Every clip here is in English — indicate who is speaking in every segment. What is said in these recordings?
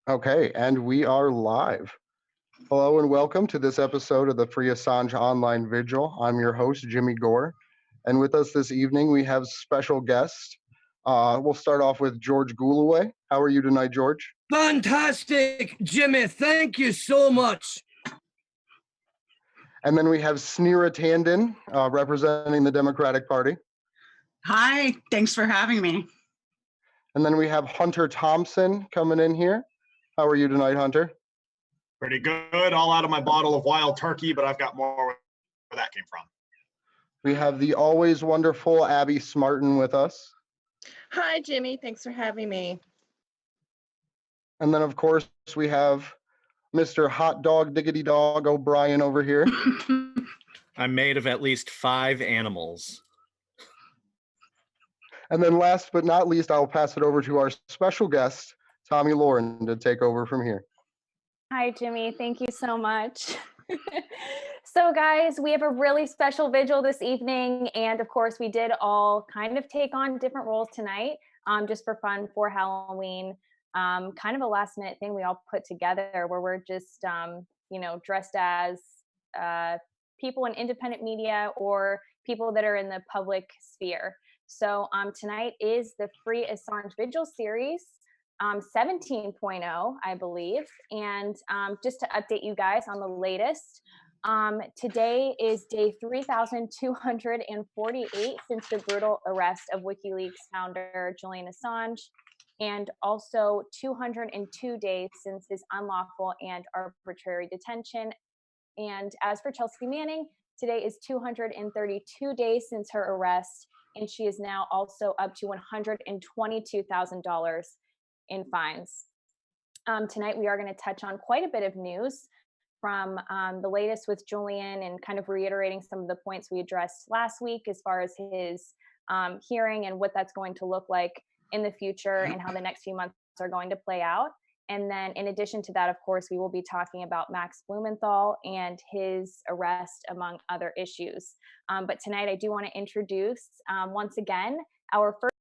Speaker 1: Okay, and we are live. Hello and welcome to this episode of the Free Assange Online Vigil. I'm your host, Jimmy Gore. And with us this evening, we have special guest. We'll start off with George Gulaway. How are you tonight, George?
Speaker 2: Fantastic, Jimmy. Thank you so much.
Speaker 1: And then we have Sneera Tandon, representing the Democratic Party.
Speaker 3: Hi, thanks for having me.
Speaker 1: And then we have Hunter Thompson coming in here. How are you tonight, Hunter?
Speaker 4: Pretty good. All out of my bottle of wild turkey, but I've got more where that came from.
Speaker 1: We have the always wonderful Abby Smartin with us.
Speaker 5: Hi, Jimmy. Thanks for having me.
Speaker 1: And then, of course, we have Mr. Hot Dog Diggity Dog O'Brien over here.
Speaker 6: I'm made of at least 5 animals.
Speaker 1: And then last but not least, I'll pass it over to our special guest, Tommy Lauren, to take over from here.
Speaker 7: Hi, Jimmy. Thank you so much. So guys, we have a really special vigil this evening. And of course, we did all kind of take on different roles tonight, just for fun for Halloween. Kind of a last minute thing we all put together where we're just, dressed as people in independent media or people that are in the public sphere. So tonight is the Free Assange Vigil series, 17.0, I believe. And just to update you guys on the latest, today is day 3,248 since the brutal arrest of WikiLeaks founder Julian Assange, and also 202 days since his unlawful and arbitrary detention. And as for Chelsea Manning, today is 232 days since her arrest, and she is now also up to $122,000 in fines. Tonight, we are going to touch on quite a bit of news from the latest with Julian and kind of reiterating some of the points we addressed last week as far as his hearing and what that's going to look like in the future and how the next few months are going to play out. And then in addition to that, of course, we will be talking about Max Blumenthal and his arrest, among other issues. But tonight, I do want to introduce, once again, our first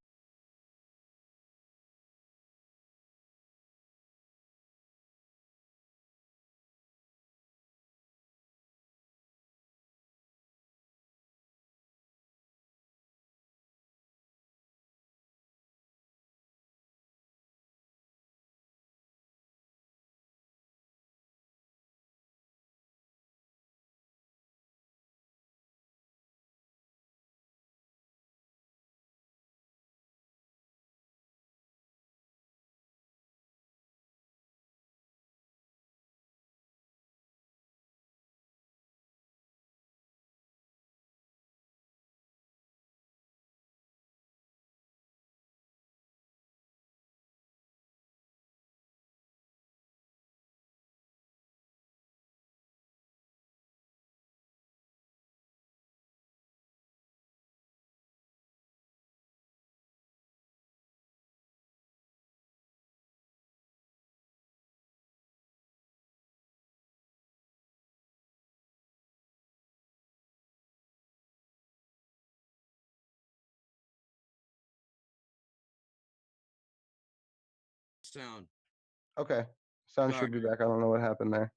Speaker 2: Sound.
Speaker 1: Okay, sound should be back. I don't know what happened there.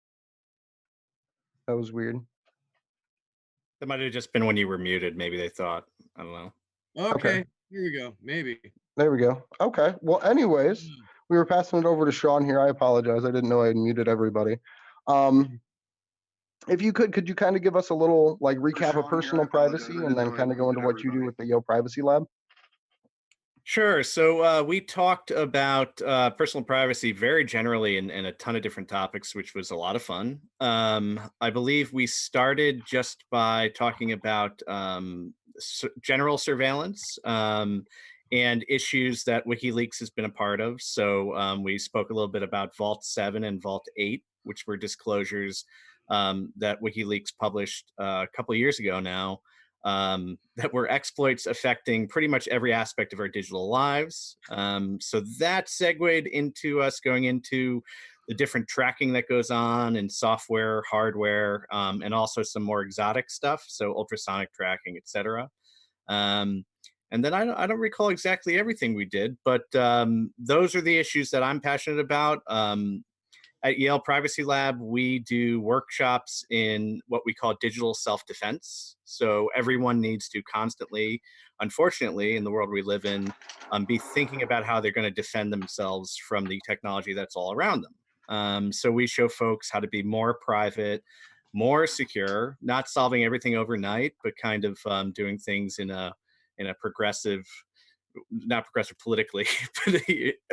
Speaker 1: That was weird.
Speaker 6: That might have just been when you were muted. Maybe they thought. I don't know.
Speaker 2: Okay, here we go. Maybe.
Speaker 1: There we go. Okay, well, anyways, we were passing it over to Sean here. I apologize. I didn't know I had muted everybody. If you could you kind of give us a little recap of personal privacy and then kind of go into what you do with the Yo Privacy Lab?
Speaker 6: Sure. So we talked about personal privacy very generally in a ton of different topics, which was a lot of fun. I believe we started just by talking about general surveillance and issues that WikiLeaks has been a part of. So we spoke a little bit about Vault 7 and Vault 8, which were disclosures that WikiLeaks published a couple of years ago now. That were exploits affecting pretty much every aspect of our digital lives. So that segued into us going into the different tracking that goes on in software, hardware, and also some more exotic stuff, so ultrasonic tracking, et cetera. And And then I don't recall exactly everything we did, but those are the issues that I'm passionate about. At Yale Privacy Lab, we do workshops in what we call digital self-defense. So everyone needs to constantly, unfortunately, in the world we live in, be thinking about how they're going to defend themselves from the technology that's all around them. So we show folks how to be more private, more secure, not solving everything overnight, but kind of doing things in a progressive, not progressive politically, but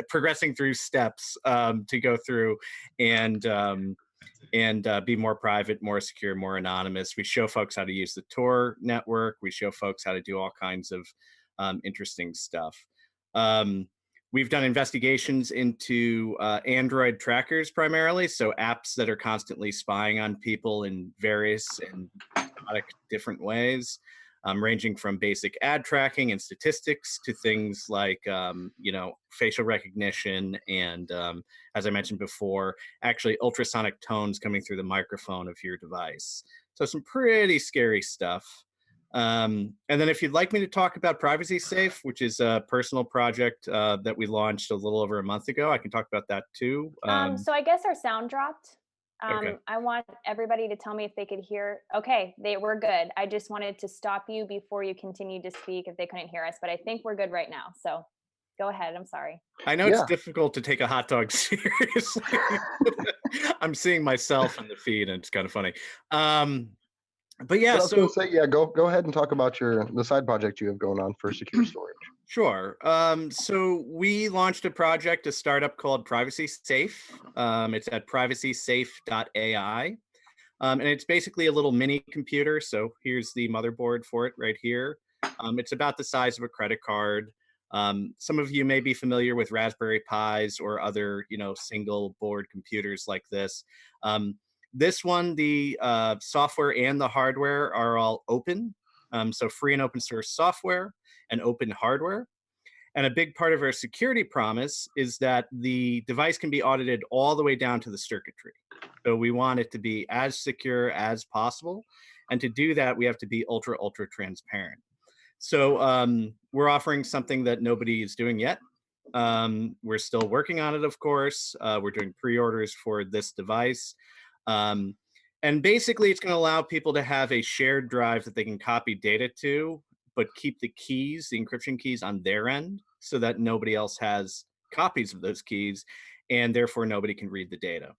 Speaker 6: progressing through steps to go through and be more private, more secure, more anonymous. We show folks how to use the Tor network. We show folks how to do all kinds of interesting stuff. We've done investigations into Android trackers primarily, so apps that are constantly spying on people in various and exotic different ways, ranging from basic ad tracking and statistics to things like, facial recognition and, as I mentioned before, actually ultrasonic tones coming through the microphone of your device. So some pretty scary stuff. And then if you'd like me to talk about Privacy Safe, which is a personal project that we launched a little over a month ago, I can talk about that too.
Speaker 7: So I guess our sound dropped.
Speaker 6: Okay.
Speaker 7: I want everybody to tell me if they could hear. Okay, they were good. I just wanted to stop you before you continued to speak if they couldn't hear us, but I think we're good right now. So go ahead. I'm sorry.
Speaker 6: I know it's difficult to take a hot dog seriously. I'm seeing myself in the feed and it's kind of funny. But yeah,
Speaker 1: I was gonna say, yeah, go ahead and talk about the side project you have going on for secure storage.
Speaker 6: Sure. So we launched a project, a startup called Privacy Safe. It's at privacysafe.ai. And it's basically a little mini computer. So here's the motherboard for it right here. It's about the size of a credit card. Some of you may be familiar with Raspberry Pis or other, single board computers like this. This one, the software and the hardware are all open. So free and open source software and open hardware. And a big part of our security promise is that the device can be audited all the way down to the circuitry. So we want it to be as secure as possible. And to do that, we have to be ultra transparent. So we're offering something that nobody is doing yet. We're still working on it, of course. We're doing pre-orders for this device. And basically, it's going to allow people to have a shared drive that they can copy data to, but keep the keys, the encryption keys on their end so that nobody else has copies of those keys and therefore nobody can read the data.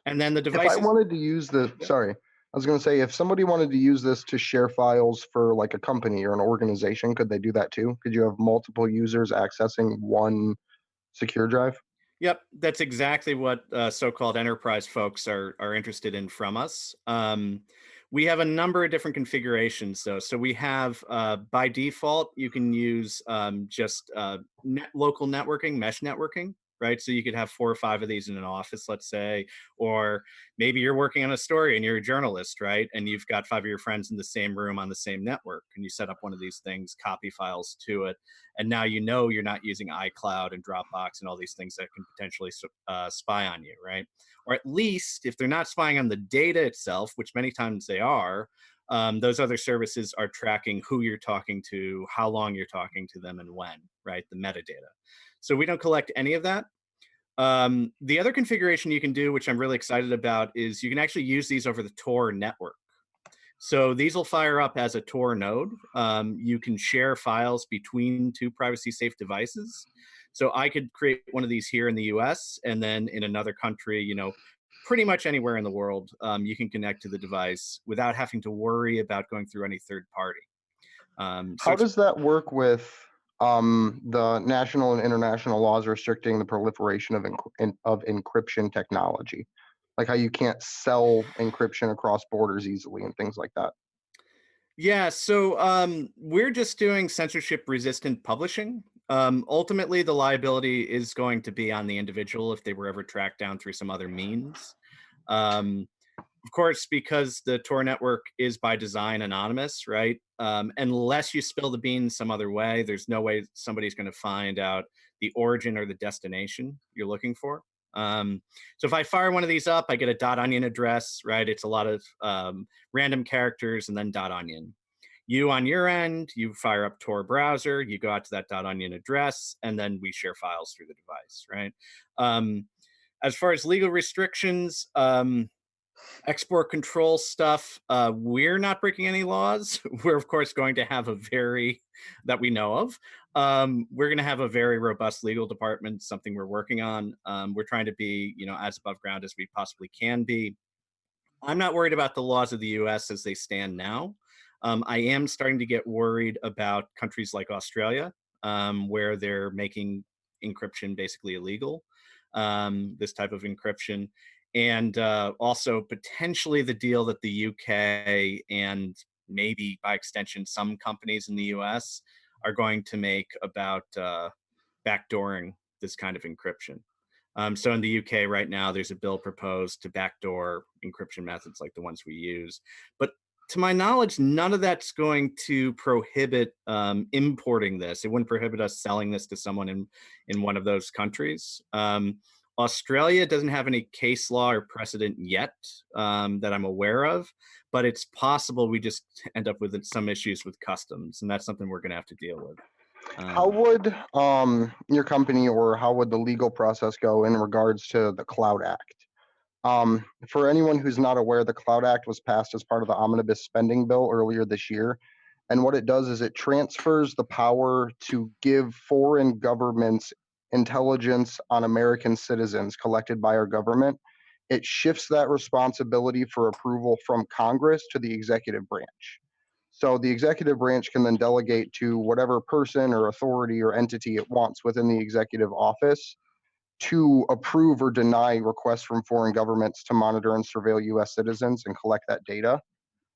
Speaker 6: And then the device.
Speaker 1: If I wanted to use sorry, I was going to say, if somebody wanted to use this to share files for like a company or an organization, could they do that too? Could you have multiple users accessing one secure drive?
Speaker 6: Yep, that's exactly what so-called enterprise folks are interested in from us. We have a number of different configurations, though. So we have, by default, you can use just local networking, mesh networking, right? So you could have 4 or 5 of these in an office, let's say, or maybe you're working on a story and you're a journalist, right? And you've got 5 of your friends in the same room on the same network, and you set up one of these things, copy files to it, and now you're not using iCloud and Dropbox and all these things that can potentially spy on you, right? Or at least if they're not spying on the data itself, which many times they are, those other services are tracking who you're talking to, how long you're talking to them, and when, right? The metadata. So we don't collect any of that. The other configuration you can do, which I'm really excited about, is you can actually use these over the Tor network. So these will fire up as a Tor node. You can share files between 2 privacy safe devices. So I could create one of these here in the US, and then in another country, pretty much anywhere in the world, you can connect to the device without having to worry about going through any third party.
Speaker 1: How does that work with the national and international laws restricting the proliferation of encryption technology? Like how you can't sell encryption across borders easily and things like that.
Speaker 6: Yeah, so we're just doing censorship resistant publishing. Ultimately, the liability is going to be on the individual if they were ever tracked down through some other means. Of course, because the Tor network is by design anonymous, right? Unless you spill the beans some other way, there's no way somebody's going to find out the origin or the destination you're looking for. So if I fire one of these up, I get a .onion address, right? It's a lot of random characters and then .onion. You on your end, you fire up Tor browser, you go out to that .onion address, and then we share files through the device, right? As far as legal restrictions, export control stuff, we're not breaking any laws. We're of course going to have that we know of. We're going to have a very robust legal department, something we're working on. We're trying to be, as above ground as we possibly can be. I'm not worried about the laws of the US as they stand now. I am starting to get worried about countries like Australia, where they're making encryption basically illegal, this type of encryption. And also potentially the deal that the UK and maybe by extension some companies in the US are going to make about backdooring this kind of encryption. So in the UK right now, there's a bill proposed to backdoor encryption methods like the ones we use. But to my knowledge, none of that's going to prohibit importing this. It wouldn't prohibit us selling this to someone in one of those countries. Australia doesn't have any case law or precedent yet that I'm aware of, but it's possible we just end up with some issues with customs, and that's something we're going to have to deal with.
Speaker 1: How would your company, or how would the legal process go in regards to the Cloud Act? For anyone who's not aware, the Cloud Act was passed as part of the omnibus spending bill earlier this year. And what it does is it transfers the power to give foreign governments intelligence on American citizens collected by our government. It shifts that responsibility for approval from Congress to the executive branch. So the executive branch can then delegate to whatever person or authority or entity it wants within the executive office to approve or deny requests from foreign governments to monitor and surveil US citizens and collect that data.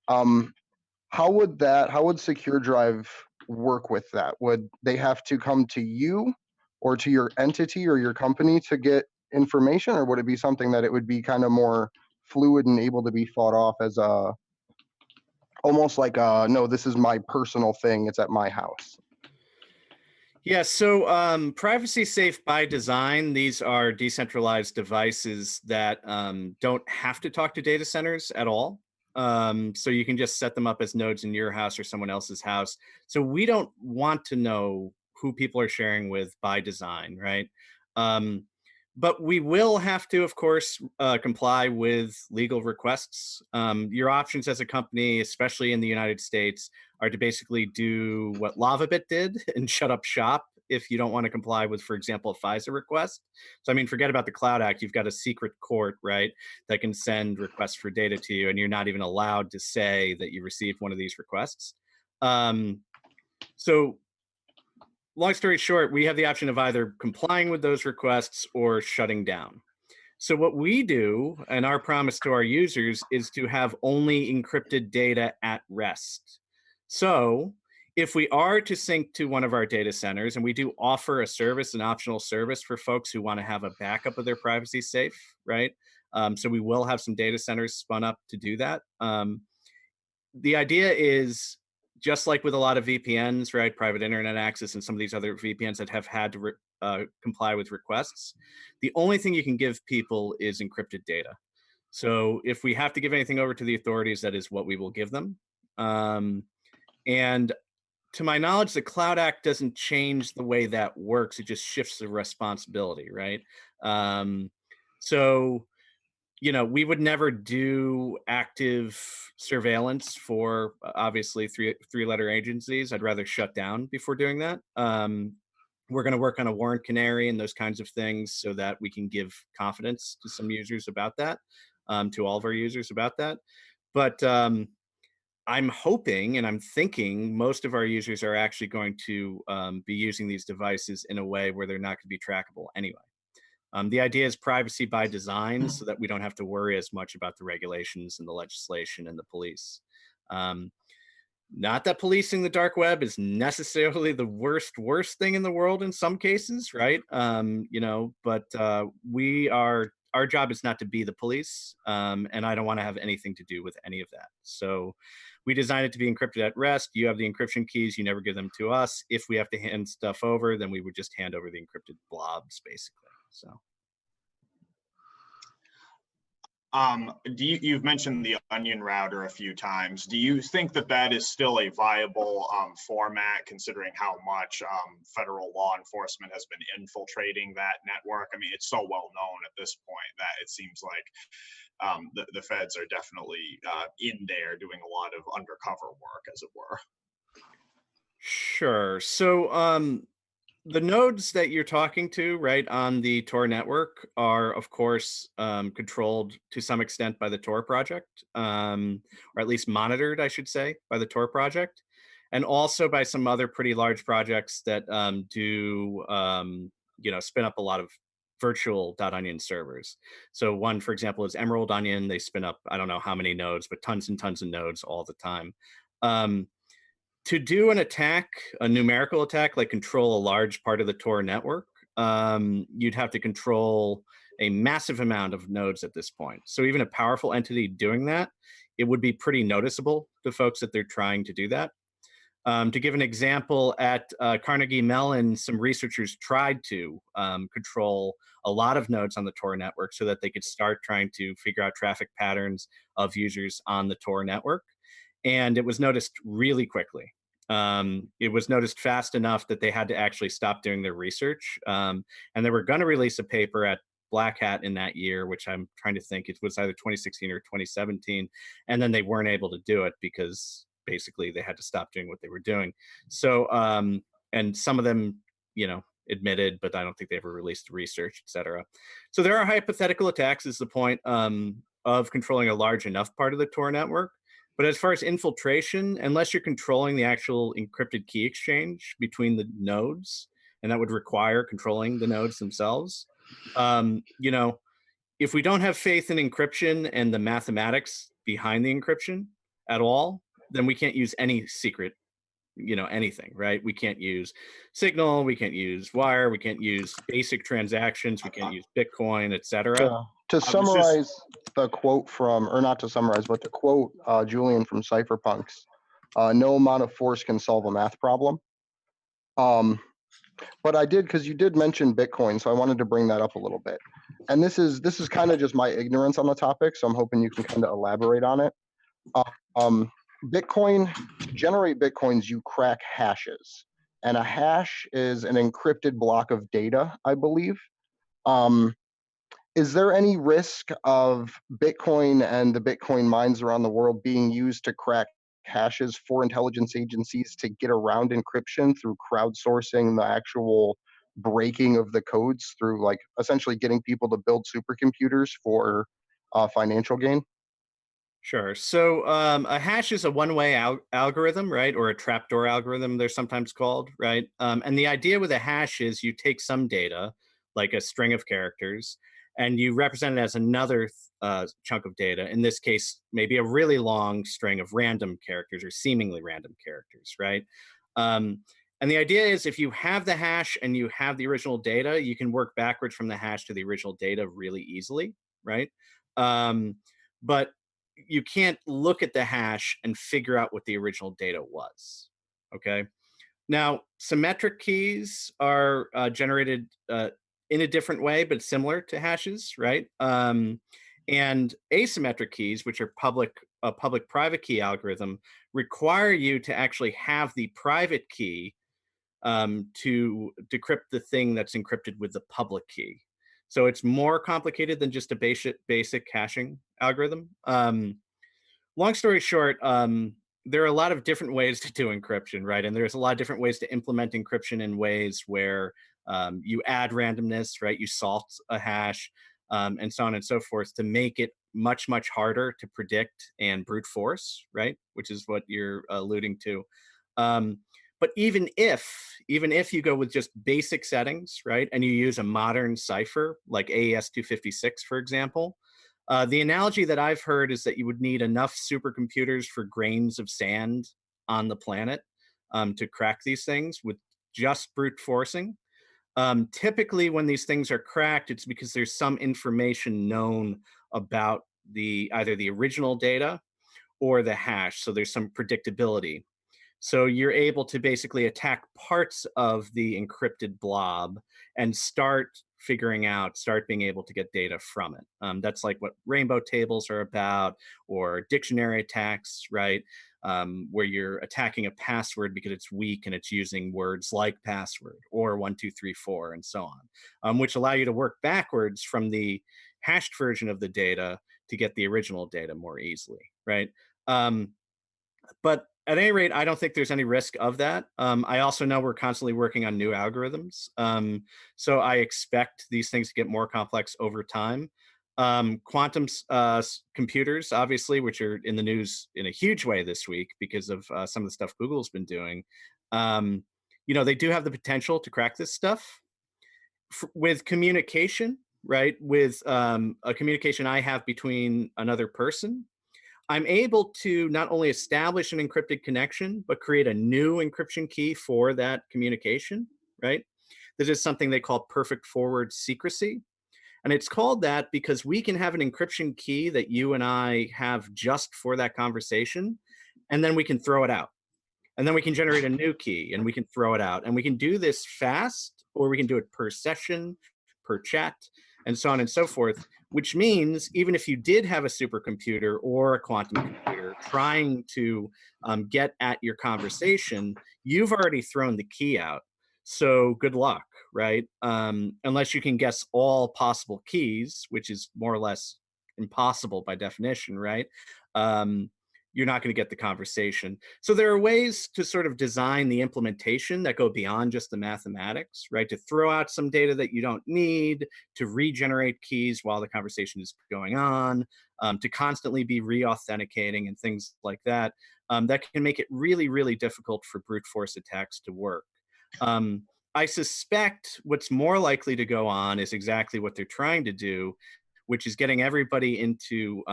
Speaker 1: How would Secure Drive work with that? Would they have to come to you or to your entity or your company to get information, or would it be something that it would be kind of more fluid and able to be fought off as almost like no, this is my personal thing, it's at my house?
Speaker 6: Yeah, so privacy safe by design, these are decentralized devices that don't have to talk to data centers at all. So you can just set them up as nodes in your house or someone else's house. So we don't want to know who people are sharing with by design, right? But we will have to, of course, comply with legal requests. Your options as a company, especially in the United States, are to basically do what LavaBit did and shut up shop if you don't want to comply with, for example, a FISA request. So, I mean, forget about the Cloud Act. You've got a secret court, right, that can send requests for data to you, and you're not even allowed to say that you received one of these requests. So, long story short, we have the option of either complying with those requests or shutting down. So what we do, and our promise to our users, is to have only encrypted data at rest. So if we are to sync to one of our data centers, and we do offer a service, an optional service for folks who want to have a backup of their privacy safe, right? So we will have some data centers spun up to do that. The idea is, just like with a lot of VPNs, right, private internet access and some of these other VPNs that have had to comply with requests, the only thing you can give people is encrypted data. So if we have to give anything over to the authorities, that is what we will give them. And to my knowledge, the Cloud Act doesn't change the way that works. It just shifts the responsibility, right? So we would never do active surveillance for obviously three-letter agencies. I'd rather shut down before doing that. We're going to work on a warrant canary and those kinds of things so that we can give confidence to some users about that, to all of our users about that. But I'm hoping and I'm thinking most of our users are actually going to be using these devices in a way where they're not going to be trackable anyway. The idea is privacy by design so that we don't have to worry as much about the regulations and the legislation and the police. Not that policing the dark web is necessarily the worst thing in the world in some cases, right? But our job is not to be the police, and I don't want to have anything to do with any of that. So we designed it to be encrypted at rest. You have the encryption keys, you never give them to us. If we have to hand stuff over, then we would just hand over the encrypted blobs, basically. So
Speaker 4: You've mentioned the onion router a few times. Do you think that that is still a viable format, considering how much federal law enforcement has been infiltrating that network? I mean, it's so well known at this point that it seems like the feds are definitely in there doing a lot of undercover work, as it were.
Speaker 6: Sure. So the nodes that you're talking to, right, on the Tor network are, of course, controlled to some extent by the Tor project, or at least monitored, I should say, by the Tor project, and also by some other pretty large projects that spin up a lot of virtual .onion servers. So one, for example, is Emerald Onion. They spin up, I don't know how many nodes, but tons and tons of nodes all the time. To do an attack, a numerical attack, like control a large part of the Tor network, you'd have to control a massive amount of nodes at this point. So even a powerful entity doing that, it would be pretty noticeable to folks that they're trying to do that. To give an example, at Carnegie Mellon, some researchers tried to control a lot of nodes on the Tor network so that they could start trying to figure out traffic patterns of users on the Tor network. And it was noticed really quickly. It was noticed fast enough that they had to actually stop doing their research. And they were going to release a paper at Black Hat in that year, which I'm trying to think it was either 2016 or 2017. And then they weren't able to do it because basically they had to stop doing what they were doing. So, and some of them, admitted, but I don't think they ever released the research, et cetera. So there are hypothetical attacks is the point of controlling a large enough part of the Tor network. But as far as infiltration, unless you're controlling the actual encrypted key exchange between the nodes, and that would require controlling the nodes themselves, if we don't have faith in encryption and the mathematics behind the encryption at all, then we can't use any secret, anything, right? We can't use Signal, we can't use Wire, we can't use basic transactions, we can't use Bitcoin, et cetera.
Speaker 1: To summarize the quote from, or not to summarize, but to quote Julian from Cypherpunks, no amount of force can solve a math problem. But I did, because you did mention Bitcoin, so I wanted to bring that up a little bit. And this is kind of just my ignorance on the topic, so I'm hoping you can kind of elaborate on it. Bitcoin, to generate Bitcoins, you crack hashes. And a hash is an encrypted block of data, I believe. Is there any risk of Bitcoin and the Bitcoin mines around the world being used to crack hashes for intelligence agencies to get around encryption through crowdsourcing the actual breaking of the codes through, like, essentially getting people to build supercomputers for financial gain?
Speaker 6: Sure. So a hash is a one-way algorithm, right? Or a trapdoor algorithm, they're sometimes called, right? And the idea with a hash is you take some data, like a string of characters, and you represent it as another chunk of data. In this case, maybe a really long string of random characters or seemingly random characters, right? And the idea is if you have the hash and you have the original data, you can work backwards from the hash to the original data really easily, right? But you can't look at the hash and figure out what the original data was, okay? Now, symmetric keys are generated in a different way, but similar to hashes, right? And asymmetric keys, which are a public-private key algorithm, require you to actually have the private key to decrypt the thing that's encrypted with the public key. So it's more complicated than just a basic hashing algorithm. Long story short, there are a lot of different ways to do encryption, right? And there's a lot of different ways to implement encryption in ways where you add randomness, right? You salt a hash, and so on and so forth to make it much, much harder to predict and brute force, right? Which is what you're alluding to. But even if you go with just basic settings, right, and you use a modern cipher like AES 256, for example, the analogy that I've heard is that you would need enough supercomputers for grains of sand on the planet to crack these things with just brute forcing. Typically, when these things are cracked, it's because there's some information known about either the original data or the hash, so there's some predictability. So you're able to basically attack parts of the encrypted blob and start figuring out, start being able to get data from it. That's like what rainbow tables are about, or dictionary attacks, right? Where you're attacking a password because it's weak and it's using words like password or 1234 and so on, which allow you to work backwards from the hashed version of the data to get the original data more easily, right? But at any rate, I don't think there's any risk of that. I also know we're constantly working on new algorithms. So I expect these things to get more complex over time. Quantum computers, obviously, which are in the news in a huge way this week because of some of the stuff Google's been doing, they do have the potential to crack this stuff. With communication, right? With a communication I have between another person, I'm able to not only establish an encrypted connection, but create a new encryption key for that communication, right? This is something they call perfect forward secrecy. And it's called that because we can have an encryption key that you and I have just for that conversation, and then we can throw it out. And then we can generate a new key and we can throw it out. And we can do this fast, or we can do it per session, per chat, and so on and so forth, which means even if you did have a supercomputer or a quantum computer trying to get at your conversation, you've already thrown the key out. So good luck, right? Unless you can guess all possible keys, which is more or less impossible by definition, right? You're not going to get the conversation. So there are ways to sort of design the implementation that go beyond just the mathematics, right? To throw out some data that you don't need, to regenerate keys while the conversation is going on, to constantly be re-authenticating and things like that. That can make it really, really difficult for brute force attacks to work. I suspect what's more likely to go on is exactly what they're trying to do, which is getting everybody into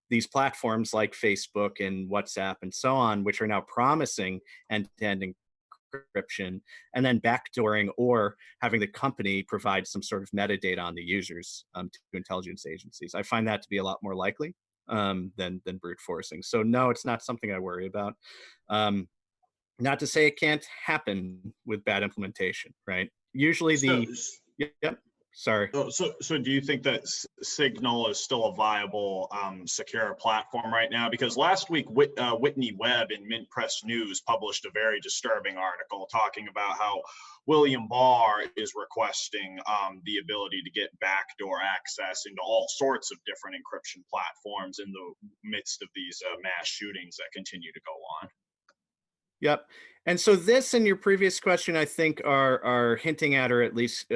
Speaker 6: these platforms like Facebook and WhatsApp and so on, which are now promising end-to-end encryption, and then backdooring or having the company provide some sort of metadata on the users to intelligence agencies. I find that to be a lot more likely than brute forcing. So no, it's not something I worry about. Not to say it can't happen with bad implementation, right? Usually yep. Sorry.
Speaker 4: So do you think that Signal is still a viable, secure platform right now? Because last week, Whitney Webb in Mint Press News published a very disturbing article talking about how William Barr is requesting the ability to get backdoor access into all sorts of different encryption platforms in the midst of these mass shootings that continue to go on.
Speaker 6: Yep. And so this and your previous question, I think, are hinting at, or at least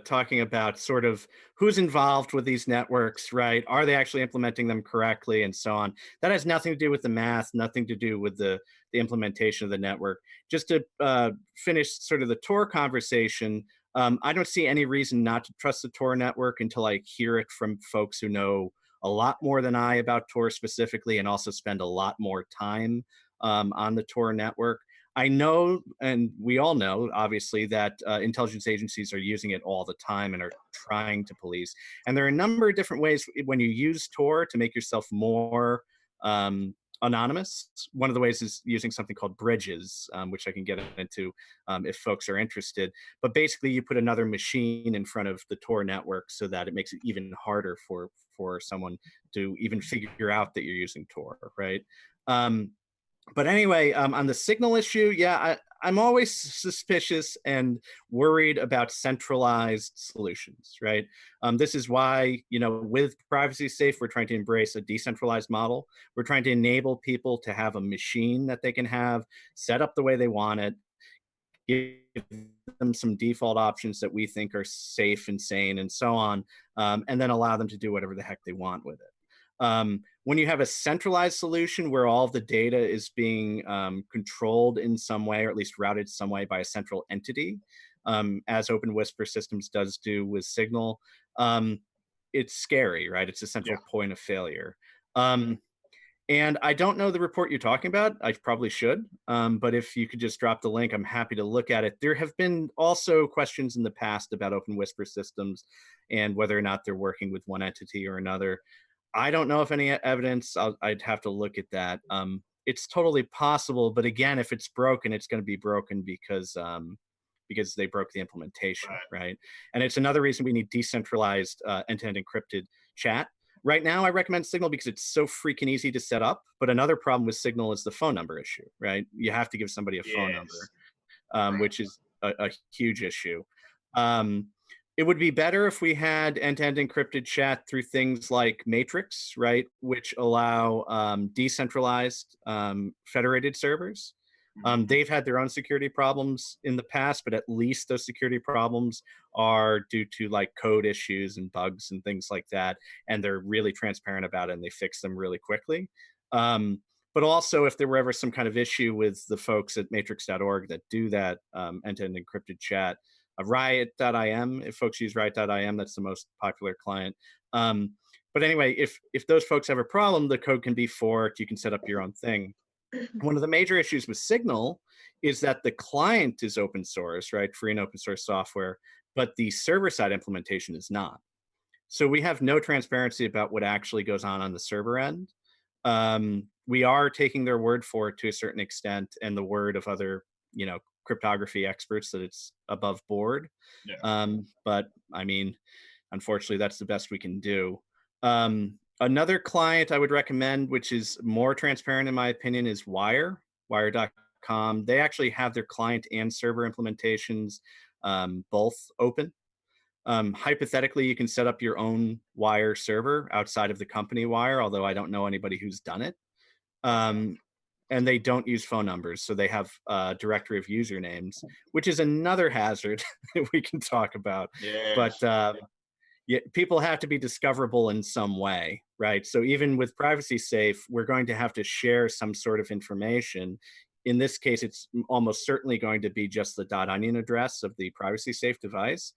Speaker 6: talking about sort of who's involved with these networks, right? Are they actually implementing them correctly, and so on? That has nothing to do with the math, nothing to do with the implementation of the network. Just to finish sort of the Tor conversation, I don't see any reason not to trust the Tor network until I hear it from folks who know a lot more than I about Tor specifically, and also spend a lot more time on the Tor network. I know, and we all know, obviously, that intelligence agencies are using it all the time and are trying to police. And there are a number of different ways when you use Tor to make yourself more anonymous. One of the ways is using something called bridges, which I can get into if folks are interested. But basically, you put another machine in front of the Tor network so that it makes it even harder for someone to even figure out that you're using Tor, right? But anyway, on the Signal issue, yeah, I'm always suspicious and worried about centralized solutions, right? This is why, with Privacy Safe, we're trying to embrace a decentralized model. We're trying to enable people to have a machine that they can have set up the way they want it, give them some default options that we think are safe and sane and so on, and then allow them to do whatever the heck they want with it. When you have a centralized solution where all of the data is being controlled in some way, or at least routed some way by a central entity, as Open Whisper Systems does do with Signal, it's scary, right? It's a central point of failure. And I don't know the report you're talking about. I probably should, but if you could just drop the link, I'm happy to look at it. There have been also questions in the past about Open Whisper Systems and whether or not they're working with one entity or another. I don't know if any evidence. I'd have to look at that. It's totally possible, but again, if it's broken, it's going to be broken because because they broke the implementation, right? And it's another reason we need decentralized end-to-end encrypted chat. Right now, I recommend Signal because it's so freaking easy to set up. But another problem with Signal is the phone number issue, right? You have to give somebody a phone number, which is a huge issue. It would be better if we had end-to-end encrypted chat through things like Matrix, right, which allow decentralized federated servers. They've had their own security problems in the past, but at least those security problems are due to like code issues and bugs and things like that. And they're really transparent about it and they fix them really quickly. But also if there were ever some kind of issue with the folks at matrix.org that do that end-to-end encrypted chat, riot.im, if folks use riot.im, that's the most popular client. But anyway, if those folks have a problem, the code can be forked, you can set up your own thing. One of the major issues with Signal is that the client is open source, right? Free and open source software, but the server-side implementation is not. So we have no transparency about what actually goes on the server end. We are taking their word for it to a certain extent, and the word of other, cryptography experts that it's above board. But I mean, unfortunately, that's the best we can do. Another client I would recommend, which is more transparent in my opinion, is wire.com. They actually have their client and server implementations both open. Hypothetically, you can set up your own Wire server outside of the company Wire, although I don't know anybody who's done it. And they don't use phone numbers, so they have a directory of usernames, which is another hazard that we can talk about. But people have to be discoverable in some way, right? So even with privacy safe, we're going to have to share some sort of information. In this case, it's almost certainly going to be just the .onion address of the privacy safe device,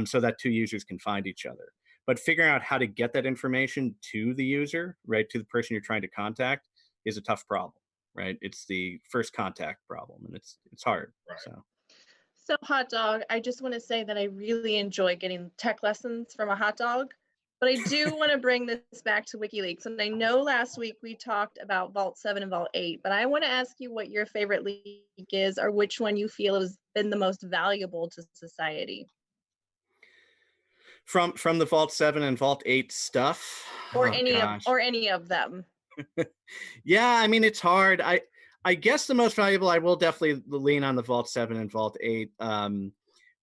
Speaker 6: so that two users can find each other. But figuring out how to get that information to the user, right, to the person you're trying to contact, is a tough problem, right? It's the first contact problem, and it's hard.
Speaker 5: So hot dog, I just want to say that I really enjoy getting tech lessons from a hot dog, but I do want to bring this back to WikiLeaks. And I know last week we talked about Vault 7 and Vault 8, but I want to ask you what your favorite leak is, or which one you feel has been the most valuable to society.
Speaker 6: From the Vault 7 and Vault 8 stuff?
Speaker 5: Or any of them.
Speaker 6: Yeah, I mean, it's hard. I guess the most valuable, I will definitely lean on the Vault 7 and Vault 8.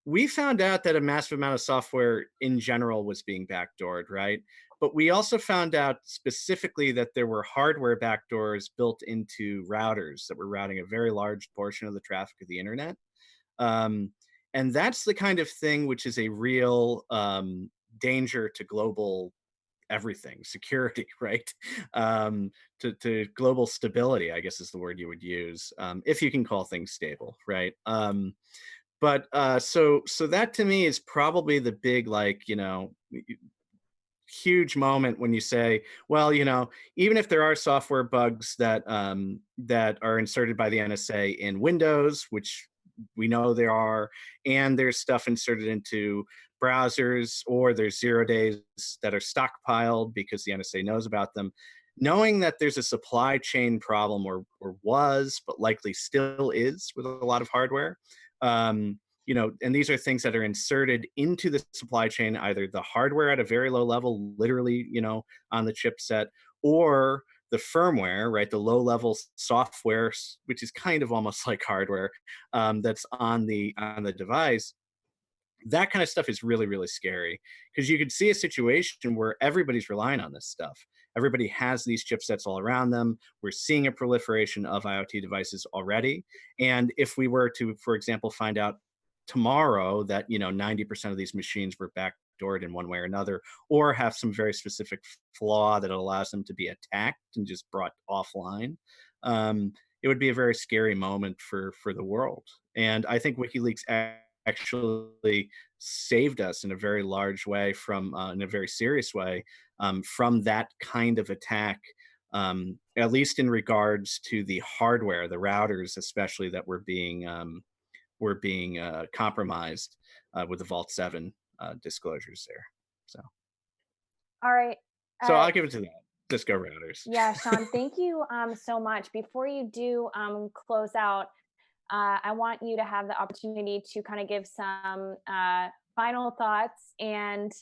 Speaker 6: We found out that a massive amount of software in general was being backdoored, right? But we also found out specifically that there were hardware backdoors built into routers that were routing a very large portion of the traffic of the internet. And that's the kind of thing which is a real danger to global everything, security, right? To global stability, I guess is the word you would use, if you can call things stable, right? But so that to me is probably the big, huge moment when you say, well, even if there are software bugs that that are inserted by the NSA in Windows, which we know there are, and there's stuff inserted into browsers, or there's 0 days that are stockpiled because the NSA knows about them. Knowing that there's a supply chain problem, or was, but likely still is, with a lot of hardware, and these are things that are inserted into the supply chain, either the hardware at a very low level, literally, on the chipset, or the firmware, right, the low-level software, which is kind of almost like hardware, that's on the device. That kind of stuff is really, really scary, because you could see a situation where everybody's relying on this stuff. Everybody has these chipsets all around them. We're seeing a proliferation of IoT devices already. And if we were to, for example, find out tomorrow that 90% of these machines were backdoored in one way or another, or have some very specific flaw that allows them to be attacked and just brought offline, it would be a very scary moment for the world. And I think WikiLeaks actually saved us in a very large way from, in a very serious way, from that kind of attack, at least in regards to the hardware, the routers especially, that were being compromised with the Vault 7 disclosures there.
Speaker 7: All right.
Speaker 6: So I'll give it to that. Cisco routers.
Speaker 7: Yeah, Sean, thank you so much. Before you do close out, I want you to have the opportunity to kind of give some final thoughts and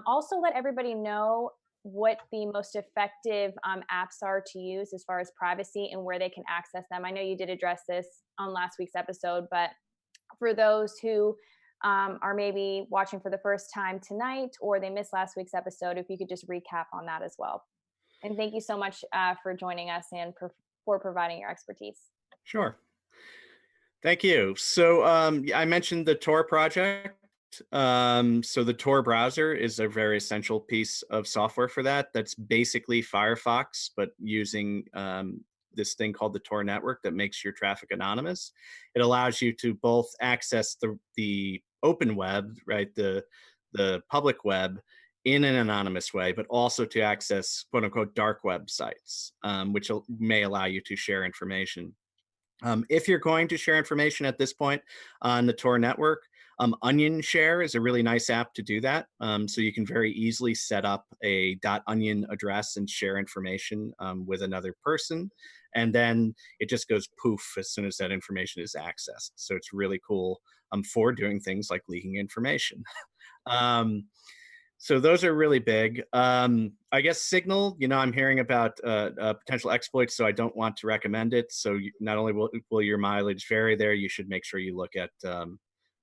Speaker 7: also let everybody know what the most effective apps are to use as far as privacy and where they can access them. I know you did address this on last week's episode, but for those who are maybe watching for the first time tonight or they missed last week's episode, if you could just recap on that as well. And thank you so much for joining us and for providing your expertise.
Speaker 6: Sure. Thank you. So I mentioned the Tor project. So the Tor browser is a very essential piece of software for that. That's basically Firefox, but using this thing called the Tor network that makes your traffic anonymous. It allows you to both access the open web, right, the public web in an anonymous way, but also to access quote unquote dark web sites, which may allow you to share information. If you're going to share information at this point on the Tor network, Onion Share is a really nice app to do that. So you can very easily set up a .onion address and share information with another person. And then it just goes poof as soon as that information is accessed. So it's really cool for doing things like leaking information. So those are really big. I guess Signal, I'm hearing about potential exploits, so I don't want to recommend it. So not only will your mileage vary there, you should make sure you look at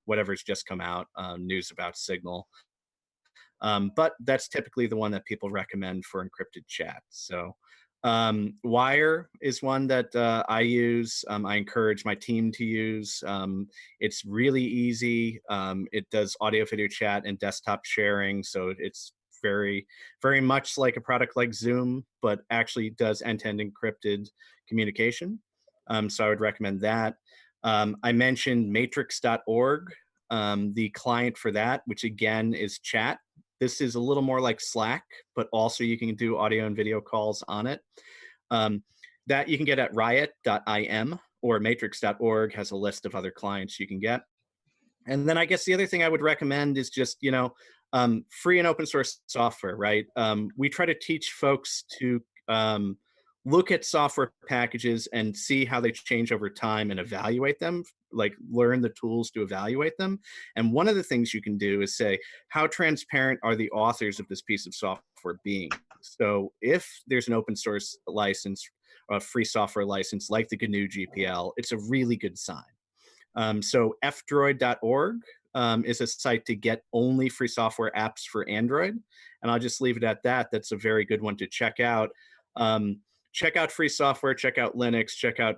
Speaker 6: whatever's just come out, news about Signal. But that's typically the one that people recommend for encrypted chat. So Wire is one that I use. I encourage my team to use. It's really easy. It does audio, video chat, and desktop sharing. So it's very, very much like a product like Zoom, but actually does end-to-end encrypted communication. So I would recommend that. I mentioned matrix.org, the client for that, which again is chat. This is a little more like Slack, but also you can do audio and video calls on it. That you can get at riot.im, or matrix.org has a list of other clients you can get. And then I guess the other thing I would recommend is just, free and open source software, right? We try to teach folks to look at software packages and see how they change over time and evaluate them, like learn the tools to evaluate them. And one of the things you can do is say, how transparent are the authors of this piece of software being? So if there's an open source license, a free software license like the GNU GPL, it's a really good sign. So fdroid.org is a site to get only free software apps for Android. And I'll just leave it at that. That's a very good one to check out. Check out free software, check out Linux, check out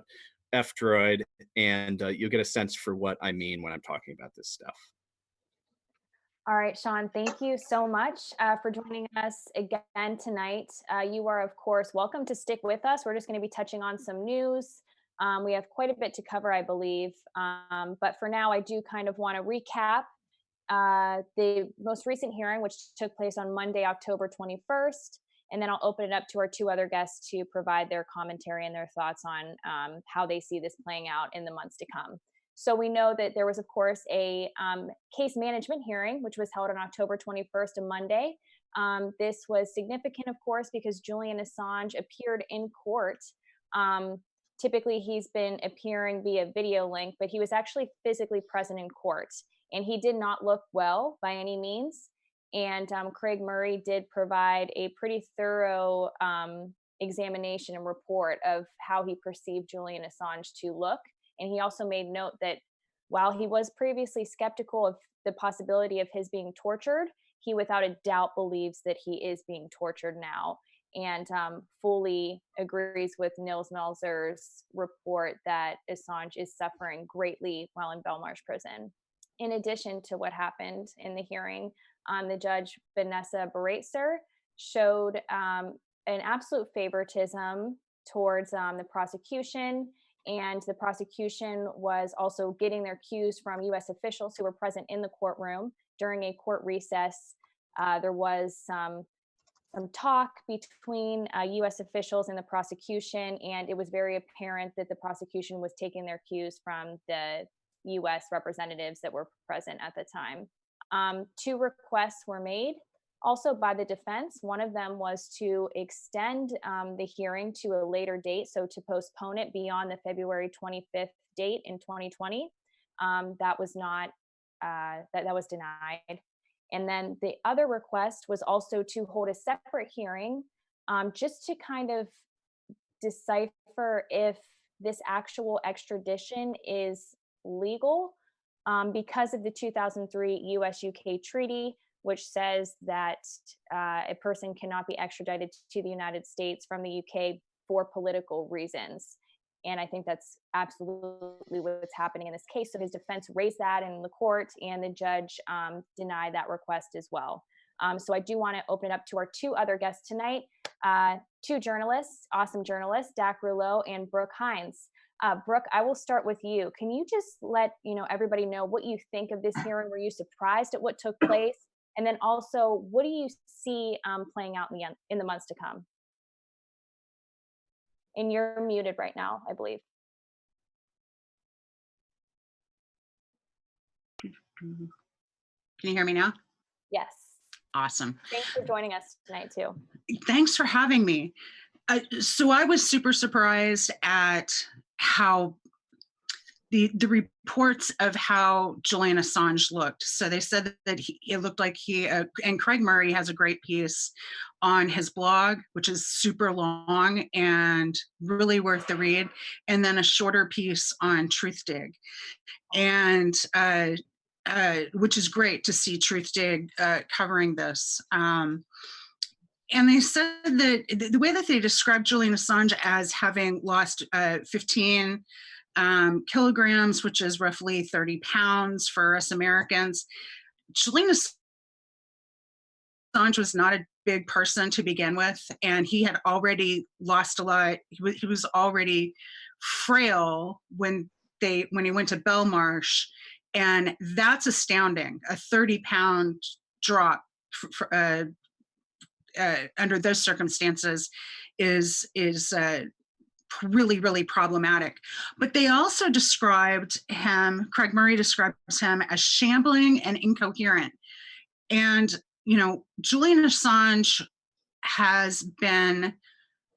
Speaker 6: F-Droid, and you'll get a sense for what I mean when I'm talking about this stuff.
Speaker 7: All right, Sean, thank you so much for joining us again tonight. You are, of course, welcome to stick with us. We're just going to be touching on some news. We have quite a bit to cover, I believe. But for now, I do kind of want to recap the most recent hearing, which took place on Monday, October 21st. And then I'll open it up to our two other guests to provide their commentary and their thoughts on how they see this playing out in the months to come. So we know that there was, of course, a case management hearing, which was held on October 21st, a Monday. This was significant, of course, because Julian Assange appeared in court. Typically, he's been appearing via video link, but he was actually physically present in court. And he did not look well by any means. And Craig Murray did provide a pretty thorough examination and report of how he perceived Julian Assange to look. And he also made note that while he was previously skeptical of the possibility of his being tortured, he without a doubt believes that he is being tortured now, and fully agrees with Nils Melzer's report that Assange is suffering greatly while in Belmarsh prison. In addition to what happened in the hearing, the judge, Vanessa Baratzer, showed an absolute favoritism towards the prosecution, and the prosecution was also getting their cues from U.S. officials who were present in the courtroom during a court recess. There was some talk between U.S. officials and the prosecution, and it was very apparent that the prosecution was taking their cues from the U.S. representatives that were present at the time. Two requests were made also by the defense. One of them was to extend the hearing to a later date, so to postpone it beyond the February 25th date in 2020. That was not, that was denied. And then the other request was also to hold a separate hearing just to kind of decipher if this actual extradition is legal because of the 2003 US-UK treaty, which says that a person cannot be extradited to the United States from the UK for political reasons. And I think that's absolutely what's happening in this case. So his defense raised that in the court, and the judge denied that request as well. So I do want to open it up to our two other guests tonight, two journalists, awesome journalists, Dak Rouleau and Brooke Hines. Brooke, I will start with you. Can you just let everybody know what you think of this hearing? Were you surprised at what took place? And then also, what do you see playing out in the months to come? And you're muted right now, I believe.
Speaker 3: Can you hear me now?
Speaker 7: Yes.
Speaker 3: Awesome.
Speaker 7: Thanks for joining us tonight, too.
Speaker 3: Thanks for having me. So I was super surprised at how the reports of how Julian Assange looked. So they said that it looked like and Craig Murray has a great piece on his blog, which is super long and really worth the read, and then a shorter piece on TruthDig, and which is great to see TruthDig covering this. And they said that the way that they described Julian Assange as having lost 15 kilograms, which is roughly 30 pounds for us Americans. Julian Assange was not a big person to begin with, and he had already lost a lot. He was already frail when he went to Belmarsh, and that's astounding. A 30-pound drop under those circumstances is really, really problematic. But they also described him, Craig Murray describes him as shambling and incoherent. And, Julian Assange has been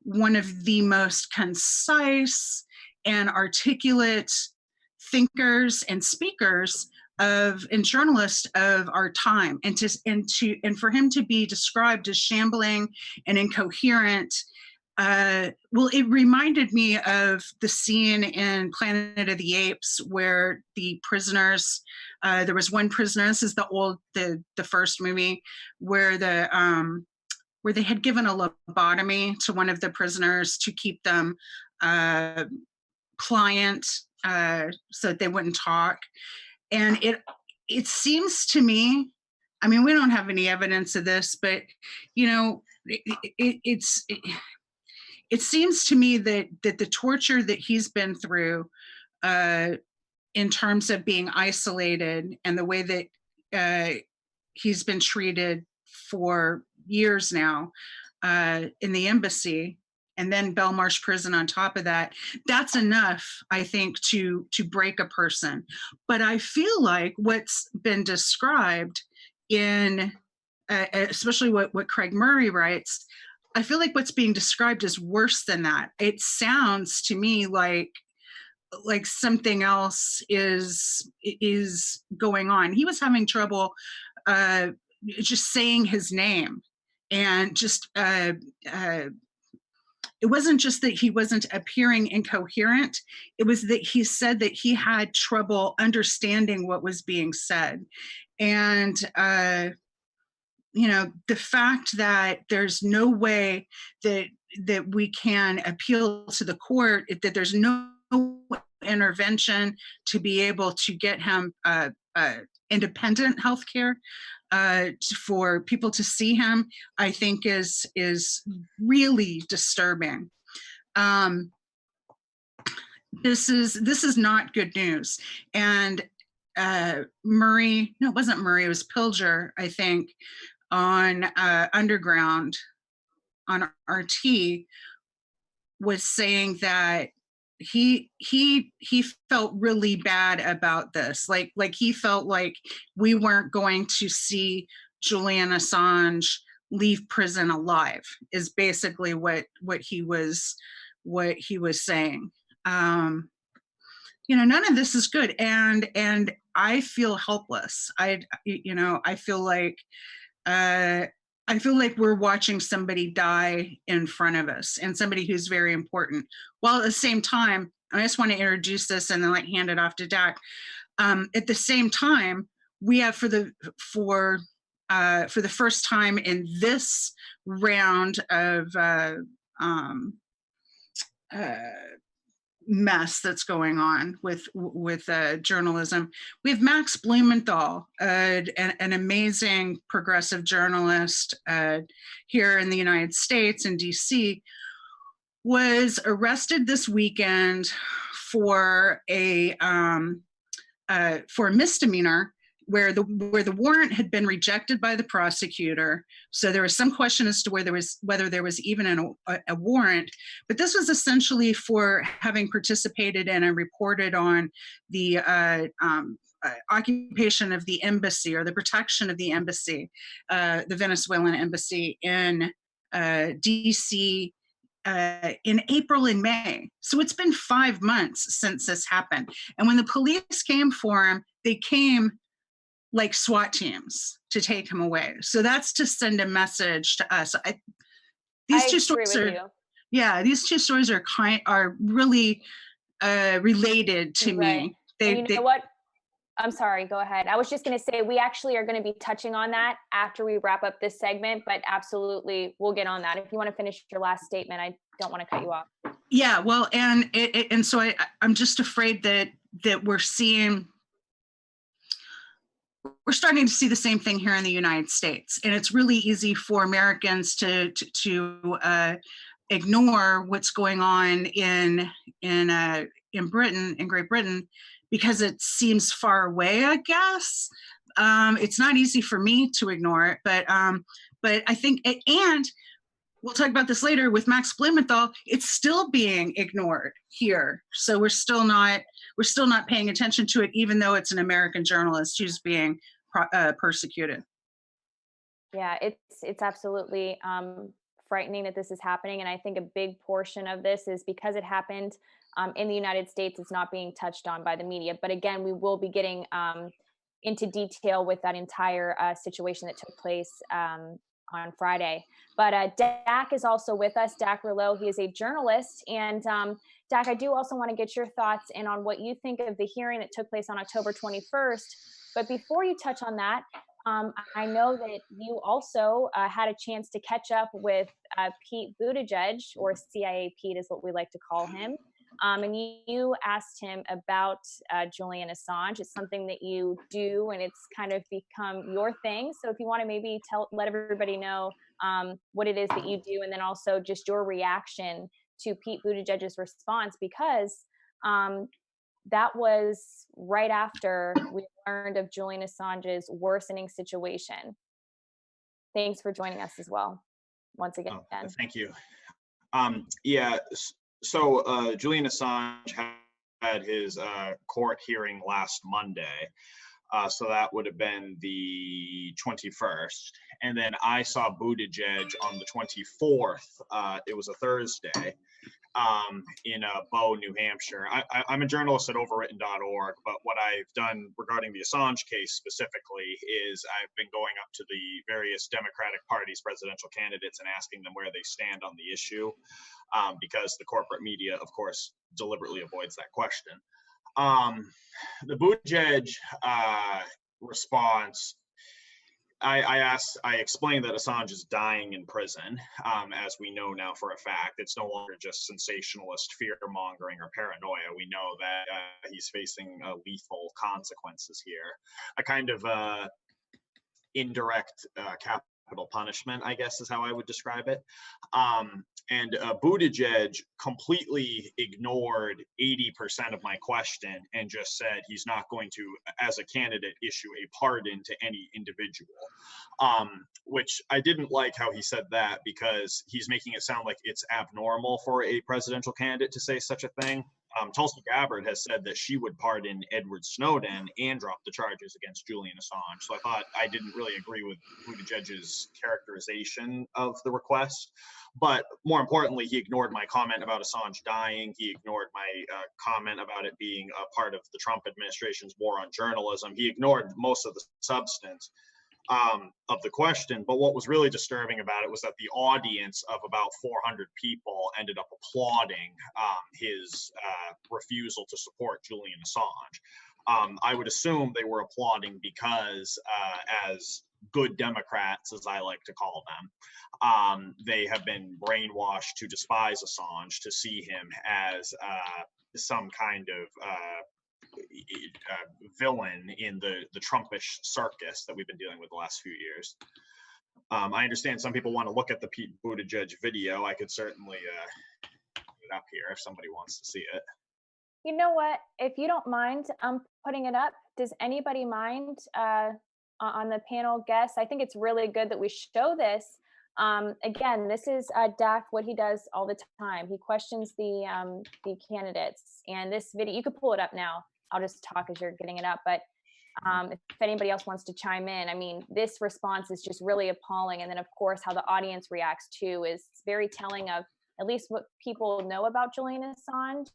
Speaker 3: one of the most concise and articulate thinkers and speakers and journalists of our time. And for him to be described as shambling and incoherent, well, it reminded me of the scene in Planet of the Apes where the prisoners, there was one prisoner, this is the first movie, where where they had given a lobotomy to one of the prisoners to keep them pliant so that they wouldn't talk. And it seems to me, I mean, we don't have any evidence of this, but, it seems to me that the torture that he's been through in terms of being isolated and the way that he's been treated for years now in the embassy, and then Belmarsh prison on top of that, that's enough, I think, to break a person. But I feel like what's been described in, especially what Craig Murray writes, I feel like what's being described is worse than that. It sounds to me like something else is going on. He was having trouble just saying his name, and just it wasn't just that he wasn't appearing incoherent. It was that he said that he had trouble understanding what was being said. And the fact that there's no way that we can appeal to the court, that there's no intervention to be able to get him independent health care for people to see him, I think is really disturbing. This is not good news. And Murray, no, it wasn't Murray, it was Pilger, I think, on Underground on RT, was saying that he felt really bad about this. Like he felt like we weren't going to see Julian Assange leave prison alive, is basically what he was saying. You know, none of this is good, and I feel helpless. I feel like we're watching somebody die in front of us, and somebody who's very important. While at the same time, I just want to introduce this and then hand it off to Dak. At the same time, we have for the first time in this round of mess that's going on with journalism, we have Max Blumenthal, an amazing progressive journalist here in the United States in DC, was arrested this weekend for a misdemeanor where the warrant had been rejected by the prosecutor. So there was some question as to whether there was even a warrant, but this was essentially for having participated in and reported on the occupation of the embassy, or the protection of the embassy, the Venezuelan embassy in DC, in April and May. So it's been 5 months since this happened. And when the police came for him, they came like SWAT teams to take him away. So that's to send a message to us. These two stories are really related to me.
Speaker 7: You know what? I'm sorry, go ahead. I was just going to say, we actually are going to be touching on that after we wrap up this segment, but absolutely, we'll get on that. If you want to finish your last statement, I don't want to cut you off.
Speaker 3: Yeah, well, and so I'm just afraid that we're starting to see the same thing here in the United States. And it's really easy for Americans to ignore what's going on in Britain, in Great Britain, because it seems far away, I guess. It's not easy for me to ignore it, but I think, and we'll talk about this later with Max Blumenthal, it's still being ignored here. So we're still not paying attention to it, even though it's an American journalist who's being persecuted.
Speaker 7: Yeah, it's absolutely frightening that this is happening. And I think a big portion of this is because it happened in the United States, it's not being touched on by the media. But again, we will be getting into detail with that entire situation that took place on Friday. But Dak is also with us, Dak Rouleau. He is a journalist. And Dak, I do also want to get your thoughts in on what you think of the hearing that took place on October 21st. But before you touch on that, I know that you also had a chance to catch up with Pete Buttigieg, or CIA Pete is what we like to call him. And you asked him about Julian Assange. It's something that you do, and it's kind of become your thing. So if you want to maybe let everybody know what it is that you do, and then also just your reaction to Pete Buttigieg's response, because that was right after we learned of Julian Assange's worsening situation. Thanks for joining us as well, once again.
Speaker 4: Thank you. So Julian Assange had his court hearing last Monday. So that would have been the 21st. And then I saw Buttigieg on the 24th. It was a Thursday. In Bow, New Hampshire. I'm a journalist at overwritten.org, but what I've done regarding the Assange case specifically is I've been going up to the various Democratic Party's presidential candidates and asking them where they stand on the issue, because the corporate media, of course, deliberately avoids that question. The Buttigieg response, I explained that Assange is dying in prison, as we know now for a fact. It's no longer just sensationalist fear-mongering or paranoia. We know that he's facing lethal consequences here. A kind of indirect capital punishment, I guess is how I would describe it. And Buttigieg completely ignored 80% of my question and just said he's not going to, as a candidate, issue a pardon to any individual, which I didn't like how he said that, because he's making it sound like it's abnormal for a presidential candidate to say such a thing. Tulsi Gabbard has said that she would pardon Edward Snowden and drop the charges against Julian Assange. So I thought I didn't really agree with Buttigieg's characterization of the request. But more importantly, he ignored my comment about Assange dying. He ignored my comment about it being a part of the Trump administration's war on journalism. He ignored most of the substance of the question. But what was really disturbing about it was that the audience of about 400 people ended up applauding his refusal to support Julian Assange. I would assume they were applauding because, as good Democrats, as I like to call them, they have been brainwashed to despise Assange, to see him as some kind of villain in the Trumpish circus that we've been dealing with the last few years. I understand some people want to look at the Pete Buttigieg video. I could certainly put it up here if somebody wants to see it.
Speaker 7: You know what? If you don't mind putting it up, does anybody mind on the panel guests? I think it's really good that we show this. Again, this is Dak, what he does all the time. He questions the candidates. And this video, you could pull it up now. I'll just talk as you're getting it up. But if anybody else wants to chime in, I mean, this response is just really appalling. And then, of course, how the audience reacts too is very telling of at least what people know about Julian Assange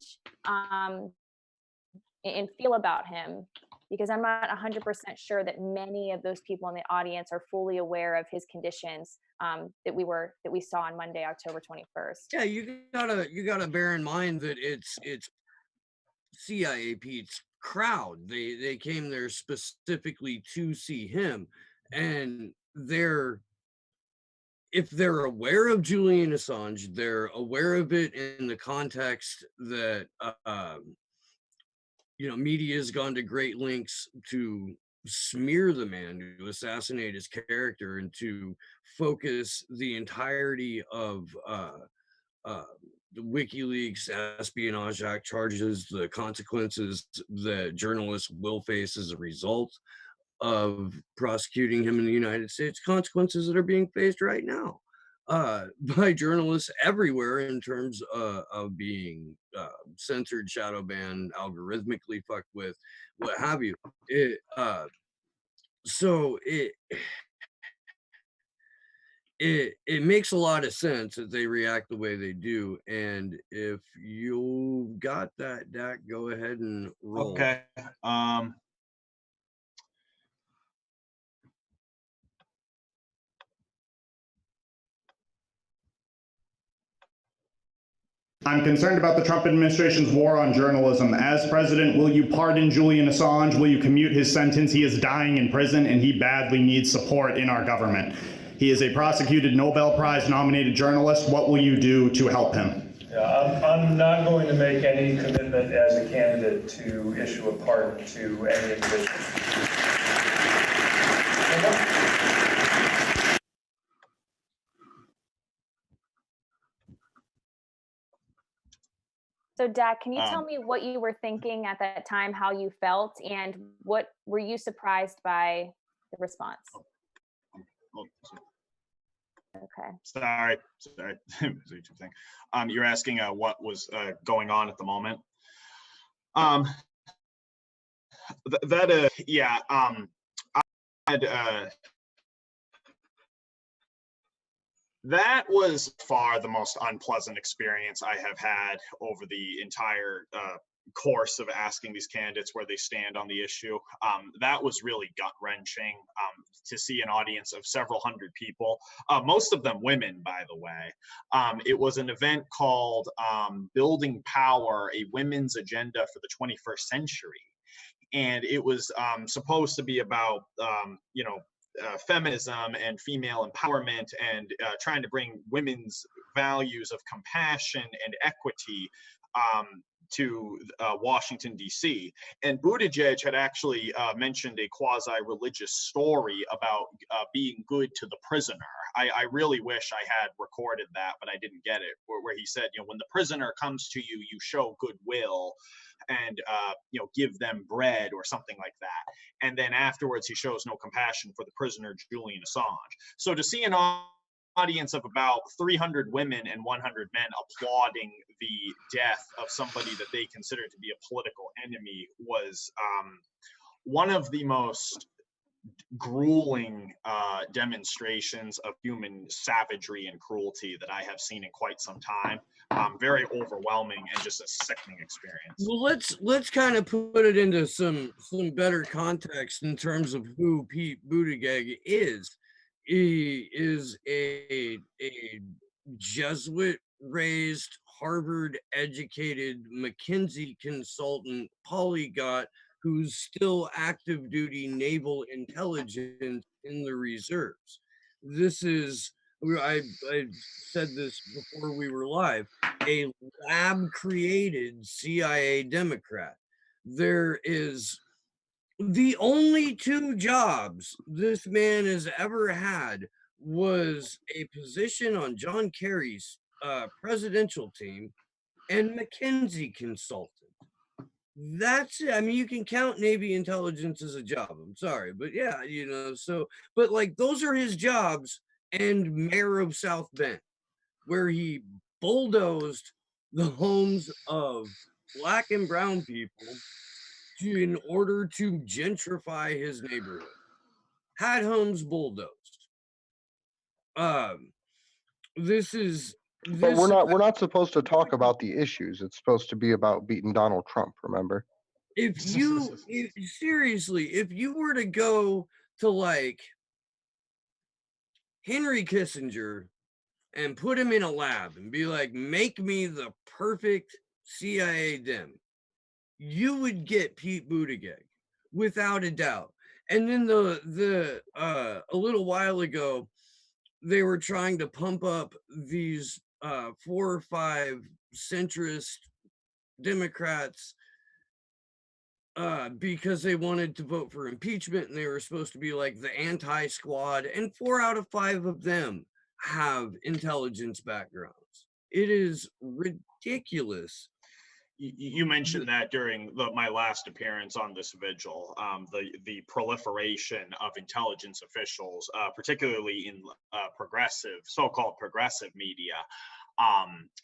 Speaker 7: and feel about him. Because I'm not 100% sure that many of those people in the audience are fully aware of his conditions that we saw on Monday, October 21st.
Speaker 2: Yeah, you gotta bear in mind that it's CIA Pete's crowd. They came there specifically to see him, and if they're aware of Julian Assange, they're aware of it in the context that media has gone to great lengths to smear the man, to assassinate his character, and to focus the entirety of the WikiLeaks Espionage Act charges, the consequences that journalists will face as a result of prosecuting him in the United States, consequences that are being faced right now by journalists everywhere in terms of being censored, shadow banned, algorithmically fucked with, what have you. It makes a lot of sense that they react the way they do. And if you got that, Dak, go ahead and roll.
Speaker 4: Okay.
Speaker 8: I'm concerned about the Trump administration's war on journalism. As president, will you pardon Julian Assange? Will you commute his sentence? He is dying in prison and he badly needs support in our government. He is a prosecuted Nobel Prize nominated journalist. What will you do to help him?
Speaker 9: Yeah, I'm not going to make any commitment as a candidate to issue a pardon to any individual.
Speaker 7: So, Dak, can you tell me what you were thinking at that time, how you felt, and what were you surprised by the response? Okay.
Speaker 4: Sorry. You're asking what was going on at the moment. I had that was far the most unpleasant experience I have had over the entire course of asking these candidates where they stand on the issue. That was really gut-wrenching to see an audience of several hundred people, most of them women, by the way. It was an event called Building Power, a Women's Agenda for the 21st Century. And it was supposed to be about, feminism and female empowerment and trying to bring women's values of compassion and equity to Washington, D.C. And Buttigieg had actually mentioned a quasi-religious story about being good to the prisoner. I really wish I had recorded that, but I didn't get it, where he said, when the prisoner comes to you, you show goodwill and give them bread or something like that. And then afterwards, he shows no compassion for the prisoner, Julian Assange. So to see an audience of about 300 women and 100 men applauding the death of somebody that they considered to be a political enemy was one of the most grueling demonstrations of human savagery and cruelty that I have seen in quite some time. Very overwhelming and just a sickening experience.
Speaker 2: Well, let's kind of put it into some better context in terms of who Pete Buttigieg is. He is a Jesuit raised, Harvard educated, McKinsey consultant, polyglot, who's still active duty naval intelligence in the reserves. This is, I said this before we were live, a lab created CIA Democrat. There is the only two jobs this man has ever had was a position on John Kerry's presidential team and McKinsey consultant. That's it. I mean, you can count Navy intelligence as a job. I'm sorry, but yeah, so, but like those are his jobs, and mayor of South Bend, where he bulldozed the homes of Black and brown people in order to gentrify his neighborhood. Had homes bulldozed. This is
Speaker 1: But
Speaker 2: this.
Speaker 1: we're not supposed to talk about the issues. It's supposed to be about beating Donald Trump, remember?
Speaker 2: If seriously, if you were to go to like Henry Kissinger and put him in a lab and be like, make me the perfect CIA Dem, you would get Pete Buttigieg without a doubt. And then a little while ago, they were trying to pump up these 4 or 5 centrist Democrats because they wanted to vote for impeachment, and they were supposed to be like the anti-squad, and 4 out of 5 of them have intelligence backgrounds. It is ridiculous.
Speaker 4: You mentioned that during my last appearance on this vigil, the proliferation of intelligence officials, particularly in so-called progressive media,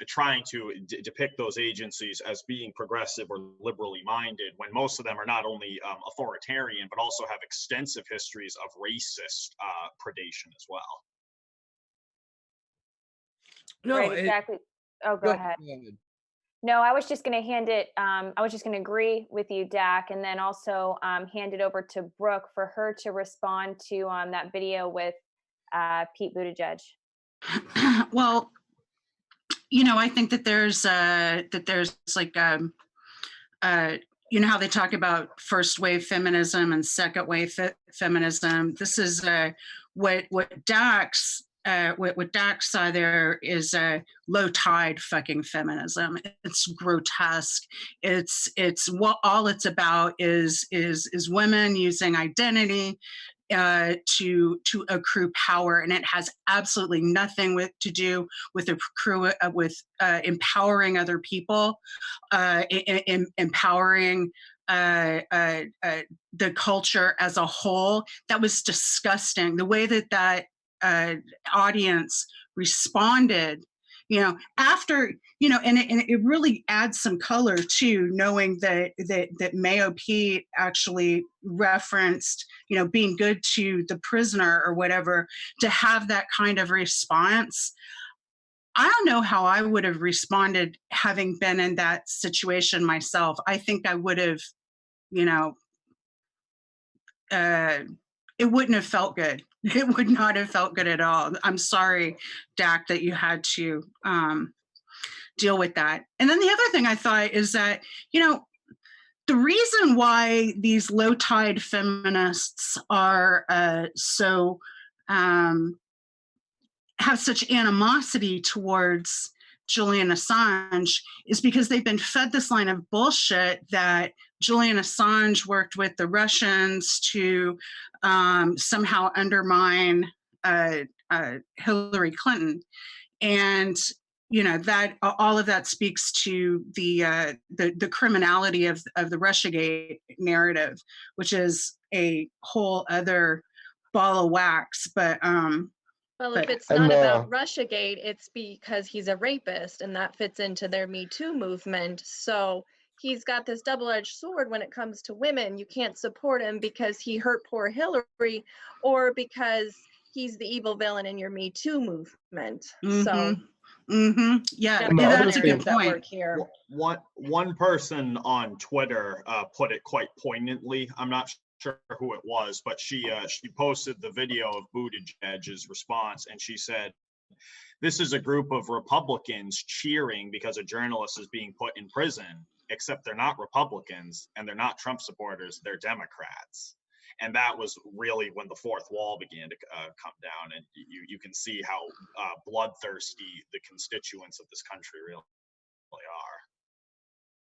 Speaker 4: trying to depict those agencies as being progressive or liberally minded, when most of them are not only authoritarian, but also have extensive histories of racist predation as well.
Speaker 2: No,
Speaker 7: right, exactly. Go ahead. No, I was just going to I was just going to agree with you, Dak, and then also hand it over to Brooke for her to respond to that video with Pete Buttigieg.
Speaker 3: Well, I think that there's like, how they talk about first wave feminism and second wave feminism. This is what Dax saw there is a low tide fucking feminism. It's grotesque. It's what all it's about is women using identity to accrue power, and it has absolutely nothing to do with empowering other people, empowering the culture as a whole. That was disgusting. The way that audience responded, after, and it really adds some color to knowing that Mayo Pete actually referenced, being good to the prisoner or whatever, to have that kind of response. I don't know how I would have responded having been in that situation myself. I think I would have, it wouldn't have felt good. It would not have felt good at all. I'm sorry, Dak, that you had to deal with that. And then the other thing I thought is that, the reason why these low tide feminists are so have such animosity towards Julian Assange is because they've been fed this line of bullshit that Julian Assange worked with the Russians to somehow undermine Hillary Clinton. And, that all of that speaks to the criminality of the Russiagate narrative, which is a whole other ball of wax. But
Speaker 5: Well, if it's
Speaker 1: And
Speaker 5: not about Russiagate, it's because he's a rapist, and that fits into their Me Too movement. So he's got this double-edged sword when it comes to women. You can't support him because he hurt poor Hillary, or because he's the evil villain in your Me Too movement. So
Speaker 3: yeah,
Speaker 5: gotta
Speaker 3: that's a good
Speaker 5: narratives at
Speaker 3: point.
Speaker 5: work here.
Speaker 4: One person on Twitter put it quite poignantly. I'm not sure who it was, but she posted the video of Buttigieg's response, and she said, "This is a group of Republicans cheering because a journalist is being put in prison, except they're not Republicans and they're not Trump supporters, they're Democrats." And that was really when the fourth wall began to come down, and you can see how bloodthirsty the constituents of this country really are.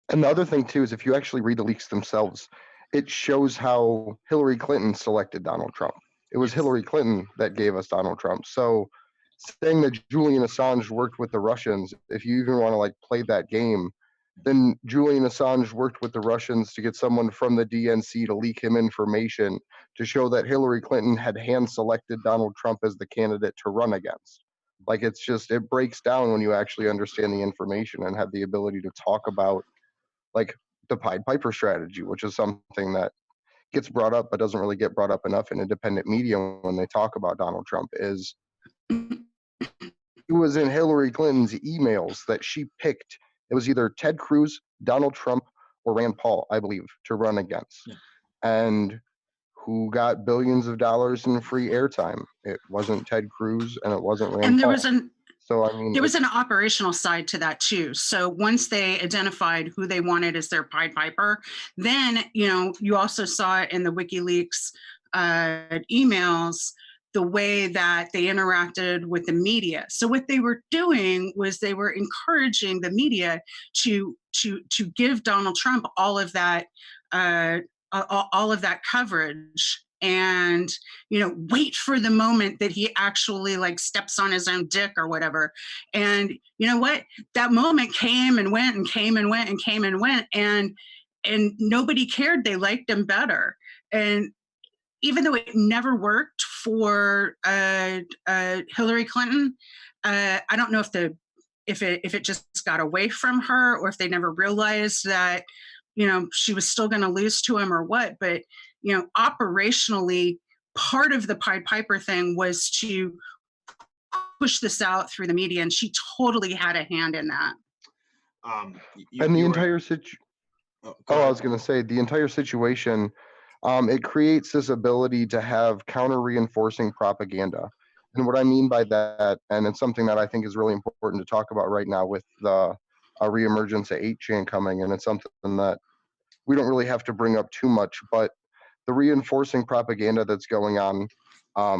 Speaker 1: And the other thing too is if you actually read the leaks themselves, it shows how Hillary Clinton selected Donald Trump. It was Hillary Clinton that gave us Donald Trump. So saying that Julian Assange worked with the Russians, if you even want to like play that game, then Julian Assange worked with the Russians to get someone from the DNC to leak him information to show that Hillary Clinton had hand selected Donald Trump as the candidate to run against. Like it's just, it breaks down when you actually understand the information and have the ability to talk about like the Pied Piper strategy, which is something that gets brought up but doesn't really get brought up enough in independent media when they talk about Donald Trump, is it was in Hillary Clinton's emails that she picked. It was either Ted Cruz, Donald Trump, or Rand Paul, I believe, to run against. And who got billions of dollars in free airtime? It wasn't Ted Cruz and it wasn't Rand Paul.
Speaker 3: And there was an
Speaker 1: So I mean,
Speaker 3: there was an operational side to that too. So once they identified who they wanted as their Pied Piper, then you also saw it in the WikiLeaks emails, the way that they interacted with the media. So what they were doing was they were encouraging the media to give Donald Trump all of that coverage, and wait for the moment that he actually like steps on his own dick or whatever. And you know what, that moment came and went and came and went and came and went, and nobody cared. They liked him better. And even though it never worked for Hillary Clinton, I don't know if it just got away from her, or if they never realized that she was still going to lose to him or what. But operationally, part of the Pied Piper thing was to push this out through the media, and she totally had a hand in that.
Speaker 1: And the entire situation. I was going to say the entire situation. It creates this ability to have counter-reinforcing propaganda. And what I mean by that, and it's something that I think is really important to talk about right now with the reemergence of 8chan coming, and it's something that we don't really have to bring up too much, but the reinforcing propaganda that's going on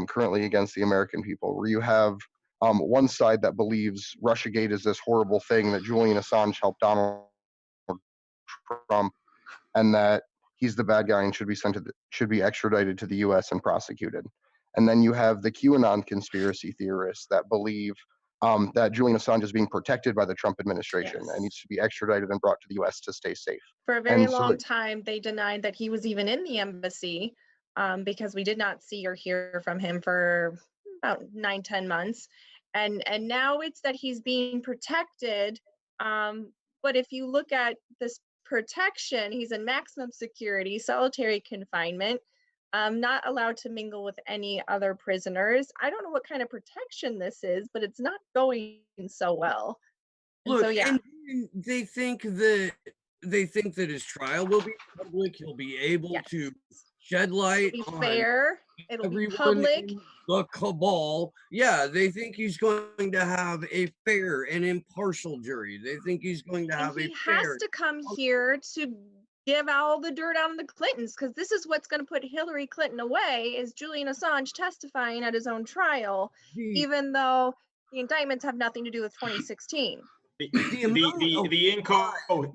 Speaker 1: currently against the American people, where you have one side that believes Russiagate is this horrible thing, that Julian Assange helped Donald Trump, and that he's the bad guy and should be extradited to the U.S. and prosecuted. And then you have the QAnon conspiracy theorists that believe that Julian Assange is being protected by the Trump administration and needs to be extradited and brought to the U.S. to stay safe.
Speaker 5: For a very long time, they denied that he was even in the embassy, because we did not see or hear from him for about 9-10 months. And now it's that he's being protected. But if you look at this protection, he's in maximum security, solitary confinement, not allowed to mingle with any other prisoners. I don't know what kind of protection this is, but it's not going so well.
Speaker 2: Look,
Speaker 5: so yeah,
Speaker 2: and they think that his trial will be public. He'll be able to shed light
Speaker 5: it'll be
Speaker 2: on
Speaker 5: fair. It'll be
Speaker 2: everyone
Speaker 5: public.
Speaker 2: in the cabal. Yeah, they think he's going to have a fair and impartial jury. They think he's going to have
Speaker 5: and
Speaker 2: a
Speaker 5: he
Speaker 2: fair.
Speaker 5: has to come here to give all the dirt on the Clintons, because this is what's going to put Hillary Clinton away, is Julian Assange testifying at his own trial, even though the indictments have nothing to do with 2016.
Speaker 2: The amount of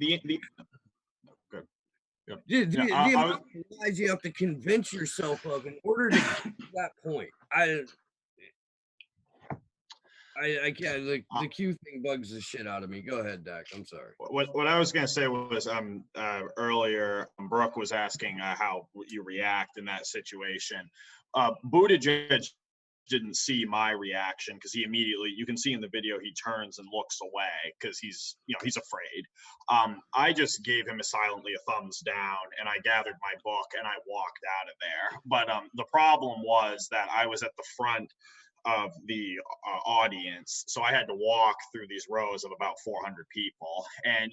Speaker 2: lies you have to convince yourself of in order to get to that point. I can't. The Q thing bugs the shit out of me. Go ahead, Dak. I'm sorry.
Speaker 4: What I was going to say was earlier, Brooke was asking how you react in that situation. Buttigieg didn't see my reaction because he immediately, you can see in the video, he turns and looks away because he's, he's afraid. I just gave him silently a thumbs down, and I gathered my book and I walked out of there. But the problem was that I was at the front of the audience, so I had to walk through these rows of about 400 people, and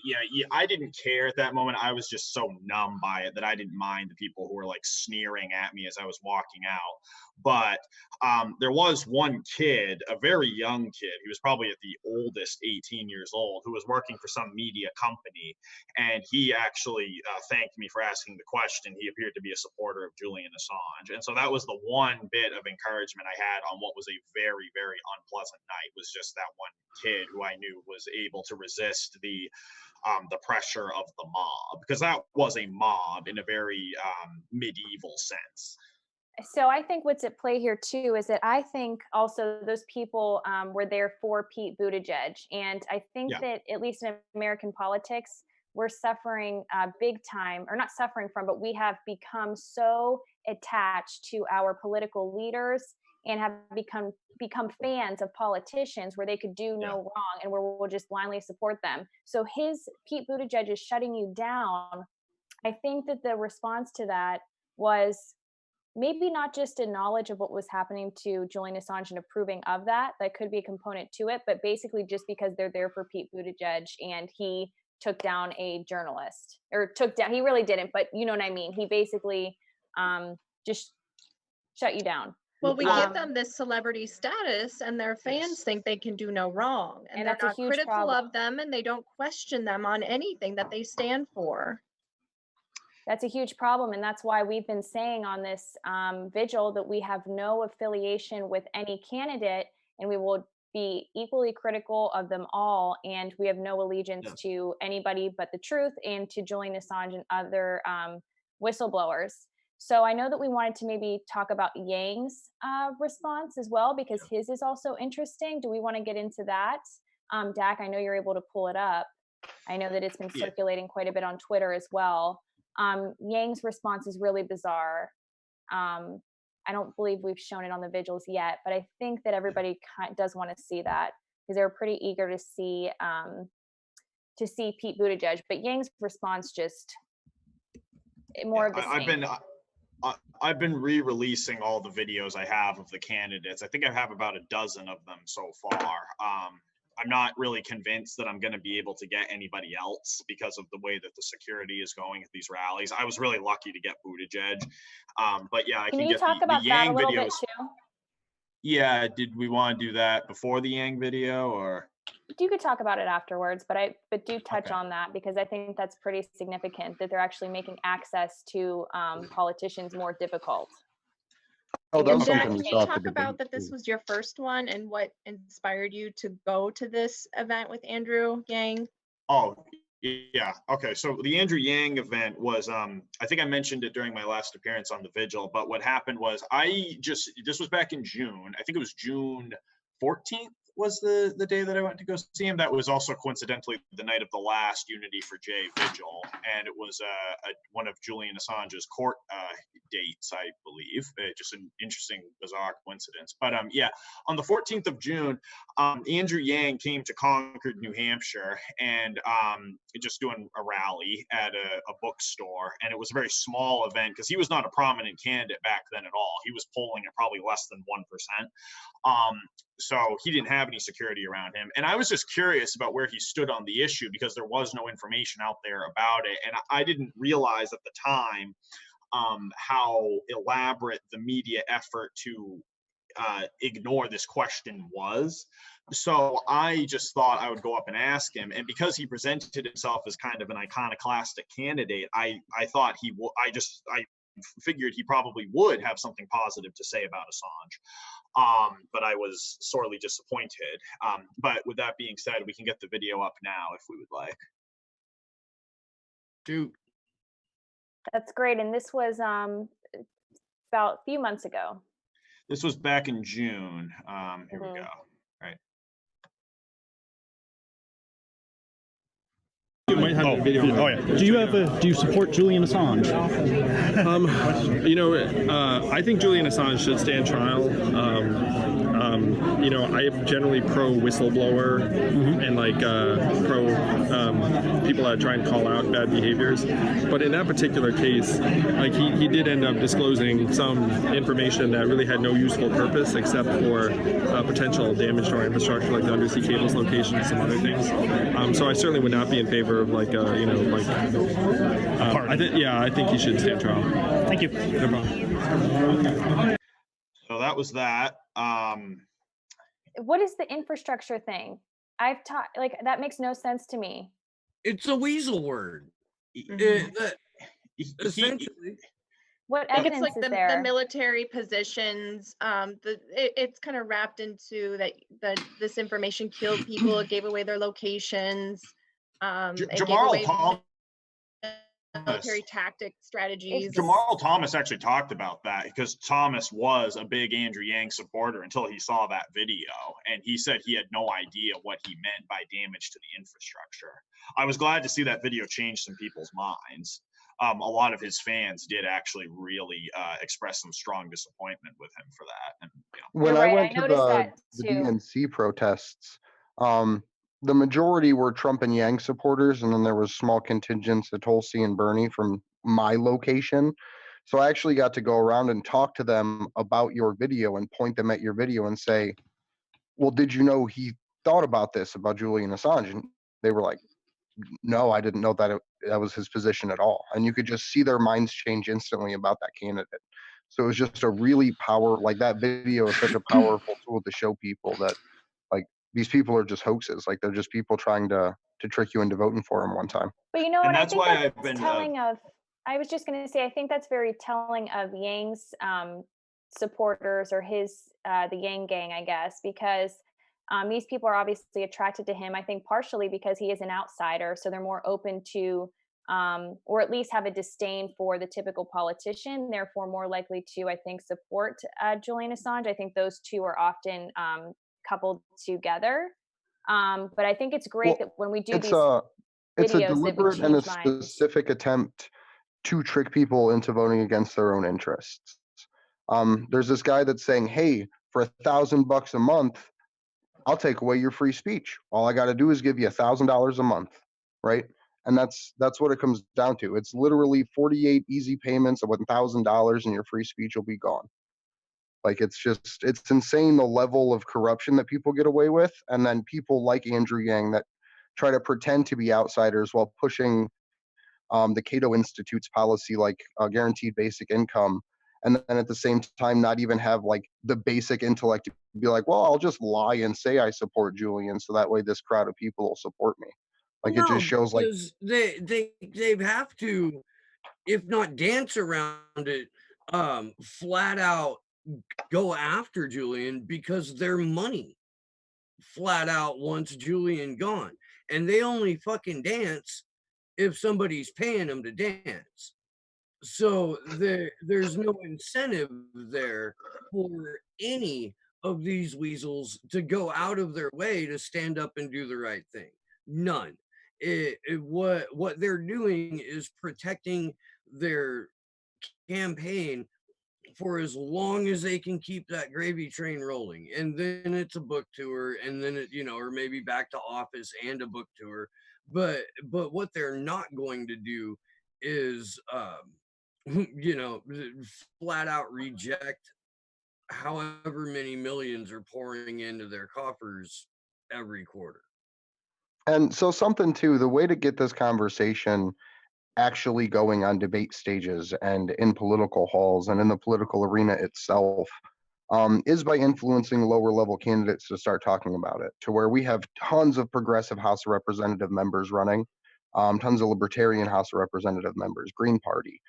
Speaker 4: I didn't care at that moment. I was just so numb by it that I didn't mind the people who were like sneering at me as I was walking out. But there was one kid, a very young kid, he was probably at the oldest 18 years old, who was working for some media company, and he actually thanked me for asking the question. He appeared to be a supporter of Julian Assange, and so that was the one bit of encouragement I had on what was a very, very unpleasant night, was just that one kid who I knew was able to resist the pressure of the mob, because that was a mob in a very medieval sense.
Speaker 7: So I think what's at play here too is that I think also those people were there for Pete Buttigieg, and I think that at least in American politics, we're suffering big time, or not suffering from, but we have become so attached to our political leaders and have become fans of politicians where they could do no wrong and where we'll just blindly support them. So Pete Buttigieg is shutting you down. I think that the response to that was maybe not just a knowledge of what was happening to Julian Assange and approving of that could be a component to it, but basically just because they're there for Pete Buttigieg and he took down a journalist, or he really didn't, but you know what I mean? He basically just shut you down.
Speaker 5: Well, we give them this celebrity status, and their fans think they can do no wrong, and they're not critical of them, and they don't question them on anything that they stand for.
Speaker 7: That's a huge problem, and that's why we've been saying on this vigil that we have no affiliation with any candidate, and we will be equally critical of them all, and we have no allegiance to anybody but the truth and to Julian Assange and other whistleblowers. So I know that we wanted to maybe talk about Yang's response as well, because his is also interesting. Do we want to get into that? Dak, I know you're able to pull it up. I know that it's been circulating quite a bit on Twitter as well. Yang's response is really bizarre. I don't believe we've shown it on the vigils yet, but I think that everybody does want to see that because they're pretty eager to see Pete Buttigieg. But Yang's response just more of the same.
Speaker 4: I've been re-releasing all the videos I have of the candidates. I think I have about a dozen of them so far. I'm not really convinced that I'm going to be able to get anybody else because of the way that the security is going at these rallies. I was really lucky to get Buttigieg. But yeah, I can get the Yang videos.
Speaker 7: Too?
Speaker 4: Yeah, did we want to do that before the Yang video, or?
Speaker 7: You could talk about it afterwards, but do touch on that, because I think that's pretty significant that they're actually making access to politicians more difficult.
Speaker 1: Oh, that was
Speaker 5: Jack,
Speaker 1: something
Speaker 5: can you talk about that this was your first one and what inspired you to go to this event with Andrew Yang?
Speaker 4: Oh, yeah. Okay. So the Andrew Yang event was, I think I mentioned it during my last appearance on the vigil, but what happened was this was back in June. I think it was June 14th was the day that I went to go see him. That was also coincidentally the night of the last Unity for Jay vigil, and it was one of Julian Assange's court dates, I believe. Just an interesting, bizarre coincidence. But yeah, on the 14th of June, Andrew Yang came to Concord, New Hampshire, and just doing a rally at a bookstore, and it was a very small event because he was not a prominent candidate back then at all. He was polling at probably less than 1%. So he didn't have any security around him. And I was just curious about where he stood on the issue because there was no information out there about it. And I didn't realize at the time how elaborate the media effort to ignore this question was. So I just thought I would go up and ask him. And because he presented himself as kind of an iconoclastic candidate, I thought I figured he probably would have something positive to say about Assange. But I was sorely disappointed. But with that being said, we can get the video up now if we would like.
Speaker 2: Dude.
Speaker 7: That's great. And this was about a few months ago.
Speaker 4: This was back in June. Here we go. Right.
Speaker 10: have the video.
Speaker 8: Oh yeah. Do you support Julian Assange?
Speaker 10: I think Julian Assange should stand trial. I'm generally pro whistleblower and pro people that try and call out bad behaviors. But in that particular case, he did end up disclosing some information that really had no useful purpose except for potential damage to our infrastructure, like the undersea cables location and some other things. So I certainly would not be in favor of I think he should stand trial.
Speaker 8: Thank you.
Speaker 10: No problem.
Speaker 4: So that was that.
Speaker 7: What is the infrastructure thing? I've taught, that makes no sense to me.
Speaker 2: It's a weasel word. Essentially.
Speaker 7: What
Speaker 5: I think
Speaker 7: evidence
Speaker 5: it's like
Speaker 7: is there?
Speaker 5: the military positions. It's kind of wrapped into that this information killed people. It gave away their locations. It gave
Speaker 4: Jamal
Speaker 5: away
Speaker 4: Thomas.
Speaker 5: military tactic strategies.
Speaker 4: Jamal Thomas actually talked about that because Thomas was a big Andrew Yang supporter until he saw that video, and he said he had no idea what he meant by damage to the infrastructure. I was glad to see that video change some people's minds. A lot of his fans did actually really express some strong disappointment with him for that. And
Speaker 1: When
Speaker 7: You're
Speaker 1: I
Speaker 7: right,
Speaker 1: went
Speaker 7: I
Speaker 1: to
Speaker 7: noticed that
Speaker 1: the
Speaker 7: too.
Speaker 1: DNC protests, the majority were Trump and Yang supporters, and then there was small contingents of Tulsi and Bernie from my location. So I actually got to go around and talk to them about your video and point them at your video and say, well, did you know he thought about this, about Julian Assange? And they were like, no, I didn't know that that was his position at all. And you could just see their minds change instantly about that candidate. So it was just a really that video is such a powerful tool to show people that these people are just hoaxes. They're just people trying to trick you into voting for him one time.
Speaker 7: But you know what?
Speaker 4: And that's why I've been
Speaker 7: telling of. I was just going to say, I think that's very telling of Yang's supporters, or his the Yang gang, I guess, because these people are obviously attracted to him. I think partially because he is an outsider, so they're more open to, or at least have a disdain for the typical politician. Therefore, more likely to, I think, support Julian Assange. I think those two are often coupled together. But I think it's great that when we do these videos,
Speaker 1: it's a deliberate and a specific attempt to trick people into voting against their own interests. There's this guy that's saying, hey, for $1,000 a month, I'll take away your free speech. All I got to do is give you $1,000 a month, right? And that's what it comes down to. It's literally 48 easy payments of $1,000 and your free speech will be gone. It's insane the level of corruption that people get away with. And then people like Andrew Yang that try to pretend to be outsiders while pushing the Cato Institute's policy, like guaranteed basic income. And then at the same time, not even have the basic intellect to be like, well, I'll just lie and say I support Julian. So that way this crowd of people will support me. It just shows
Speaker 2: they have to, if not dance around it, flat out go after Julian because their money flat out wants Julian gone. And they only fucking dance if somebody's paying them to dance. So there's no incentive there for any of these weasels to go out of their way to stand up and do the right thing. None. What they're doing is protecting their campaign for as long as they can keep that gravy train rolling. And then it's a book tour, and then or maybe back to office and a book tour. But what they're not going to do is flat out reject however many millions are pouring into their coffers every quarter.
Speaker 1: And so something too, the way to get this conversation actually going on debate stages and in political halls and in the political arena itself is by influencing lower level candidates to start talking about it, to where we have tons of progressive House of Representative members running, tons of libertarian House of Representative members, Green Party.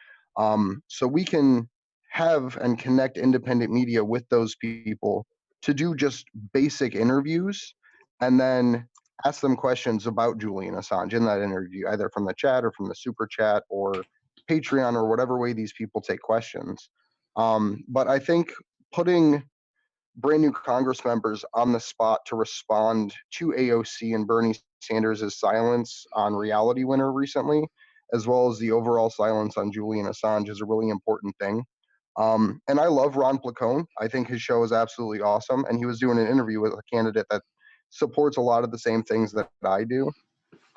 Speaker 1: So we can have and connect independent media with those people to do just basic interviews and then ask them questions about Julian Assange in that interview, either from the chat or from the super chat or Patreon or whatever way these people take questions. But I think putting brand new Congress members on the spot to respond to AOC and Bernie Sanders' silence on Reality Winner recently, as well as the overall silence on Julian Assange, is a really important thing. And I love Ron Placone. I think his show is absolutely awesome. And he was doing an interview with a candidate that supports a lot of the same things that I do.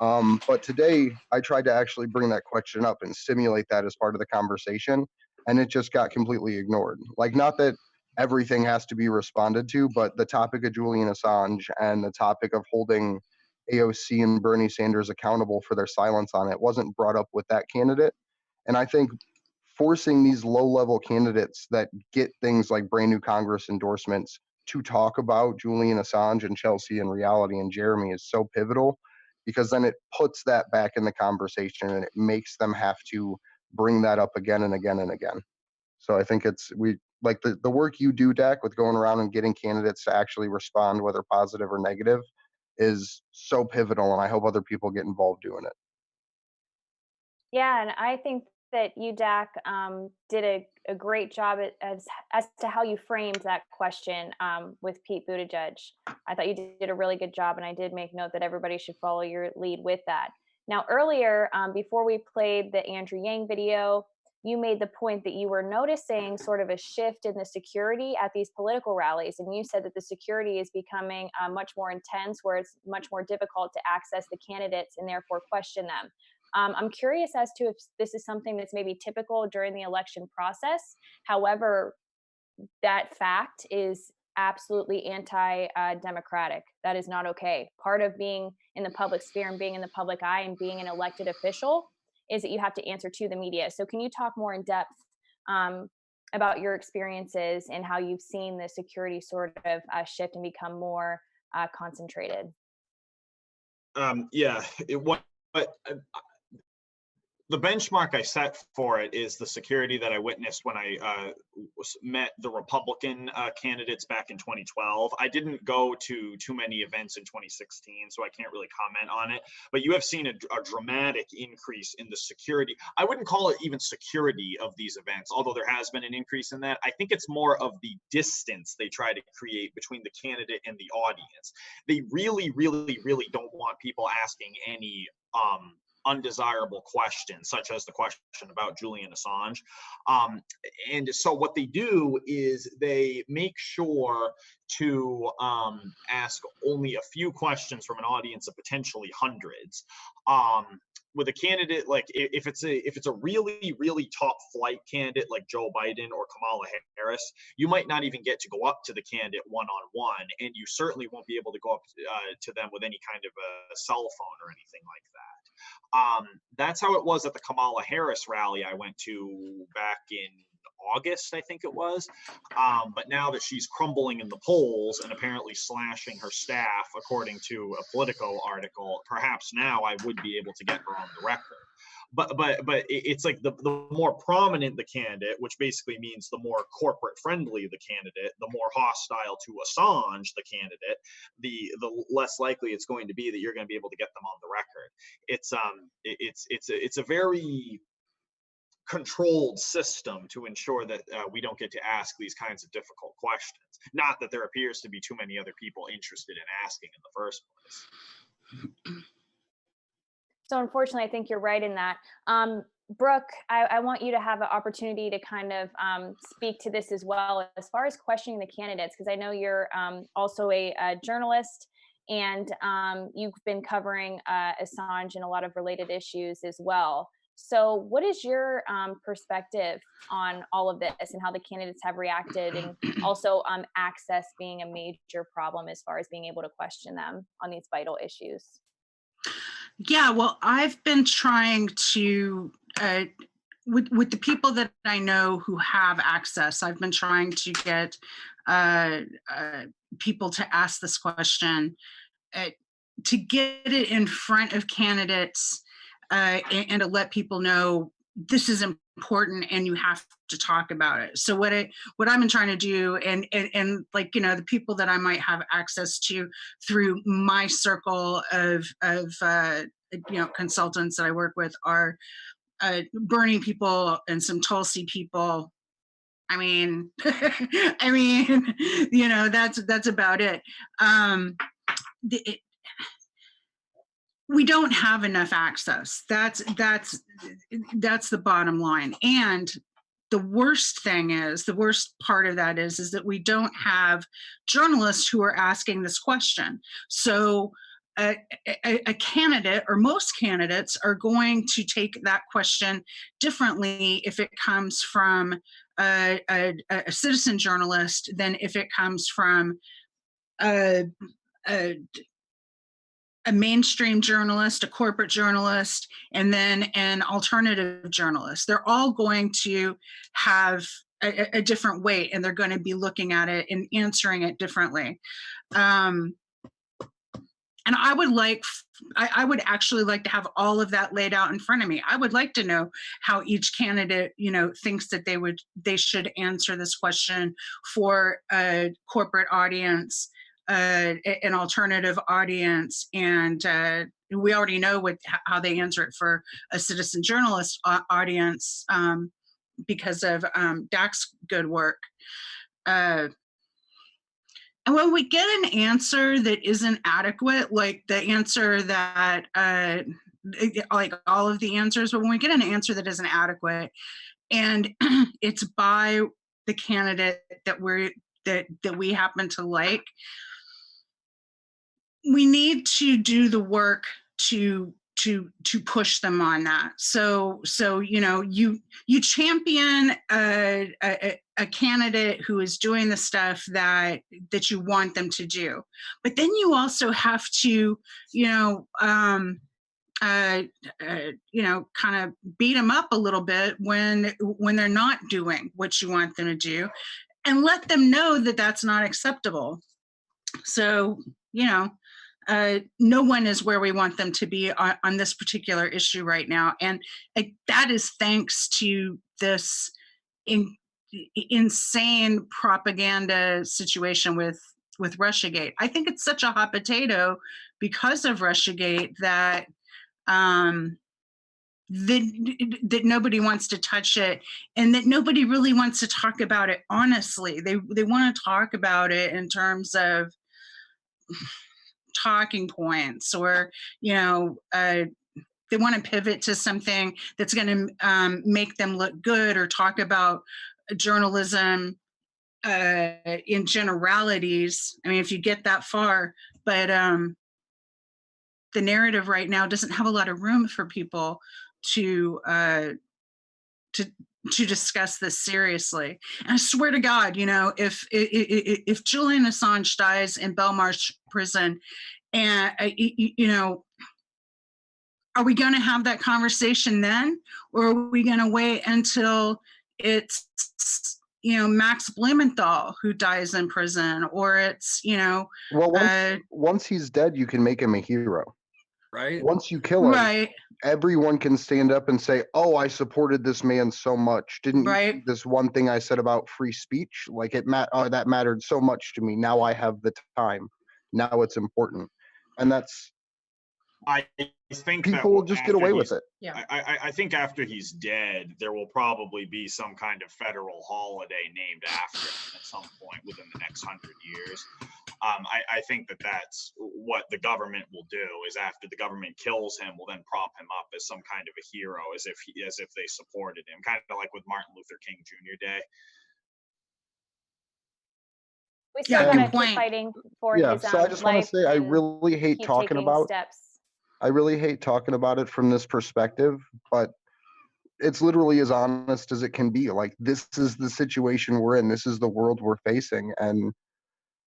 Speaker 1: But today, I tried to actually bring that question up and simulate that as part of the conversation, and it just got completely ignored. Like, not that everything has to be responded to, but the topic of Julian Assange and the topic of holding AOC and Bernie Sanders accountable for their silence on it wasn't brought up with that candidate. And I think forcing these low-level candidates that get things like brand new Congress endorsements to talk about Julian Assange and Chelsea and Reality and Jeremy is so pivotal, because then it puts that back in the conversation and it makes them have to bring that up again and again and again. So I think we like the work you do, Dak, with going around and getting candidates to actually respond, whether positive or negative, is so pivotal, and I hope other people get involved doing it.
Speaker 7: Yeah, and I think that you, Dak, did a great job as to how you framed that question with Pete Buttigieg. I thought you did a really good job, and I did make note that everybody should follow your lead with that. Now, earlier, before we played the Andrew Yang video, you made the point that you were noticing sort of a shift in the security at these political rallies, and you said that the security is becoming much more intense, where it's much more difficult to access the candidates and therefore question them. I'm curious as to if this is something that's maybe typical during the election process. However, that fact is absolutely anti-democratic. That is not okay. Part of being in the public sphere and being in the public eye and being an elected official is that you have to answer to the media. So can you talk more in depth about your experiences and how you've seen the security sort of shift and become more concentrated?
Speaker 4: The benchmark I set for it is the security that I witnessed when I met the Republican candidates back in 2012. I didn't go to too many events in 2016, so I can't really comment on it. But you have seen a dramatic increase in the security. I wouldn't call it even security of these events, although there has been an increase in that. I think it's more of the distance they try to create between the candidate and the audience. They really, really, really don't want people asking any undesirable questions, such as the question about Julian Assange. And so what they do is they make sure to ask only a few questions from an audience of potentially hundreds. With a candidate, like if it's a really, really top flight candidate like Joe Biden or Kamala Harris, you might not even get to go up to the candidate one-on-one, and you certainly won't be able to go up to them with any kind of a cell phone or anything like that. That's how it was at the Kamala Harris rally I went to back in August, I think it was. But now that she's crumbling in the polls and apparently slashing her staff, according to a Politico article, perhaps now I would be able to get her on the record. But it's like the more prominent the candidate, which basically means the more corporate friendly the candidate, the more hostile to Assange the candidate, the less likely it's going to be that you're going to be able to get them on the record. It's a very controlled system to ensure that we don't get to ask these kinds of difficult questions. Not that there appears to be too many other people interested in asking in the first place.
Speaker 7: So unfortunately, I think you're right in that. Brooke, I want you to have an opportunity to kind of speak to this as well, as far as questioning the candidates, because I know you're also a journalist, and you've been covering Assange and a lot of related issues as well. So what is your perspective on all of this and how the candidates have reacted, and also access being a major problem as far as being able to question them on these vital issues?
Speaker 3: Yeah, well, I've been trying to, with the people that I know who have access, I've been trying to get people to ask this question, to get it in front of candidates, and to let people know this is important and you have to talk about it. So what I've been trying to do, and like, you know, the people that I might have access to through my circle of you know, consultants that I work with, are Bernie people and some Tulsi people, I mean, I mean, you know, that's about it. We don't have enough access. That's the bottom line. And the worst thing is, the worst part of that is that we don't have journalists who are asking this question. So a candidate, or most candidates, are going to take that question differently if it comes from a citizen journalist than if it comes from a mainstream journalist, a corporate journalist, and then an alternative journalist. They're all going to have a different weight, and they're going to be looking at it and answering it differently. And I would actually like to have all of that laid out in front of me. I would like to know how each candidate, you know, thinks that they should answer this question for a corporate audience, an alternative audience, and we already know how they answer it for a citizen journalist audience because of Dak's good work. And when we get an answer that isn't adequate, like the answer that, like all of the answers, but when we get an answer that isn't adequate, and it's by the candidate that we happen to like, we need to do the work to push them on that. So you know, you champion a candidate who is doing the stuff that you want them to do, but then you also have to, you know, you know, kind of beat them up a little bit when they're not doing what you want them to do, and let them know that that's not acceptable. So, you know, no one is where we want them to be on this particular issue right now. And that is thanks to this insane propaganda situation with Russiagate. I think it's such a hot potato because of Russiagate that that nobody wants to touch it, and that nobody really wants to talk about it honestly. They want to talk about it in terms of talking points, or, you know, they want to pivot to something that's going to make them look good, or talk about journalism in generalities. I mean, if you get that far, but the narrative right now doesn't have a lot of room for people to discuss this seriously. And I swear to God, you know, if Julian Assange dies in Belmarsh prison, and you know, are we going to have that conversation then, or are we going to wait until it's, you know, Max Blumenthal who dies in prison, or it's, you know,
Speaker 1: Well, once he's dead, you can make him a hero.
Speaker 2: Right.
Speaker 1: Once you kill him,
Speaker 3: right,
Speaker 1: everyone can stand up and say, "Oh, I supported this man so much. Didn't you
Speaker 3: right,
Speaker 1: see this one thing I said about free speech? Like that mattered so much to me. Now I have the time. Now it's important." And that's,
Speaker 4: I think
Speaker 1: people will just get away with it.
Speaker 5: Yeah.
Speaker 4: I think after he's dead, there will probably be some kind of federal holiday named after him at some point within the next 100 years. I think that's what the government will do, is after the government kills him, will then prop him up as some kind of a hero, as if they supported him, kind of like with Martin Luther King Jr. Day.
Speaker 7: We still
Speaker 3: Yeah,
Speaker 7: gotta
Speaker 3: good point.
Speaker 7: keep fighting for
Speaker 1: Yeah,
Speaker 7: his
Speaker 1: so I just want
Speaker 7: life
Speaker 1: to say I
Speaker 7: and
Speaker 1: really hate
Speaker 7: keep
Speaker 1: talking
Speaker 7: taking
Speaker 1: about
Speaker 7: steps.
Speaker 1: I really hate talking about it from this perspective, but it's literally as honest as it can be. Like, this is the situation we're in. This is the world we're facing. And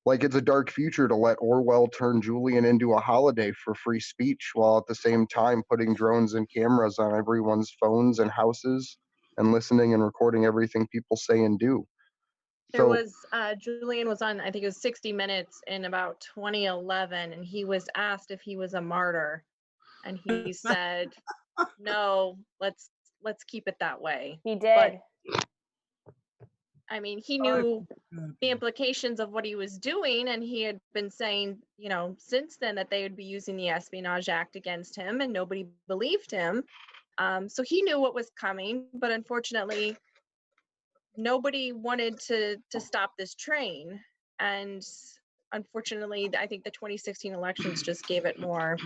Speaker 1: like, it's a dark future to let Orwell turn Julian into a holiday for free speech, while at the same time putting drones and cameras on everyone's phones and houses and listening and recording everything people say and do.
Speaker 5: There was Julian was on, I think it was 60 Minutes in about 2011, and he was asked if he was a martyr, and he said, "No, let's keep it that way."
Speaker 7: He did.
Speaker 5: But I mean, he knew the implications of what he was doing, and he had been saying, you know, since then, that they would be using the Espionage Act against him, and nobody believed him. So he knew what was coming, but unfortunately, nobody wanted to stop this train. And unfortunately, I think the 2016 elections just gave it more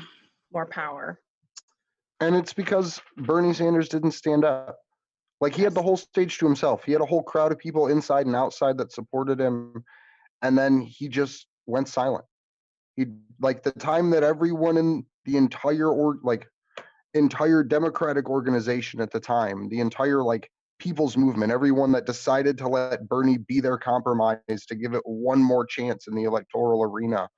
Speaker 5: power.
Speaker 1: And it's because Bernie Sanders didn't stand up. Like, he had the whole stage to himself. He had a whole crowd of people inside and outside that supported him, and then he just went silent. He, like, the time that everyone in the entire Democratic organization at the time, the entire people's movement, everyone that decided to let Bernie be their compromise to give it one more chance in the electoral arena,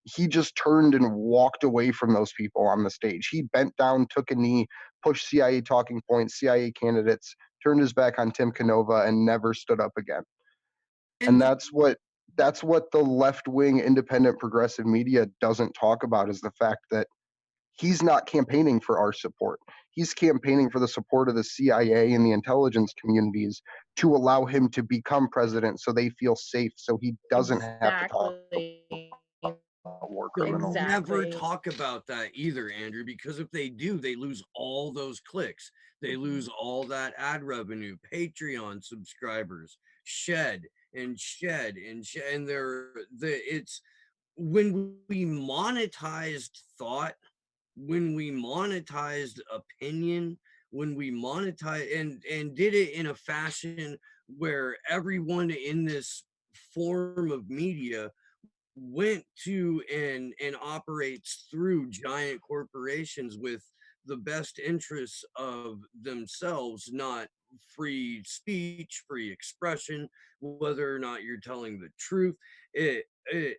Speaker 1: he just turned and walked away from those people on the stage. He bent down, took a knee, pushed CIA talking points, CIA candidates, turned his back on Tim Canova, and never stood up again. And that's what the left-wing independent progressive media doesn't talk about, is the fact that he's not campaigning for our support. He's campaigning for the support of the CIA and the intelligence communities to allow him to become president so they feel safe, so he doesn't have to talk about war criminals.
Speaker 2: They'll never talk about that either, Andrew, because if they do, they lose all those clicks. They lose all that ad revenue, Patreon subscribers, shed. And it's when we monetized thought, when we monetized opinion, when we monetized and did it in a fashion where everyone in this form of media went to and operates through giant corporations with the best interests of themselves, not free speech, free expression, whether or not you're telling the truth. The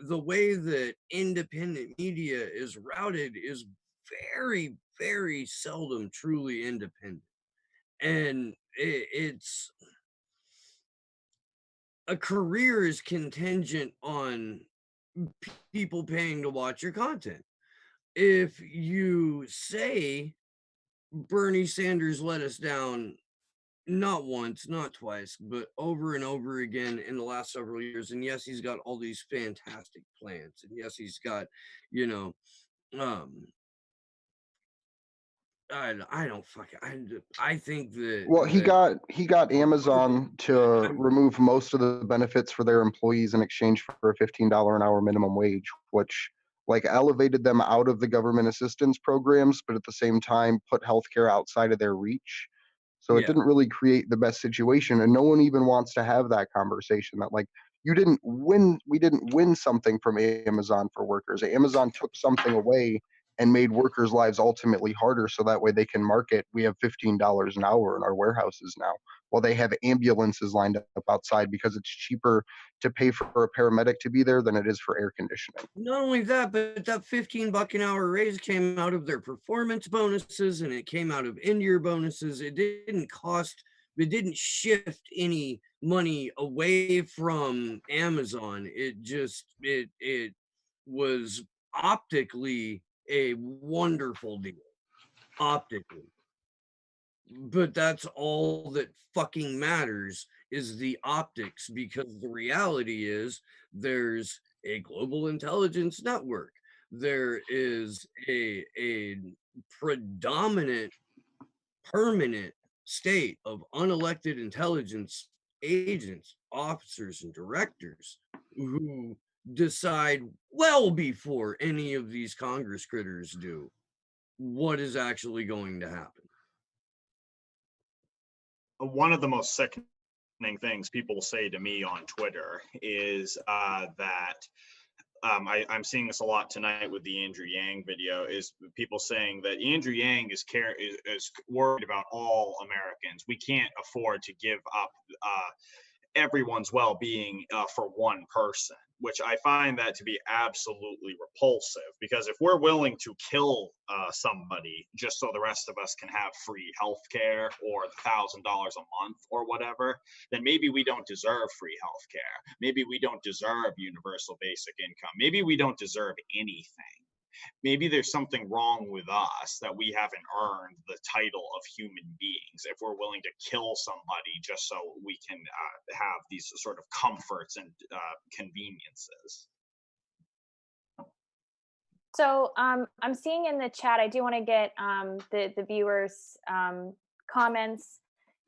Speaker 2: way that independent media is routed is very, very seldom truly independent. And it's a career is contingent on people paying to watch your content. If you say Bernie Sanders let us down not once, not twice, but over and over again in the last several years, and yes, he's got all these fantastic plans, and yes, he's got, um, I don't fucking I think that
Speaker 1: Well, he got Amazon to remove most of the benefits for their employees in exchange for a $15 an hour minimum wage, which elevated them out of the government assistance programs, but at the same time put healthcare outside of their reach. So it didn't really create the best situation, and no one even wants to have that conversation that we didn't win something from Amazon for workers. Amazon took something away and made workers' lives ultimately harder, so that way they can market, we have $15 an hour in our warehouses now, while they have ambulances lined up outside because it's cheaper to pay for a paramedic to be there than it is for air conditioning.
Speaker 2: Not only that, but that $15 an hour raise came out of their performance bonuses, and it came out of in-year bonuses. It didn't shift any money away from Amazon. It was optically a wonderful deal, optically. But that's all that fucking matters, is the optics, because the reality is there's a global intelligence network. There is a predominant, permanent state of unelected intelligence agents, officers, and directors who decide well before any of these Congress critters do what is actually going to happen.
Speaker 4: One of the most sickening things people say to me on Twitter is that I'm seeing this a lot tonight with the Andrew Yang video, is people saying that Andrew Yang is worried about all Americans. We can't afford to give up everyone's well-being for one person, which I find that to be absolutely repulsive, because if we're willing to kill somebody just so the rest of us can have free healthcare or $1,000 a month or whatever, then maybe we don't deserve free healthcare. Maybe we don't deserve universal basic income. Maybe we don't deserve anything. Maybe there's something wrong with us that we haven't earned the title of human beings if we're willing to kill somebody just so we can have these sort of comforts and conveniences.
Speaker 7: So I'm seeing in the chat, I do want to get the viewers' comments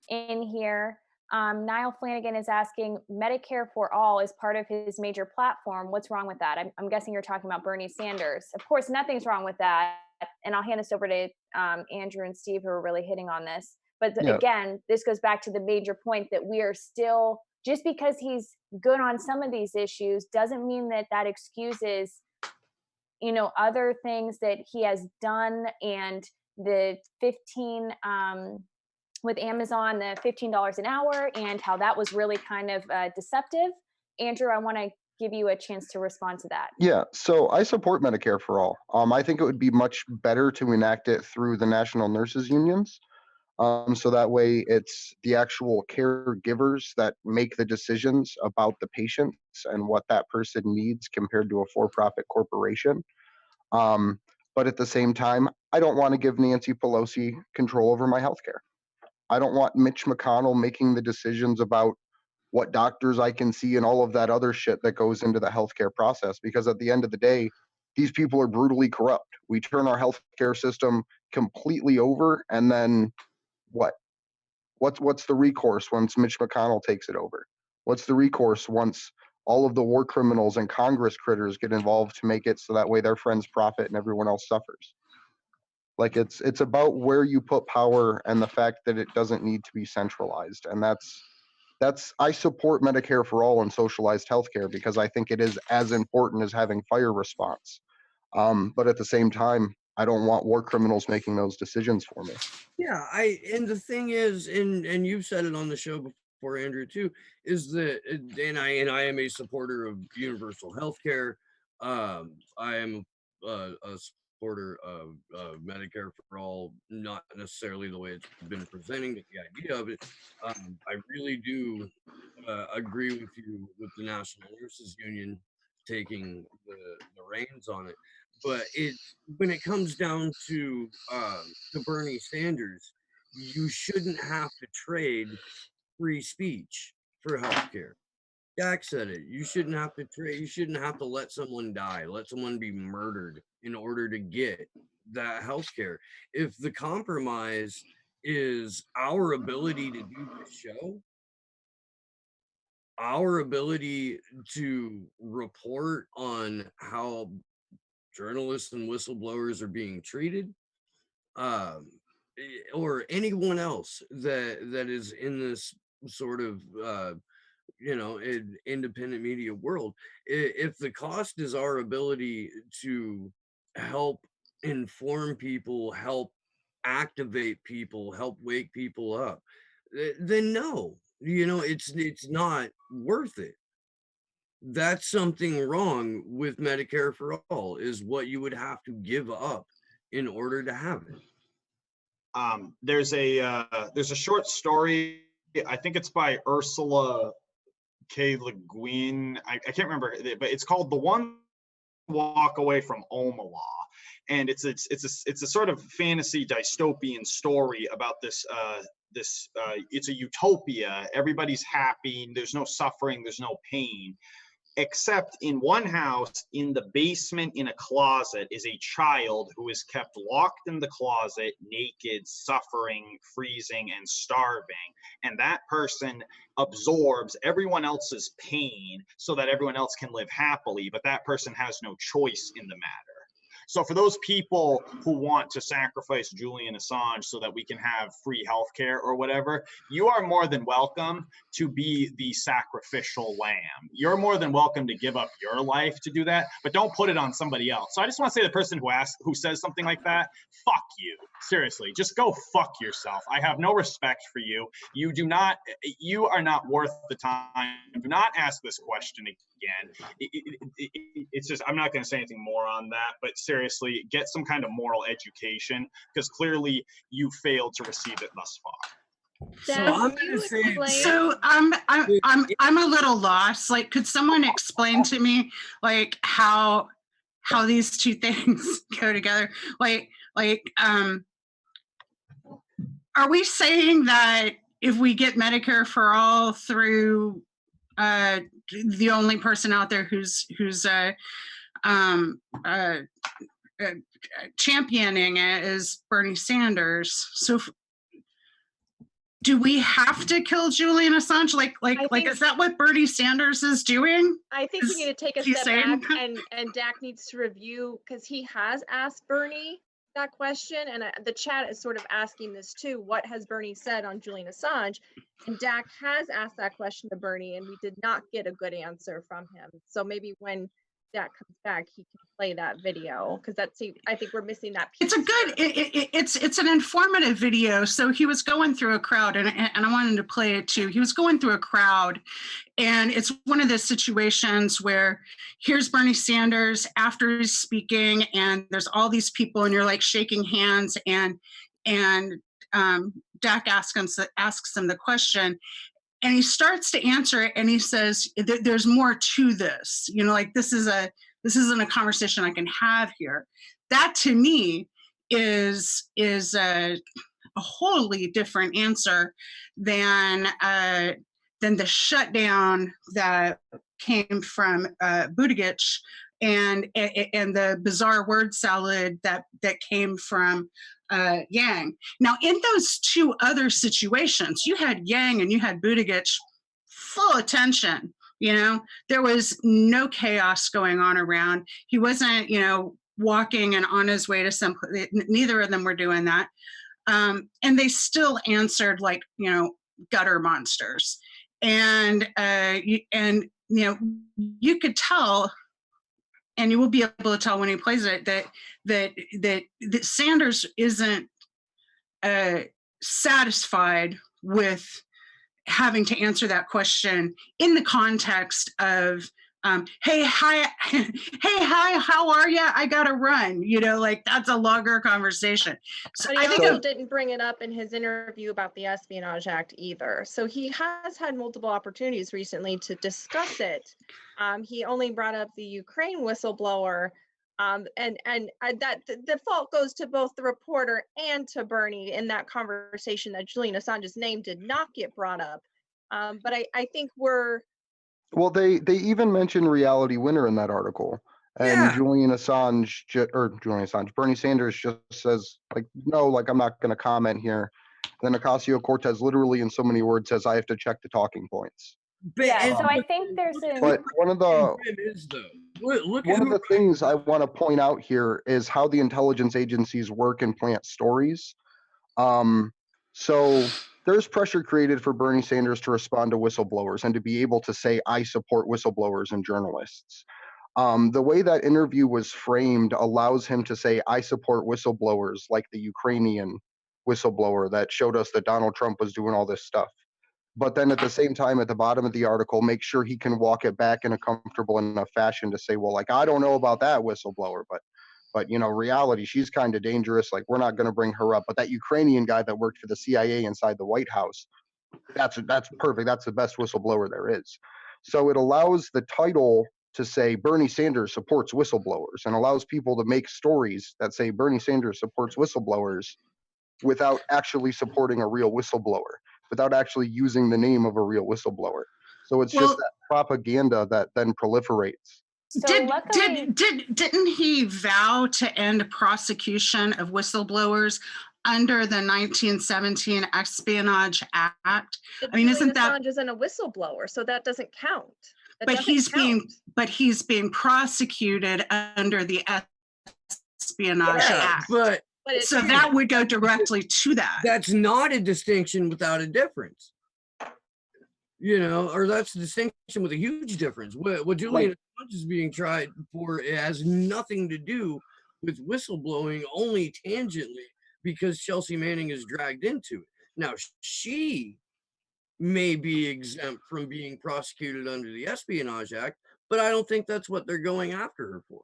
Speaker 7: in here. Niall Flanagan is asking, Medicare for all is part of his major platform. What's wrong with that? I'm guessing you're talking about Bernie Sanders. Of course, nothing's wrong with that. And I'll hand this over to Andrew and Steve, who are really hitting on this. But
Speaker 1: Yeah.
Speaker 7: again, this goes back to the major point that we are still, just because he's good on some of these issues doesn't mean that that excuses, you know, other things that he has done. And the 15 with Amazon, the $15 an hour, and how that was really kind of deceptive. Andrew, I want to give you a chance to respond to that.
Speaker 1: Yeah, so I support Medicare for all. I think it would be much better to enact it through the national nurses unions. So that way it's the actual caregivers that make the decisions about the patients and what that person needs compared to a for-profit corporation. But at the same time, I don't want to give Nancy Pelosi control over my healthcare. I don't want Mitch McConnell making the decisions about what doctors I can see and all of that other shit that goes into the healthcare process. Because at the end of the day, these people are brutally corrupt. We turn our healthcare system completely over, and then what? What's the recourse once Mitch McConnell takes it over? What's the recourse once all of the war criminals and Congress critters get involved to make it so that way their friends profit and everyone else suffers? Like it's about where you put power and the fact that it doesn't need to be centralized. And that's I support Medicare for all and socialized healthcare because I think it is as important as having fire response. But at the same time, I don't want war criminals making those decisions for me.
Speaker 2: Yeah, and the thing is, and you've said it on the show before, Andrew, too, is that, and I am a supporter of universal health care. I am a supporter of Medicare for all, not necessarily the way it's been presenting, but the idea of it. I really do agree with you with the National Nurses Union taking the reins on it. But when it comes down to Bernie Sanders, you shouldn't have to trade free speech for healthcare. Jack said it. You shouldn't have to trade. You shouldn't have to let someone die, let someone be murdered in order to get that healthcare. If the compromise is our ability to do this show, our ability to report on how journalists and whistleblowers are being treated, or anyone else that is in this sort of independent media world, if the cost is our ability to help inform people, help activate people, help wake people up, then no, it's not worth it. That's something wrong with Medicare for all, is what you would have to give up in order to have it.
Speaker 4: There's a short story. I think it's by Ursula K. Le Guin. I can't remember, but it's called "The One Walk Away from Omaha," and it's a sort of fantasy dystopian story about this. It's a utopia. Everybody's happy. There's no suffering. There's no pain. Except in one house, in the basement, in a closet, is a child who is kept locked in the closet, naked, suffering, freezing, and starving. And that person absorbs everyone else's pain so that everyone else can live happily, but that person has no choice in the matter. So for those people who want to sacrifice Julian Assange so that we can have free healthcare or whatever, you are more than welcome to be the sacrificial lamb. You're more than welcome to give up your life to do that, but don't put it on somebody else. So I just want to say, the person who says something like that, fuck you. Seriously, just go fuck yourself. I have no respect for you. You are not worth the time. Do not ask this question again. It's just, I'm not going to say anything more on that, but seriously, get some kind of moral education, because clearly you failed to receive it thus far.
Speaker 2: So I'm going to say.
Speaker 3: So I'm a little lost. Like, could someone explain to me, like, how these two things go together? Are we saying that if we get Medicare for all through the only person out there who's championing it is Bernie Sanders? So Do we have to kill Julian Assange? Like,
Speaker 5: think-
Speaker 3: is that what Bernie Sanders is doing?
Speaker 5: I think we need to take a
Speaker 3: He's
Speaker 5: step
Speaker 3: saying-
Speaker 5: back, and Dak needs to review, because he has asked Bernie that question, and the chat is sort of asking this too. What has Bernie said on Julian Assange? And Dak has asked that question to Bernie, and we did not get a good answer from him. So maybe when Dak comes back, he can play that video, because I think we're missing that piece.
Speaker 3: It's a good, it's an informative video. So he was going through a crowd, and I wanted to play it too. He was going through a crowd, and it's one of those situations where here's Bernie Sanders after he's speaking, and there's all these people, and you're like shaking hands, and Dak asks him the question, and he starts to answer it, and he says, "There's more to this. You know, like this isn't a conversation I can have here." That to me is a wholly different answer than the shutdown that came from Buttigieg and the bizarre word salad that came from Yang. Now, in those two other situations, you had Yang and you had Buttigieg full attention. You know, there was no chaos going on around. He wasn't, walking and on his way to some. Neither of them were doing that, and they still answered like gutter monsters. And you could tell, and you will be able to tell when he plays it, that Sanders isn't satisfied with having to answer that question in the context of hey, hi, how are you? I gotta run. Like that's a longer conversation.
Speaker 5: So but he also didn't bring it up in his interview about the Espionage Act either. So he has had multiple opportunities recently to discuss it. He only brought up the Ukraine whistleblower, and that the fault goes to both the reporter and to Bernie in that conversation that Julian Assange's name did not get brought up. But I think we're.
Speaker 1: Well, they even mentioned Reality Winner in that article, and Bernie Sanders just says like, no, like I'm not going to comment here. Then Ocasio-Cortez literally in so many words says I have to check the talking points.
Speaker 7: Yeah, so I think there's a.
Speaker 1: But one of the things I want to point out here is how the intelligence agencies work and plant stories. So there's pressure created for Bernie Sanders to respond to whistleblowers and to be able to say, I support whistleblowers and journalists. The way that interview was framed allows him to say, I support whistleblowers, like the Ukrainian whistleblower that showed us that Donald Trump was doing all this stuff. But then at the same time, at the bottom of the article, make sure he can walk it back in a comfortable enough fashion to say, well, like, I don't know about that whistleblower, but reality, she's kind of dangerous. Like, we're not going to bring her up. But that Ukrainian guy that worked for the CIA inside the White House, that's perfect. That's the best whistleblower there is. So it allows the title to say Bernie Sanders supports whistleblowers and allows people to make stories that say Bernie Sanders supports whistleblowers without actually supporting a real whistleblower, without actually using the name of a real whistleblower. So it's just that propaganda that then proliferates.
Speaker 7: So
Speaker 3: didn't he vow to end prosecution of whistleblowers under the 1917 Espionage Act?
Speaker 5: I mean, isn't that? Assange isn't a whistleblower, so that doesn't count.
Speaker 3: But he's being prosecuted under the Espionage Act.
Speaker 2: But
Speaker 3: so that would go directly to that.
Speaker 2: That's not a distinction without a difference. Or that's a distinction with a huge difference. What Julian Assange is being tried for, it has nothing to do with whistleblowing, only tangentially, because Chelsea Manning is dragged into it. Now, she may be exempt from being prosecuted under the Espionage Act, but I don't think that's what they're going after her for.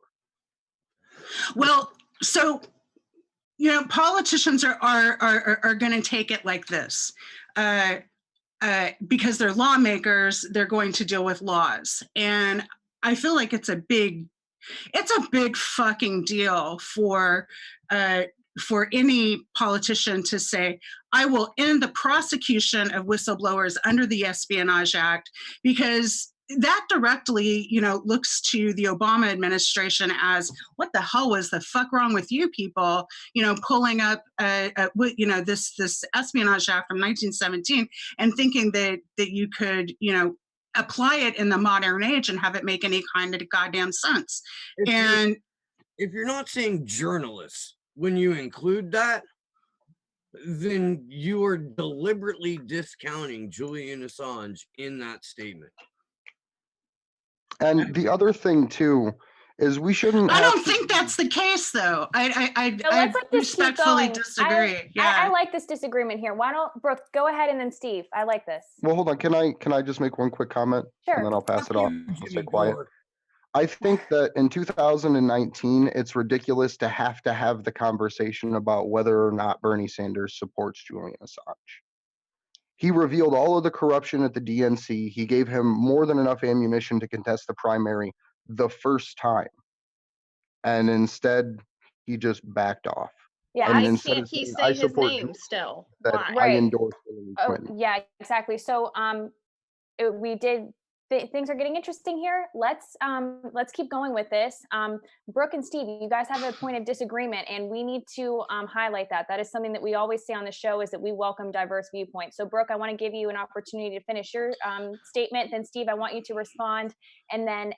Speaker 3: Well, so politicians are going to take it like this. Because they're lawmakers, they're going to deal with laws. And I feel like it's a big fucking deal for any politician to say, I will end the prosecution of whistleblowers under the Espionage Act, because that directly, looks to the Obama administration as, what the hell was the fuck wrong with you people, pulling up, this Espionage Act from 1917 and thinking that you could, apply it in the modern age and have it make any kind of goddamn sense.
Speaker 2: If you're not saying journalists, when you include that, then you are deliberately discounting Julian Assange in that statement.
Speaker 1: And the other thing too is we shouldn't.
Speaker 3: I don't think that's the case, though. I respectfully disagree.
Speaker 7: I like this disagreement here. Why don't Brooke go ahead and then Steve? I like this.
Speaker 1: Well, hold on. Can I just make one quick comment?
Speaker 7: Sure.
Speaker 1: And then I'll pass it off. I'll stay quiet. I think that in 2019, it's ridiculous to have the conversation about whether or not Bernie Sanders supports Julian Assange. He revealed all of the corruption at the DNC. He gave him more than enough ammunition to contest the primary the first time. And instead, he just backed off.
Speaker 5: Yeah,
Speaker 1: and
Speaker 5: why can't he say his name still?
Speaker 1: Why? I endorse Hillary Clinton.
Speaker 7: Yeah, exactly. So things are getting interesting here. Let's keep going with this. Brooke and Steve, you guys have a point of disagreement, and we need to highlight that. That is something that we always say on the show, is that we welcome diverse viewpoints. So Brooke, I want to give you an opportunity to finish your statement. Then Steve, I want you to respond. And then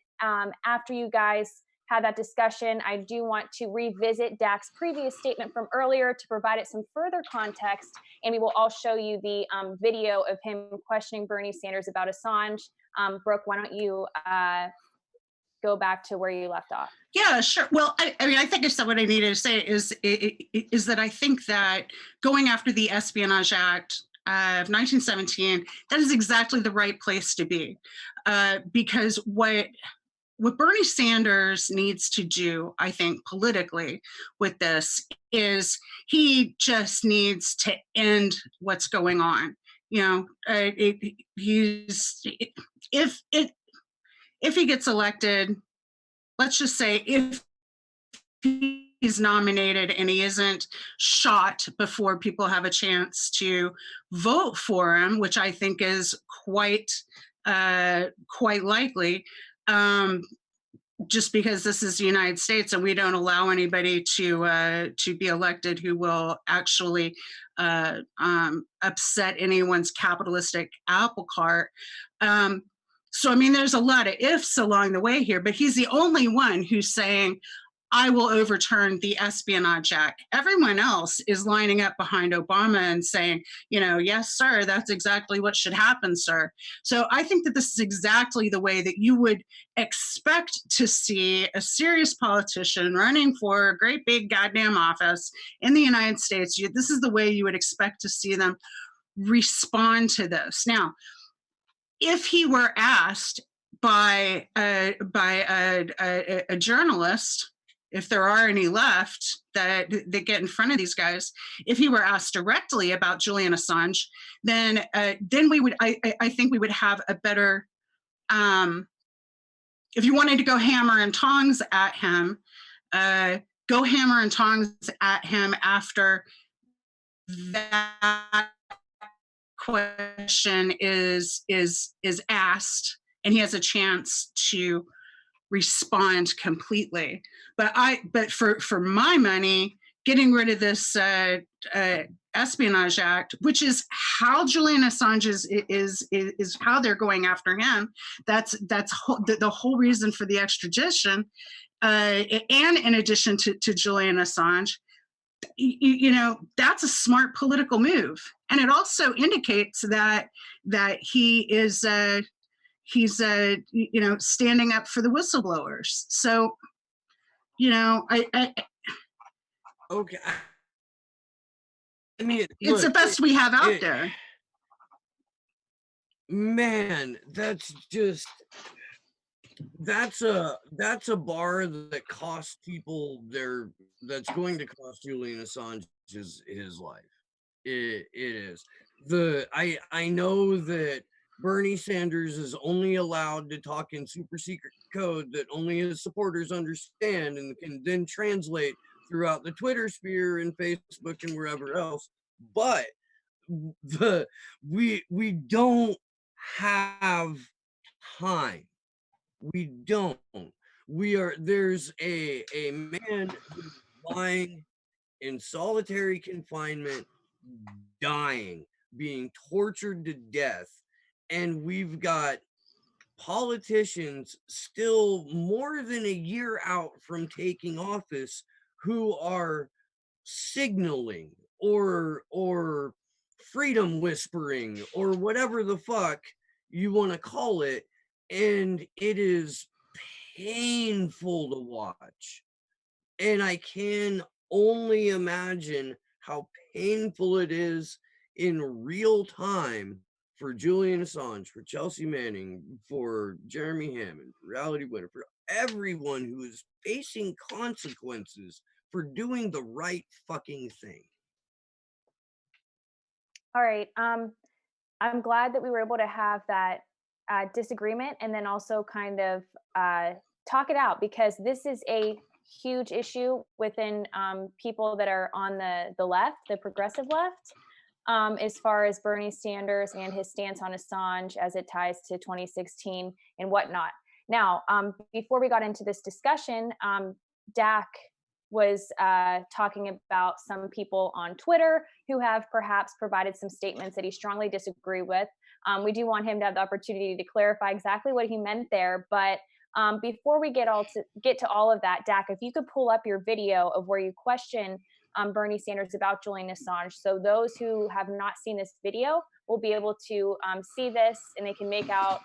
Speaker 7: after you guys have that discussion, I do want to revisit Dak's previous statement from earlier to provide it some further context. And we will all show you the video of him questioning Bernie Sanders about Assange. Brooke, why don't you go back to where you left off?
Speaker 3: Yeah, sure. Well, I think I said what I needed to say is that I think that going after the Espionage Act of 1917, that is exactly the right place to be, because what Bernie Sanders needs to do, I think, politically with this is he just needs to end what's going on. If he gets elected, let's just say if he's nominated and he isn't shot before people have a chance to vote for him, which I think is quite likely, just because this is the United States and we don't allow anybody to be elected who will actually upset anyone's capitalistic apple cart. So, I mean, there's a lot of ifs along the way here, but he's the only one who's saying, I will overturn the Espionage Act. Everyone else is lining up behind Obama and saying, yes, sir, that's exactly what should happen, sir. So I think that this is exactly the way that you would expect to see a serious politician running for a great big goddamn office in the United States. This is the way you would expect to see them respond to this. Now, if he were asked by a journalist, if there are any left that get in front of these guys, if he were asked directly about Julian Assange, then we would, I think we would have a better, if you wanted to go hammer and tongs at him, go hammer and tongs at him after that question is asked and he has a chance to respond completely. But for my money, getting rid of this Espionage Act, which is how Julian Assange is how they're going after him. That's the whole reason for the extradition. And in addition to Julian Assange, that's a smart political move, and it also indicates that he is he's standing up for the whistleblowers. So
Speaker 2: okay, I mean,
Speaker 3: it's the best we have out there.
Speaker 2: Man, that's a bar that costs people that's going to cost Julian Assange his life. It is. I know that Bernie Sanders is only allowed to talk in super secret code that only his supporters understand and can then translate throughout the Twitter sphere and Facebook and wherever else. But we don't have time. We don't. There's a man who's lying in solitary confinement, dying, being tortured to death, and we've got politicians still more than a year out from taking office who are signaling or freedom whispering or whatever the fuck you want to call it, and it is painful to watch. And I can only imagine how painful it is in real time for Julian Assange, for Chelsea Manning, for Jeremy Hammond, for Reality Winner, for everyone who is facing consequences for doing the right fucking thing.
Speaker 7: All right. I'm glad that we were able to have that disagreement and then also kind of talk it out, because this is a huge issue within people that are on the left, the progressive left, as far as Bernie Sanders and his stance on Assange as it ties to 2016 and whatnot. Now, before we got into this discussion, Dak was talking about some people on Twitter who have perhaps provided some statements that he strongly disagreed with. We do want him to have the opportunity to clarify exactly what he meant there. But before we get to all of that, Dak, if you could pull up your video of where you question Bernie Sanders about Julian Assange, so those who have not seen this video will be able to see this and they can make out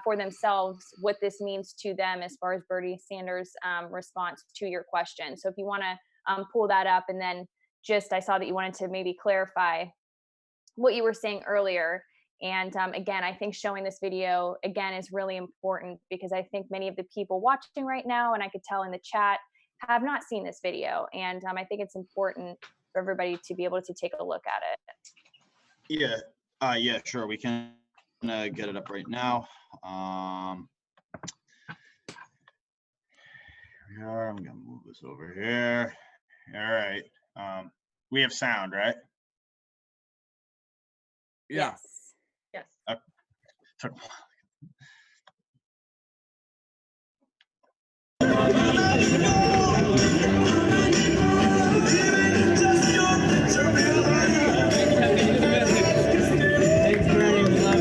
Speaker 7: for themselves what this means to them as far as Bernie Sanders' response to your question. So if you want to pull that up, and then just, I saw that you wanted to maybe clarify what you were saying earlier. And again, I think showing this video again is really important, because I think many of the people watching right now, and I could tell in the chat, have not seen this video. And I think it's important for everybody to be able to take a look at it.
Speaker 4: Yeah, sure. We can get it up right now. Here, I'm gonna move this over here. All right. We have sound, right?
Speaker 2: Yeah.
Speaker 5: Yes.
Speaker 4: Took-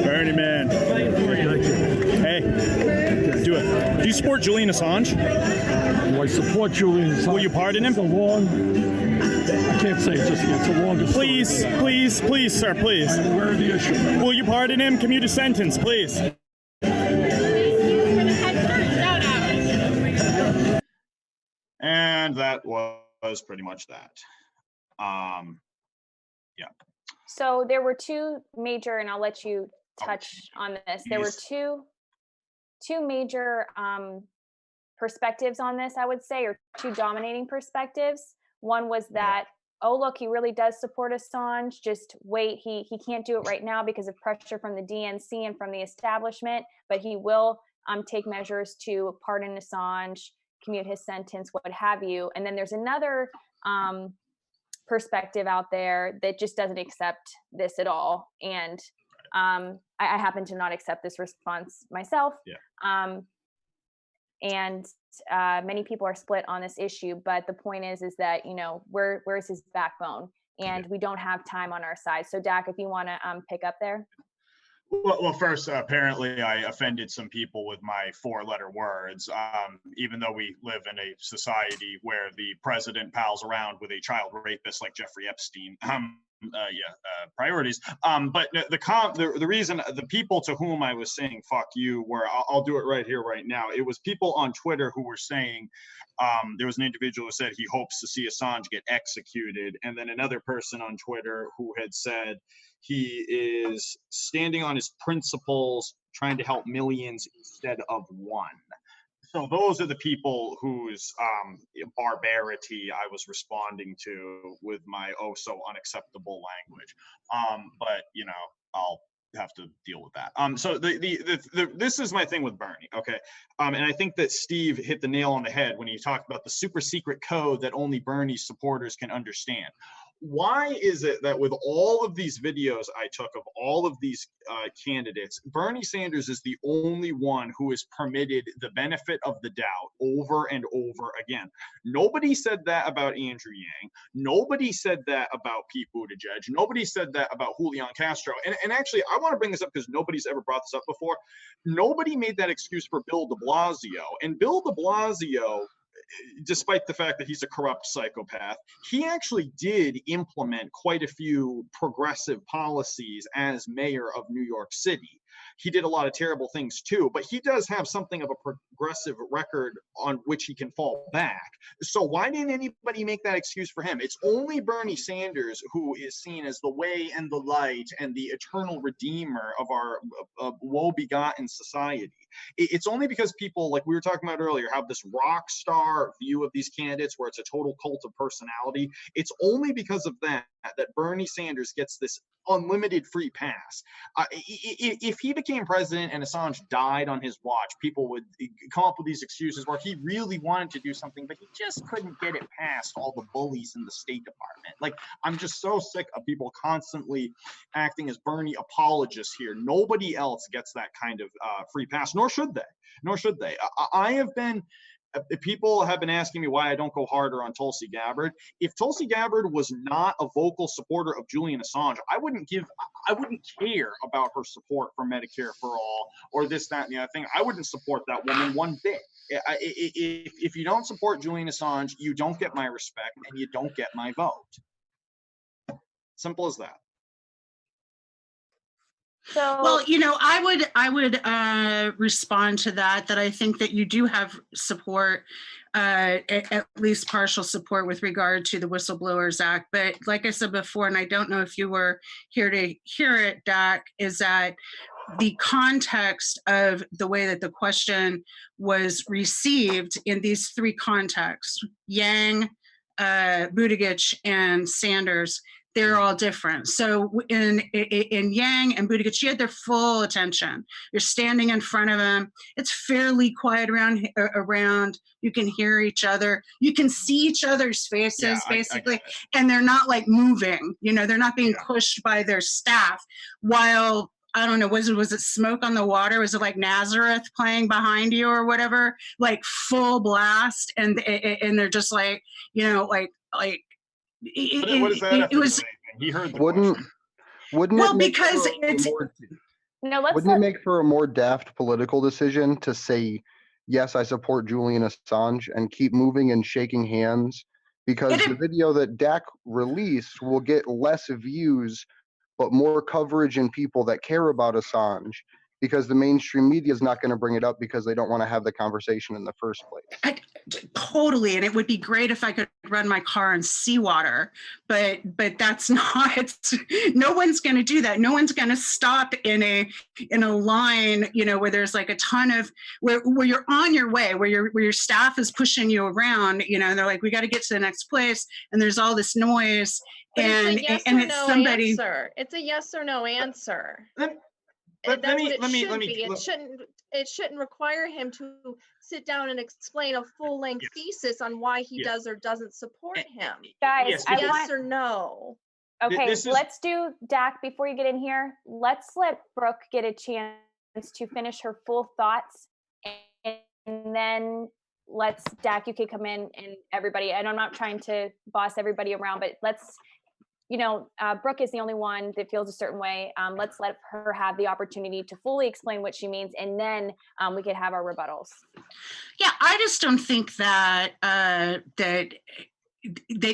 Speaker 8: Bernie man. Hey, do it. Do you support Julian Assange?
Speaker 11: Do I support Julian Assange?
Speaker 8: Will you pardon him?
Speaker 11: It's a long, I can't say it just yet. It's a long story.
Speaker 8: Please, sir, please.
Speaker 11: I'm aware of the issue.
Speaker 8: Will you pardon him? Commute a sentence, please.
Speaker 4: And that was pretty much that. Yeah.
Speaker 7: So there were two major, and I'll let you touch on this. There were two major perspectives on this, I would say, or two dominating perspectives. One was that, oh, look, he really does support Assange. Just wait, he can't do it right now because of pressure from the DNC and from the establishment, but he will take measures to pardon Assange, commute his sentence, what have you. And then there's another perspective out there that just doesn't accept this at all. And I happen to not accept this response myself.
Speaker 4: Yeah.
Speaker 7: And many people are split on this issue, but the point is that, you know, where's his backbone? And we don't have time on our side. So Dak, if you want to pick up there.
Speaker 4: Well, first, apparently I offended some people with my 4-letter words, even though we live in a society where the president pals around with a child rapist like Jeffrey Epstein. Priorities. But the reason, the people to whom I was saying fuck you were, I'll do it right here, right now. It was people on Twitter who were saying, there was an individual who said he hopes to see Assange get executed. And then another person on Twitter who had said he is standing on his principles, trying to help millions instead of one. So those are the people whose barbarity I was responding to with my oh so unacceptable language. But you know, I'll have to deal with that. So this is my thing with Bernie, okay? And I think that Steve hit the nail on the head when he talked about the super secret code that only Bernie supporters can understand. why is it that with all of these videos I took of all of these candidates, Bernie Sanders is the only one who is permitted the benefit of the doubt over and over again? Nobody said that about Andrew Yang. Nobody said that about Pete Buttigieg. Nobody said that about Julian Castro. And actually, I want to bring this up because nobody's ever brought this up before. Nobody made that excuse for Bill de Blasio. And Bill de Blasio, despite the fact that he's a corrupt psychopath, he actually did implement quite a few progressive policies as mayor of New York City. He did a lot of terrible things too, but he does have something of a progressive record on which he can fall back. So why didn't anybody make that excuse for him? It's only Bernie Sanders who is seen as the way and the light and the eternal redeemer of our woe-begotten society. It's only because people, like we were talking about earlier, have this rock star view of these candidates where it's a total cult of personality. It's only because of that Bernie Sanders gets this unlimited free pass. If he became president and Assange died on his watch, people would come up with these excuses where he really wanted to do something, but he just couldn't get it past all the bullies in the State Department. Like, I'm just so sick of people constantly acting as Bernie apologists here. Nobody else gets that kind of free pass, nor should they. Nor should they. I have been. People have been asking me why I don't go harder on Tulsi Gabbard. If Tulsi Gabbard was not a vocal supporter of Julian Assange, I wouldn't care about her support for Medicare for All or this, that, and the other thing. I wouldn't support that woman one bit. If you don't support Julian Assange, you don't get my respect and you don't get my vote. Simple as that.
Speaker 7: So,
Speaker 3: well, I would respond to that I think that you do have support, at least partial support with regard to the Whistleblowers Act. But like I said before, and I don't know if you were here to hear it, Dak, is that the context of the way that the question was received in these three contexts, Yang, Buttigieg, and Sanders, they're all different. So in Yang and Buttigieg, you had their full attention. You're standing in front of them. It's fairly quiet around. You can hear each other. You can see each other's faces, basically. And they're not like moving. They're not being pushed by their staff. While, I don't know, was it Smoke on the Water? Was it like Nazareth playing behind you or whatever? Like full blast. And they're just like,
Speaker 4: what does that have to do with anything? He heard the question.
Speaker 1: Wouldn't
Speaker 3: well,
Speaker 1: it make
Speaker 3: because
Speaker 1: for
Speaker 3: it's
Speaker 1: wouldn't it make for a more daft political decision to say, yes, I support Julian Assange and keep moving and shaking hands? Because the video that Dak released will get less views, but more coverage and people that care about Assange, because the mainstream media is not going to bring it up because they don't want to have the conversation in the first place.
Speaker 3: Totally, and it would be great if I could run my car on seawater, but that's not. No one's going to do that. No one's going to stop in a line, where there's like a ton of where you're on your way, where your staff is pushing you around, and they're like, we got to get to the next place, and there's all this noise,
Speaker 5: but
Speaker 3: and
Speaker 5: it's a yes
Speaker 3: and
Speaker 5: or
Speaker 3: it's
Speaker 5: no
Speaker 3: somebody.
Speaker 5: answer. It's a yes or no answer. It shouldn't require him to sit down and explain a full-length thesis on why he does or doesn't support him.
Speaker 7: guys,
Speaker 5: yes or no.
Speaker 7: Okay, let's do, Dak, before you get in here, let's let Brooke get a chance to finish her full thoughts, and then Dak, you can come in, and everybody, and I'm not trying to boss everybody around, but let's, Brooke is the only one that feels a certain way. Let's let her have the opportunity to fully explain what she means, and then we could have our rebuttals.
Speaker 3: Yeah, I just don't think that that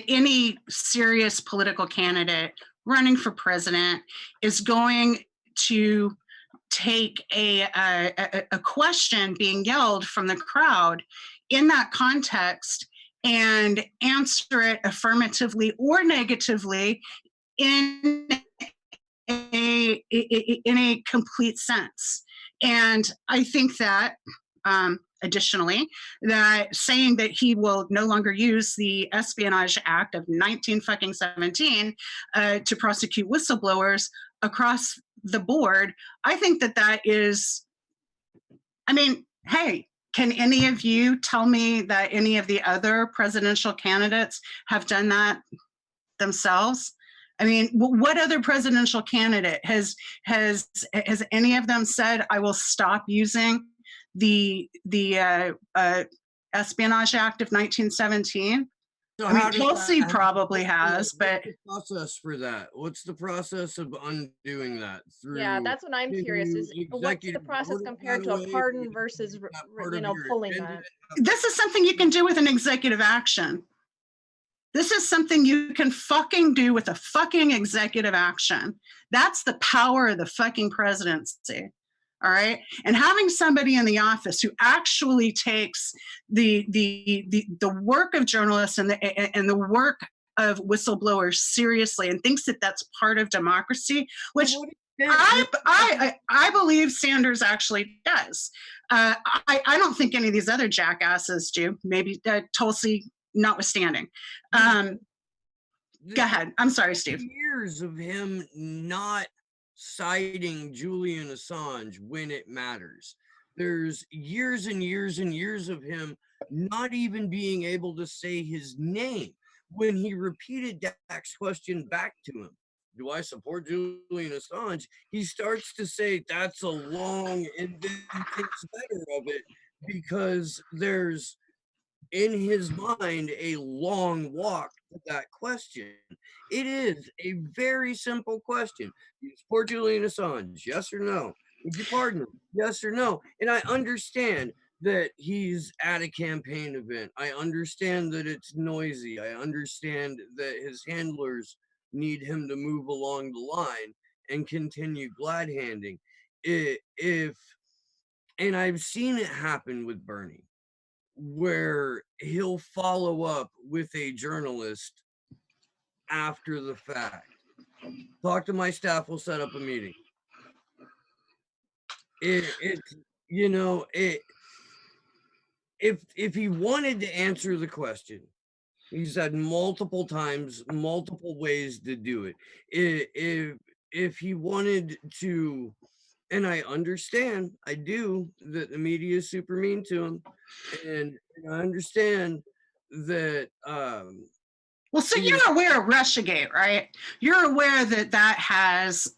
Speaker 3: any serious political candidate running for president is going to take a question being yelled from the crowd in that context and answer it affirmatively or negatively in a complete sense. And I think that additionally, that saying that he will no longer use the Espionage Act of 1917 to prosecute whistleblowers across the board, I think that is, hey, can any of you tell me that any of the other presidential candidates have done that? themselves? I mean, what other presidential candidate has any of them said, I will stop using the Espionage Act of 1917?
Speaker 2: So
Speaker 3: I mean,
Speaker 2: how does
Speaker 3: Tulsi
Speaker 2: that-
Speaker 3: probably has, but
Speaker 2: what's the process for that? What's the process of undoing that?
Speaker 5: Yeah,
Speaker 2: Through
Speaker 5: that's what I'm curious is what's the
Speaker 2: executive
Speaker 5: process
Speaker 2: order
Speaker 5: compared
Speaker 2: that
Speaker 5: to a
Speaker 2: way?
Speaker 5: pardon versus,
Speaker 2: Is that part
Speaker 5: you
Speaker 2: of
Speaker 5: know,
Speaker 2: your
Speaker 5: pulling
Speaker 2: agenda?
Speaker 5: that?
Speaker 3: this is something you can do with an executive action. This is something you can fucking do with a fucking executive action. That's the power of the fucking presidency. All right. And having somebody in the office who actually takes the work of journalists and the work of whistleblowers seriously and thinks that that's part of democracy, which I believe Sanders actually does. I don't think any of these other jackasses do. Maybe Tulsi notwithstanding. Go ahead. I'm sorry, Steve.
Speaker 2: Years of him not citing Julian Assange when it matters. There's years and years and years of him not even being able to say his name when he repeated Dak's question back to him. Do I support Julian Assange? He starts to say that's a long, and then thinks better of it because there's in his mind a long walk to that question. It is a very simple question. Do you support Julian Assange? Yes or no? Would you pardon him? Yes or no? And I understand that he's at a campaign event. I understand that it's noisy. I understand that his handlers need him to move along the line and continue glad handing. And I've seen it happen with Bernie, where he'll follow up with a journalist after the fact. Talk to my staff, we'll set up a meeting. If he wanted to answer the question, he's had multiple times, multiple ways to do it. If he wanted to, and I understand, I do, that the media is super mean to him, and I understand that
Speaker 3: well, so you're aware of Russiagate, right? You're aware that that has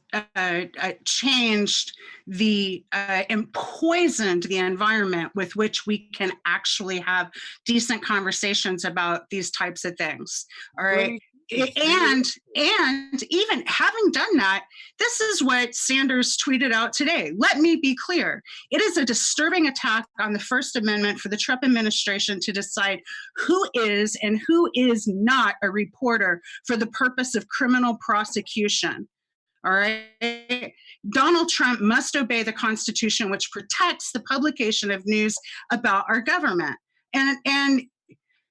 Speaker 3: changed and poisoned the environment with which we can actually have decent conversations about these types of things. All right. And even having done that, this is what Sanders tweeted out today. Let me be clear. It is a disturbing attack on the First Amendment for the Trump administration to decide who is and who is not a reporter for the purpose of criminal prosecution. All right. Donald Trump must obey the Constitution, which protects the publication of news about our government. And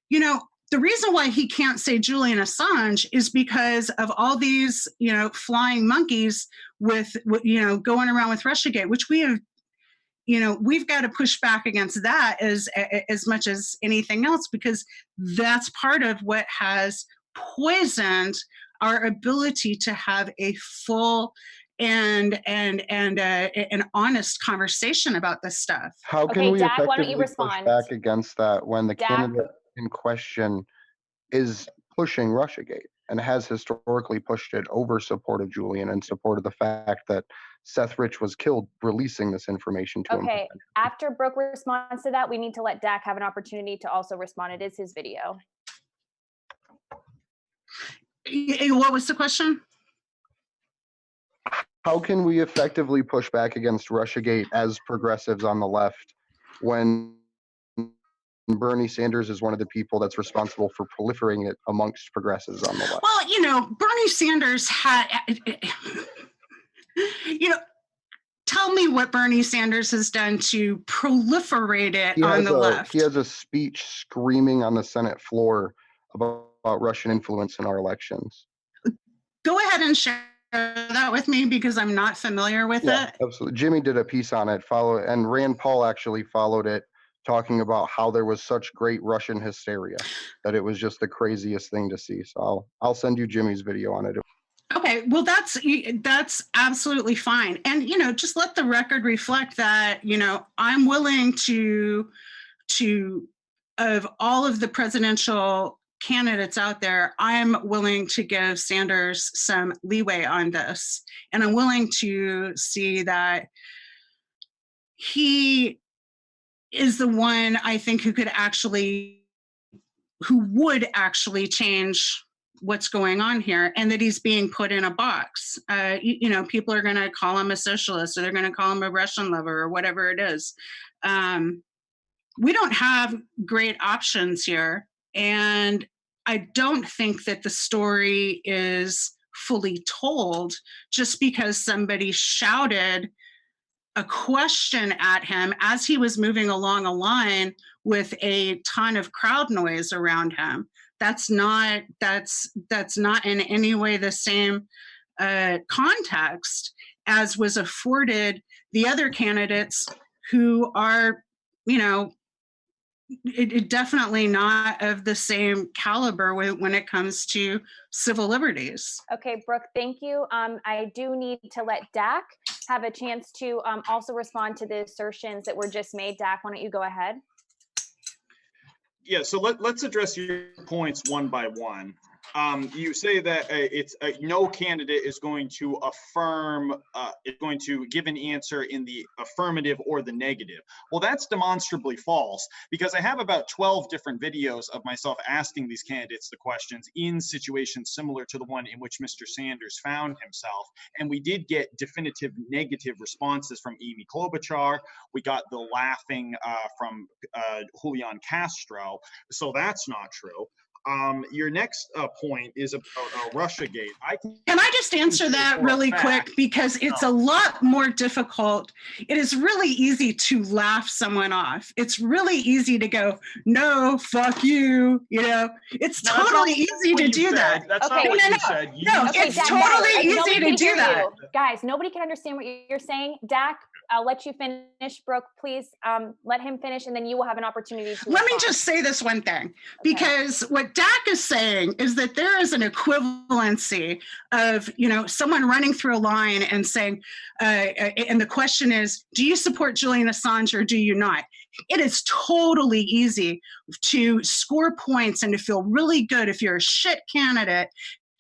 Speaker 3: you know, the reason why he can't say Julian Assange is because of all these, flying monkeys with going around with Russiagate, which we have, we've got to push back against that as much as anything else, because that's part of what has poisoned our ability to have a full and an honest conversation about this stuff.
Speaker 1: How can
Speaker 7: Okay,
Speaker 1: we
Speaker 7: Dak, why don't you
Speaker 1: effectively push
Speaker 7: respond?
Speaker 1: back against that when the
Speaker 7: Dak?
Speaker 1: candidate in question is pushing Russiagate and has historically pushed it over support of Julian and support of the fact that Seth Rich was killed releasing this information to him?
Speaker 7: Okay, after Brooke responds to that, we need to let Dak have an opportunity to also respond. It is his video.
Speaker 3: What was the question?
Speaker 1: How can we effectively push back against Russiagate as progressives on the left when Bernie Sanders is one of the people that's responsible for proliferating it amongst progressives on the left?
Speaker 3: Well, Bernie Sanders had, tell me what Bernie Sanders has done to proliferate it on the left.
Speaker 1: He has a speech screaming on the Senate floor about Russian influence in our elections.
Speaker 3: Go ahead and share that with me because I'm not familiar with it.
Speaker 1: Absolutely. Jimmy did a piece on it, and Rand Paul actually followed it, talking about how there was such great Russian hysteria that it was just the craziest thing to see. So I'll send you Jimmy's video on it.
Speaker 3: Okay, well, that's absolutely fine. And, just let the record reflect that, I'm willing to of all of the presidential candidates out there, I'm willing to give Sanders some leeway on this. And I'm willing to see that he is the one, I think, who would actually change what's going on here, and that he's being put in a box. People are going to call him a socialist, or they're going to call him a Russian lover, or whatever it is. We don't have great options here. And I don't think that the story is fully told just because somebody shouted a question at him as he was moving along a line with a ton of crowd noise around him. That's not in any way the same context as was afforded the other candidates who are, it definitely not of the same caliber when it comes to civil liberties.
Speaker 7: Okay, Brooke, thank you. I do need to let Dak have a chance to also respond to the assertions that were just made. Dak, why don't you go ahead?
Speaker 4: Yeah, so let's address your points one by one. You say that no candidate is going to going to give an answer in the affirmative or the negative. Well, that's demonstrably false, because I have about 12 different videos of myself asking these candidates the questions in situations similar to the one in which Mr. Sanders found himself. And we did get definitive negative responses from Amy Klobuchar. We got the laughing from Julian Castro. So that's not true. Your next point is about Russiagate.
Speaker 3: Can I just answer that really quick? Because it's a lot more difficult. It is really easy to laugh someone off. It's really easy to go, no, fuck you. It's totally easy to do that.
Speaker 4: That's not what you said.
Speaker 3: No, it's totally easy to do that.
Speaker 7: Guys, nobody can understand what you're saying. Dak, I'll let you finish. Brooke, please let him finish, and then you will have an opportunity to
Speaker 3: Let me just say this one thing, because what Dak is saying is that there is an equivalency of, someone running through a line and saying, and the question is, do you support Julian Assange or do you not? It is totally easy to score points and to feel really good if you're a shit candidate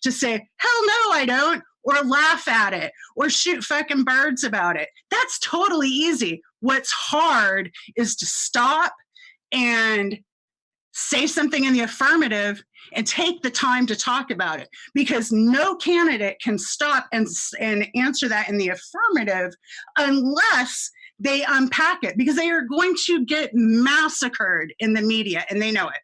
Speaker 3: to say, hell no, I don't, or laugh at it, or shoot fucking birds about it. That's totally easy. What's hard is to stop and say something in the affirmative and take the time to talk about it, because no candidate can stop and answer that in the affirmative unless they unpack it, because they are going to get massacred in the media, and they know it.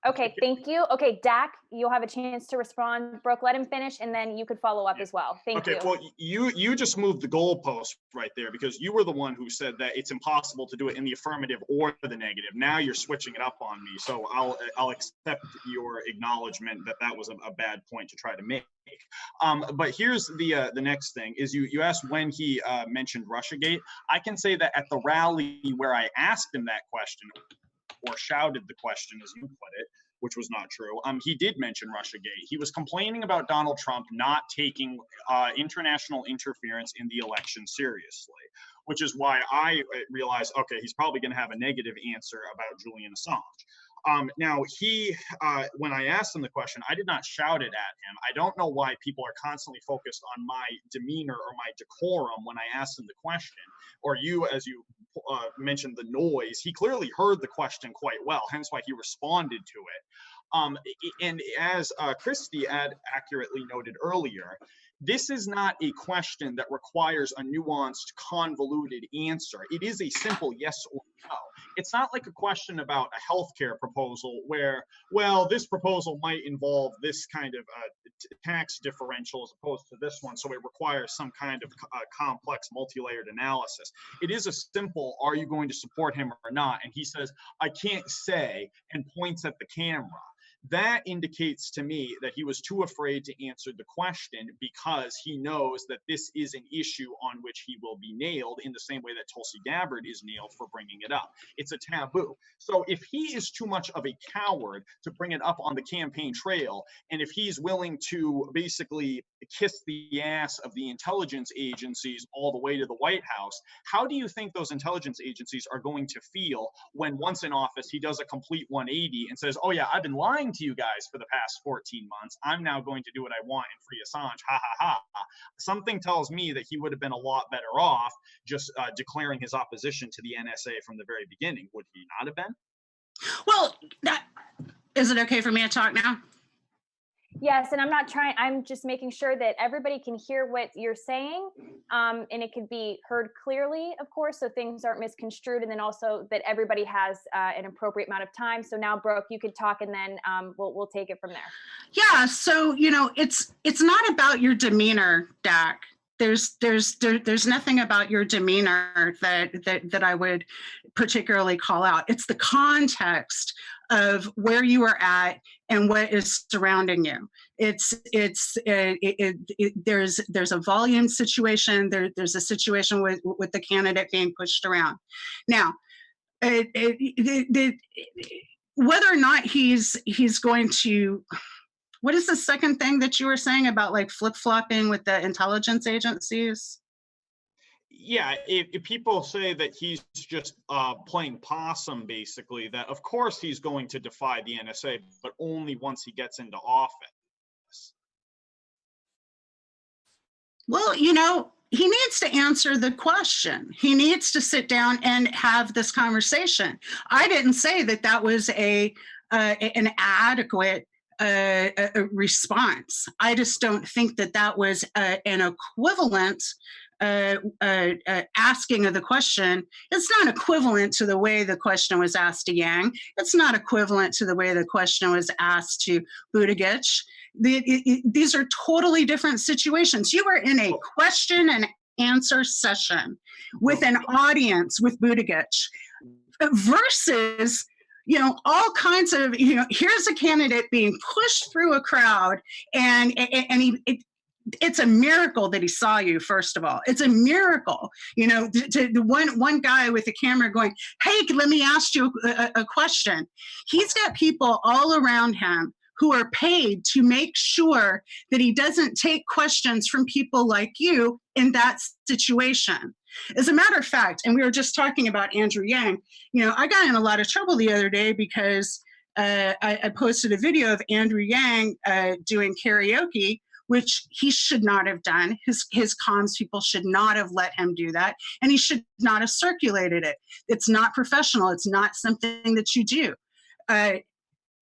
Speaker 7: Okay, thank you. Okay, Dak, you'll have a chance to respond. Brooke, let him finish, and then you could follow up as well. Thank you.
Speaker 4: Okay, well, you just moved the goalpost right there, because you were the one who said that it's impossible to do it in the affirmative or the negative. Now you're switching it up on me, so I'll accept your acknowledgement that that was a bad point to try to make. But here's the next thing is you asked when he mentioned Russiagate. I can say that at the rally where I asked him that question, or shouted the question, as you put it, which was not true. He did mention Russiagate. He was complaining about Donald Trump not taking international interference in the election seriously, which is why I realized, okay, he's probably going to have a negative answer about Julian Assange. Now, when I asked him the question, I did not shout it at him. I don't know why people are constantly focused on my demeanor or my decorum when I asked him the question, or you, as you mentioned the noise. He clearly heard the question quite well, hence why he responded to it. And as Christy accurately noted earlier, this is not a question that requires a nuanced, convoluted answer. It is a simple yes or no. It's not like a question about a healthcare proposal where, well, this proposal might involve this kind of tax differential as opposed to this one, so it requires some kind of complex, multi-layered analysis. It is a simple, are you going to support him or not? And he says, I can't say, and points at the camera. That indicates to me that he was too afraid to answer the question because he knows that this is an issue on which he will be nailed in the same way that Tulsi Gabbard is nailed for bringing it up. It's a taboo. So if he is too much of a coward to bring it up on the campaign trail, and if he's willing to basically kiss the ass of the intelligence agencies all the way to the White House, how do you think those intelligence agencies are going to feel when once in office he does a complete 180 and says, oh yeah, I've been lying lying to you guys for the past 14 months. I'm now going to do what I want and free Assange. Ha ha ha. Something tells me that he would have been a lot better off just declaring his opposition to the NSA from the very beginning. Would he not have been?
Speaker 3: Well, is it okay for me to talk now?
Speaker 7: Yes, and I'm just making sure that everybody can hear what you're saying, and it can be heard clearly, of course, so things aren't misconstrued, and then also that everybody has an appropriate amount of time. So now, Brooke, you could talk, and then we'll take it from there.
Speaker 3: Yeah, so, it's not about your demeanor, Dak. There's nothing about your demeanor that I would particularly call out. It's the context of where you are at and what is surrounding you. There's a volume situation. There's a situation with the candidate being pushed around. Now, whether or not he's going to. What is the second thing that you were saying about like flip-flopping with the intelligence agencies?
Speaker 4: Yeah, if people say that he's just playing possum, basically, that of course he's going to defy the NSA, but only once he gets into office.
Speaker 3: Well, he needs to answer the question. He needs to sit down and have this conversation. I didn't say that was an adequate a response. I just don't think that was an equivalent asking of the question. It's not equivalent to the way the question was asked to Yang. It's not equivalent to the way the question was asked to Buttigieg. These are totally different situations. You were in a question and answer session with an audience with Buttigieg versus all kinds of, here's a candidate being pushed through a crowd and it's a miracle that he saw you, first of all. It's a miracle, to one guy with a camera going, hey, let me ask you a question. He's got people all around him who are paid to make sure that he doesn't take questions from people like you in that situation. As a matter of fact, and we were just talking about Andrew Yang, I got in a lot of trouble the other day because I posted a video of Andrew Yang doing karaoke, which he should not have done. His comms people should not have let him do that, and he should not have circulated it. It's not professional. It's not something that you do.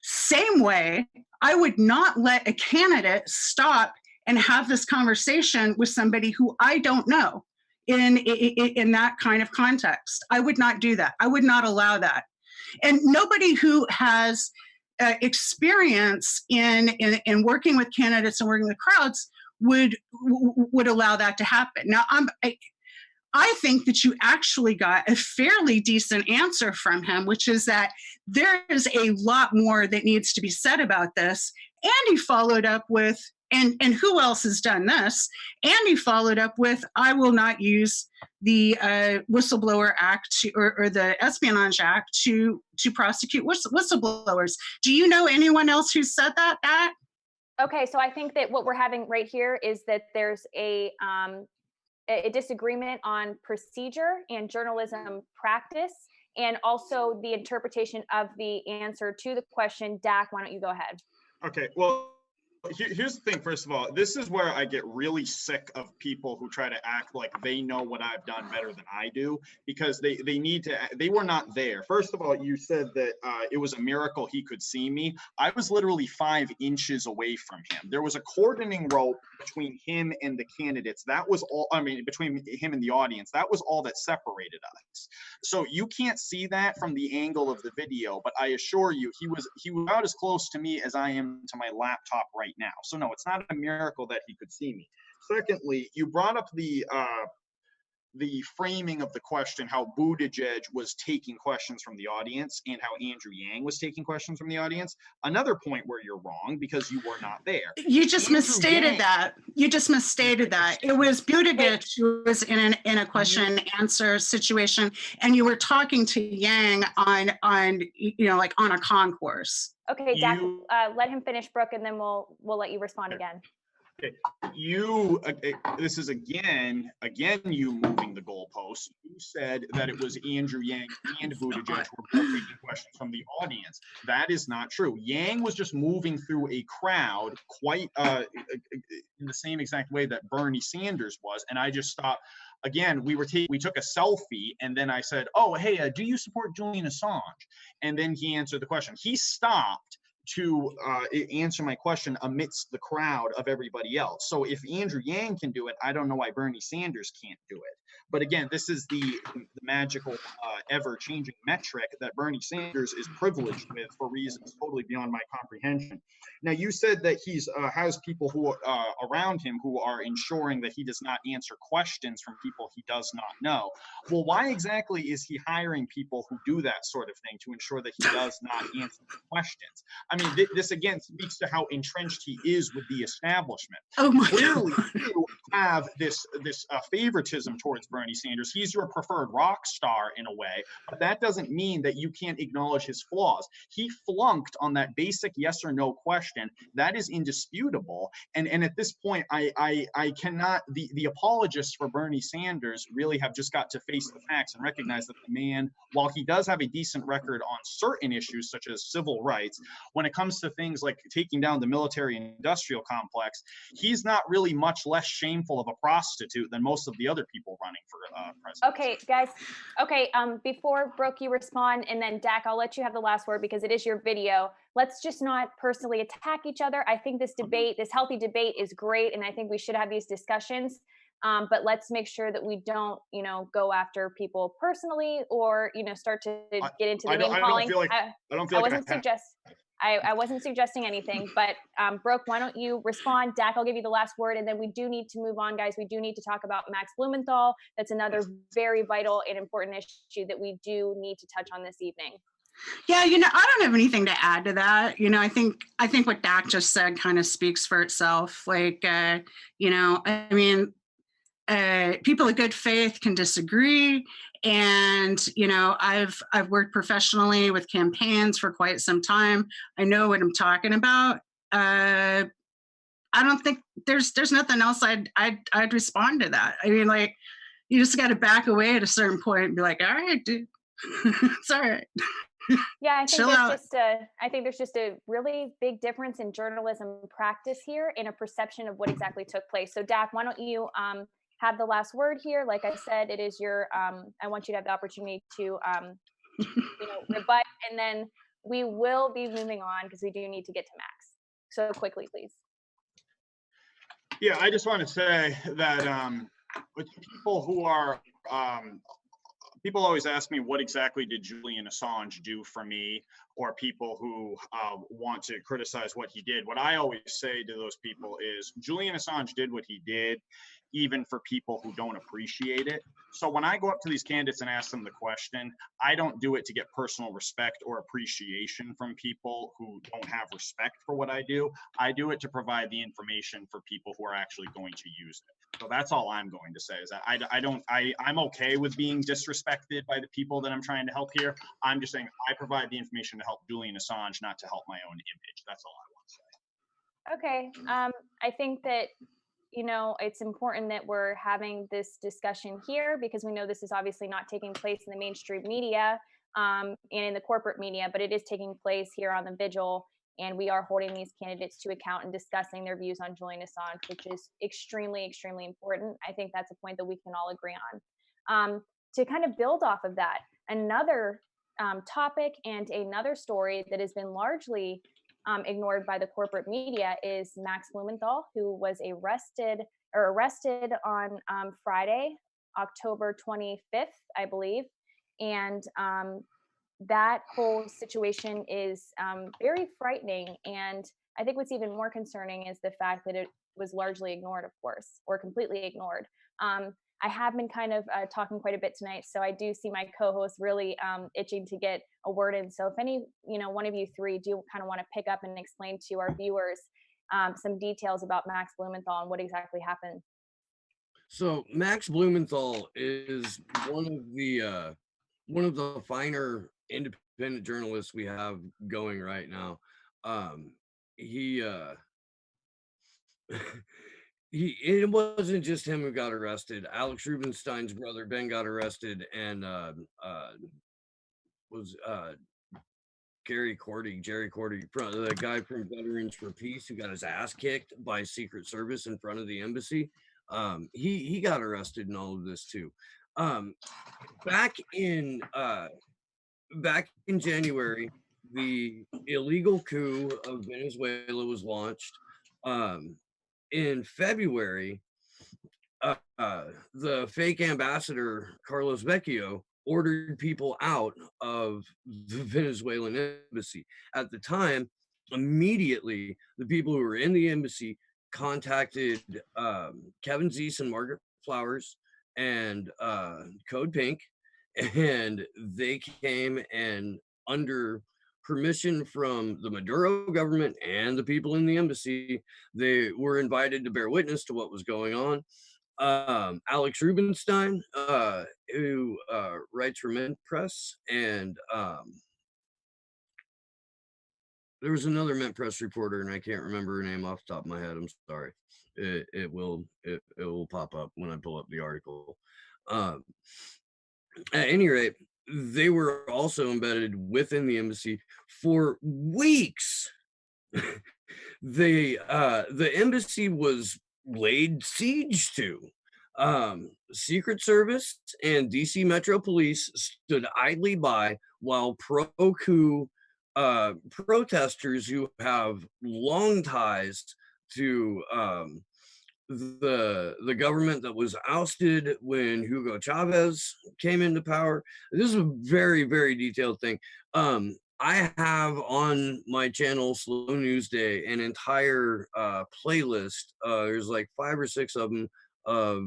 Speaker 3: Same way, I would not let a candidate stop and have this conversation with somebody who I don't know in that kind of context. I would not do that. I would not allow that. And nobody who has experience in working with candidates and working with crowds would allow that to happen. Now, I think that you actually got a fairly decent answer from him, which is that there is a lot more that needs to be said about this. And he followed up with, and who else has done this? And he followed up with, I will not use the Whistleblower Act or the Espionage Act to prosecute whistleblowers. Do you know anyone else who said that?
Speaker 7: Okay, so I think that what we're having right here is that there's a disagreement on procedure and journalism practice, and also the interpretation of the answer to the question. Dak, why don't you go ahead?
Speaker 4: Okay, well, here's the thing. First of all, this is where I get really sick of people who try to act like they know what I've done better than I do, because they were not there. First of all, you said that it was a miracle he could see me. I was literally 5 inches away from him. There was a cordoning rope between him and the candidates. That was all, between him and the audience. That was all that separated us. So you can't see that from the angle of the video, but I assure you, he was about as close to me as I am to my laptop right now. So no, it's not a miracle that he could see me. Secondly, you brought up the framing of the question, how Buttigieg was taking questions from the audience and how Andrew Yang was taking questions from the audience. Another point where you're wrong, because you were not there.
Speaker 3: You just misstated that. You just misstated that. It was Buttigieg who was in a question and answer situation, and you were talking to Yang on like on a concourse.
Speaker 7: Okay, Dak, let him finish, Brooke, and then we'll let you respond again.
Speaker 4: You, this is again, you moving the goalposts. You said that it was Andrew Yang and Buttigieg were both taking questions from the audience. That is not true. Yang was just moving through a crowd quite in the same exact way that Bernie Sanders was, and I just stopped. Again, we took a selfie, and then I said, "Oh, hey, do you support Julian Assange?" And then he answered the question. He stopped to answer my question amidst the crowd of everybody else. So if Andrew Yang can do it, I don't know why Bernie Sanders can't do it. But again, this is the magical, ever-changing metric that Bernie Sanders is privileged with for reasons totally beyond my comprehension. Now, you said that he's has people who around him who are ensuring that he does not answer questions from people he does not know. Well, why exactly is he hiring people who do that sort of thing to ensure that he does not answer questions? I mean, this again speaks to how entrenched he is with the establishment.
Speaker 3: Oh my
Speaker 4: Clearly,
Speaker 3: God.
Speaker 4: you have this favoritism towards Bernie Sanders. He's your preferred rock star in a way, but that doesn't mean that you can't acknowledge his flaws. He flunked on that basic yes or no question. That is indisputable. And at this point, I cannot. The apologists for Bernie Sanders really have just got to face the facts and recognize that the man, while he does have a decent record on certain issues such as civil rights, when it comes to things like taking down the military and industrial complex, he's not really much less shameful of a prostitute than most of the other people running for president.
Speaker 7: Okay, guys. Okay, before Brooke, you respond, and then Dak, I'll let you have the last word because it is your video. Let's just not personally attack each other. I think this debate, this healthy debate, is great, and I think we should have these discussions. But let's make sure that we don't, go after people personally or, start to get into the name calling. I wasn't suggesting anything, but Brooke, why don't you respond? Dak, I'll give you the last word, and then we do need to move on, guys. We do need to talk about Max Blumenthal. That's another very vital and important issue that we do need to touch on this evening.
Speaker 3: Yeah, I don't have anything to add to that. I think what Dak just said kind of speaks for itself. Like, people of good faith can disagree. And, I've worked professionally with campaigns for quite some time. I know what I'm talking about. I don't think there's nothing else I'd respond to that. I mean, like, you just got to back away at a certain point and be like, all right, dude, it's all right.
Speaker 7: Yeah, I think there's just a really big difference in journalism practice here and a perception of what exactly took place. So Dak, why don't you have the last word here? Like I said, it is your, I want you to have the opportunity to, rebut, and then we will be moving on because we do need to get to Max. So quickly, please.
Speaker 4: Yeah, I just want to say that with people who are, people always ask me, what exactly did Julian Assange do for me? Or people who want to criticize what he did. What I always say to those people is Julian Assange did what he did, even for people who don't appreciate it. So when I go up to these candidates and ask them the question, I don't do it to get personal respect or appreciation from people who don't have respect for what I do. I do it to provide the information for people who are actually going to use it. So that's all I'm going to say is that I'm okay with being disrespected by the people that I'm trying to help here. I'm just saying I provide the information to help Julian Assange, not to help my own image. That's all I want to say.
Speaker 7: Okay. I think that, it's important that we're having this discussion here because we know this is obviously not taking place in the mainstream media and in the corporate media, but it is taking place here on the Vigil. And we are holding these candidates to account and discussing their views on Julian Assange, which is extremely, extremely important. I think that's a point that we can all agree on. To kind of build off of that, another topic and another story that has been largely ignored by the corporate media is Max Blumenthal, who was arrested on Friday, October 25th, I believe. And that whole situation is very frightening. And I think what's even more concerning is the fact that it was largely ignored, of course, or completely ignored. I have been kind of talking quite a bit tonight, so I do see my co-host really itching to get a word in. So if any, one of you three do kind of want to pick up and explain to our viewers some details about Max Blumenthal and what exactly happened.
Speaker 2: So Max Blumenthal is one of the finer independent journalists we have going right now. it wasn't just him who got arrested. Alex Rubinstein's brother Ben got arrested, and was Jerry Cordy, the guy from Veterans for Peace who got his ass kicked by Secret Service in front of the embassy. He got arrested in all of this too. Um, back in January, the illegal coup of Venezuela was launched. In February, the fake ambassador Carlos Vecchio ordered people out of the Venezuelan embassy. At the time, immediately, the people who were in the embassy contacted Kevin Zeese and Margaret Flowers and Code Pink, and they came and, under permission from the Maduro government and the people in the embassy, they were invited to bear witness to what was going on. Alex Rubinstein, who writes for Mint Press, and there was another Mint Press reporter, and I can't remember her name off the top of my head. I'm sorry. It will pop up when I pull up the article. At any rate, they were also embedded within the embassy for weeks. The embassy was laid siege to. Secret Service and DC Metro Police stood idly by while pro-coup protesters who have long ties to the government that was ousted when Hugo Chavez came into power. This is a very, very detailed thing. I have on my channel, Slow News Day, an entire playlist. There's like 5 or 6 of them, of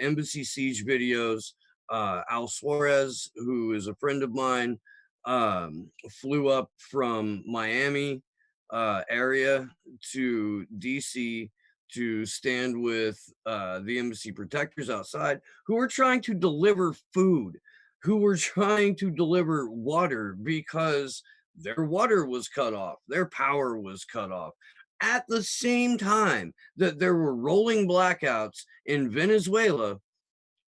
Speaker 2: embassy siege videos. Al Suarez, who is a friend of mine, flew up from Miami area to DC to stand with the embassy protectors outside, who were trying to deliver food, who were trying to deliver water, because their water was cut off, their power was cut off. At the same time that there were rolling blackouts in Venezuela,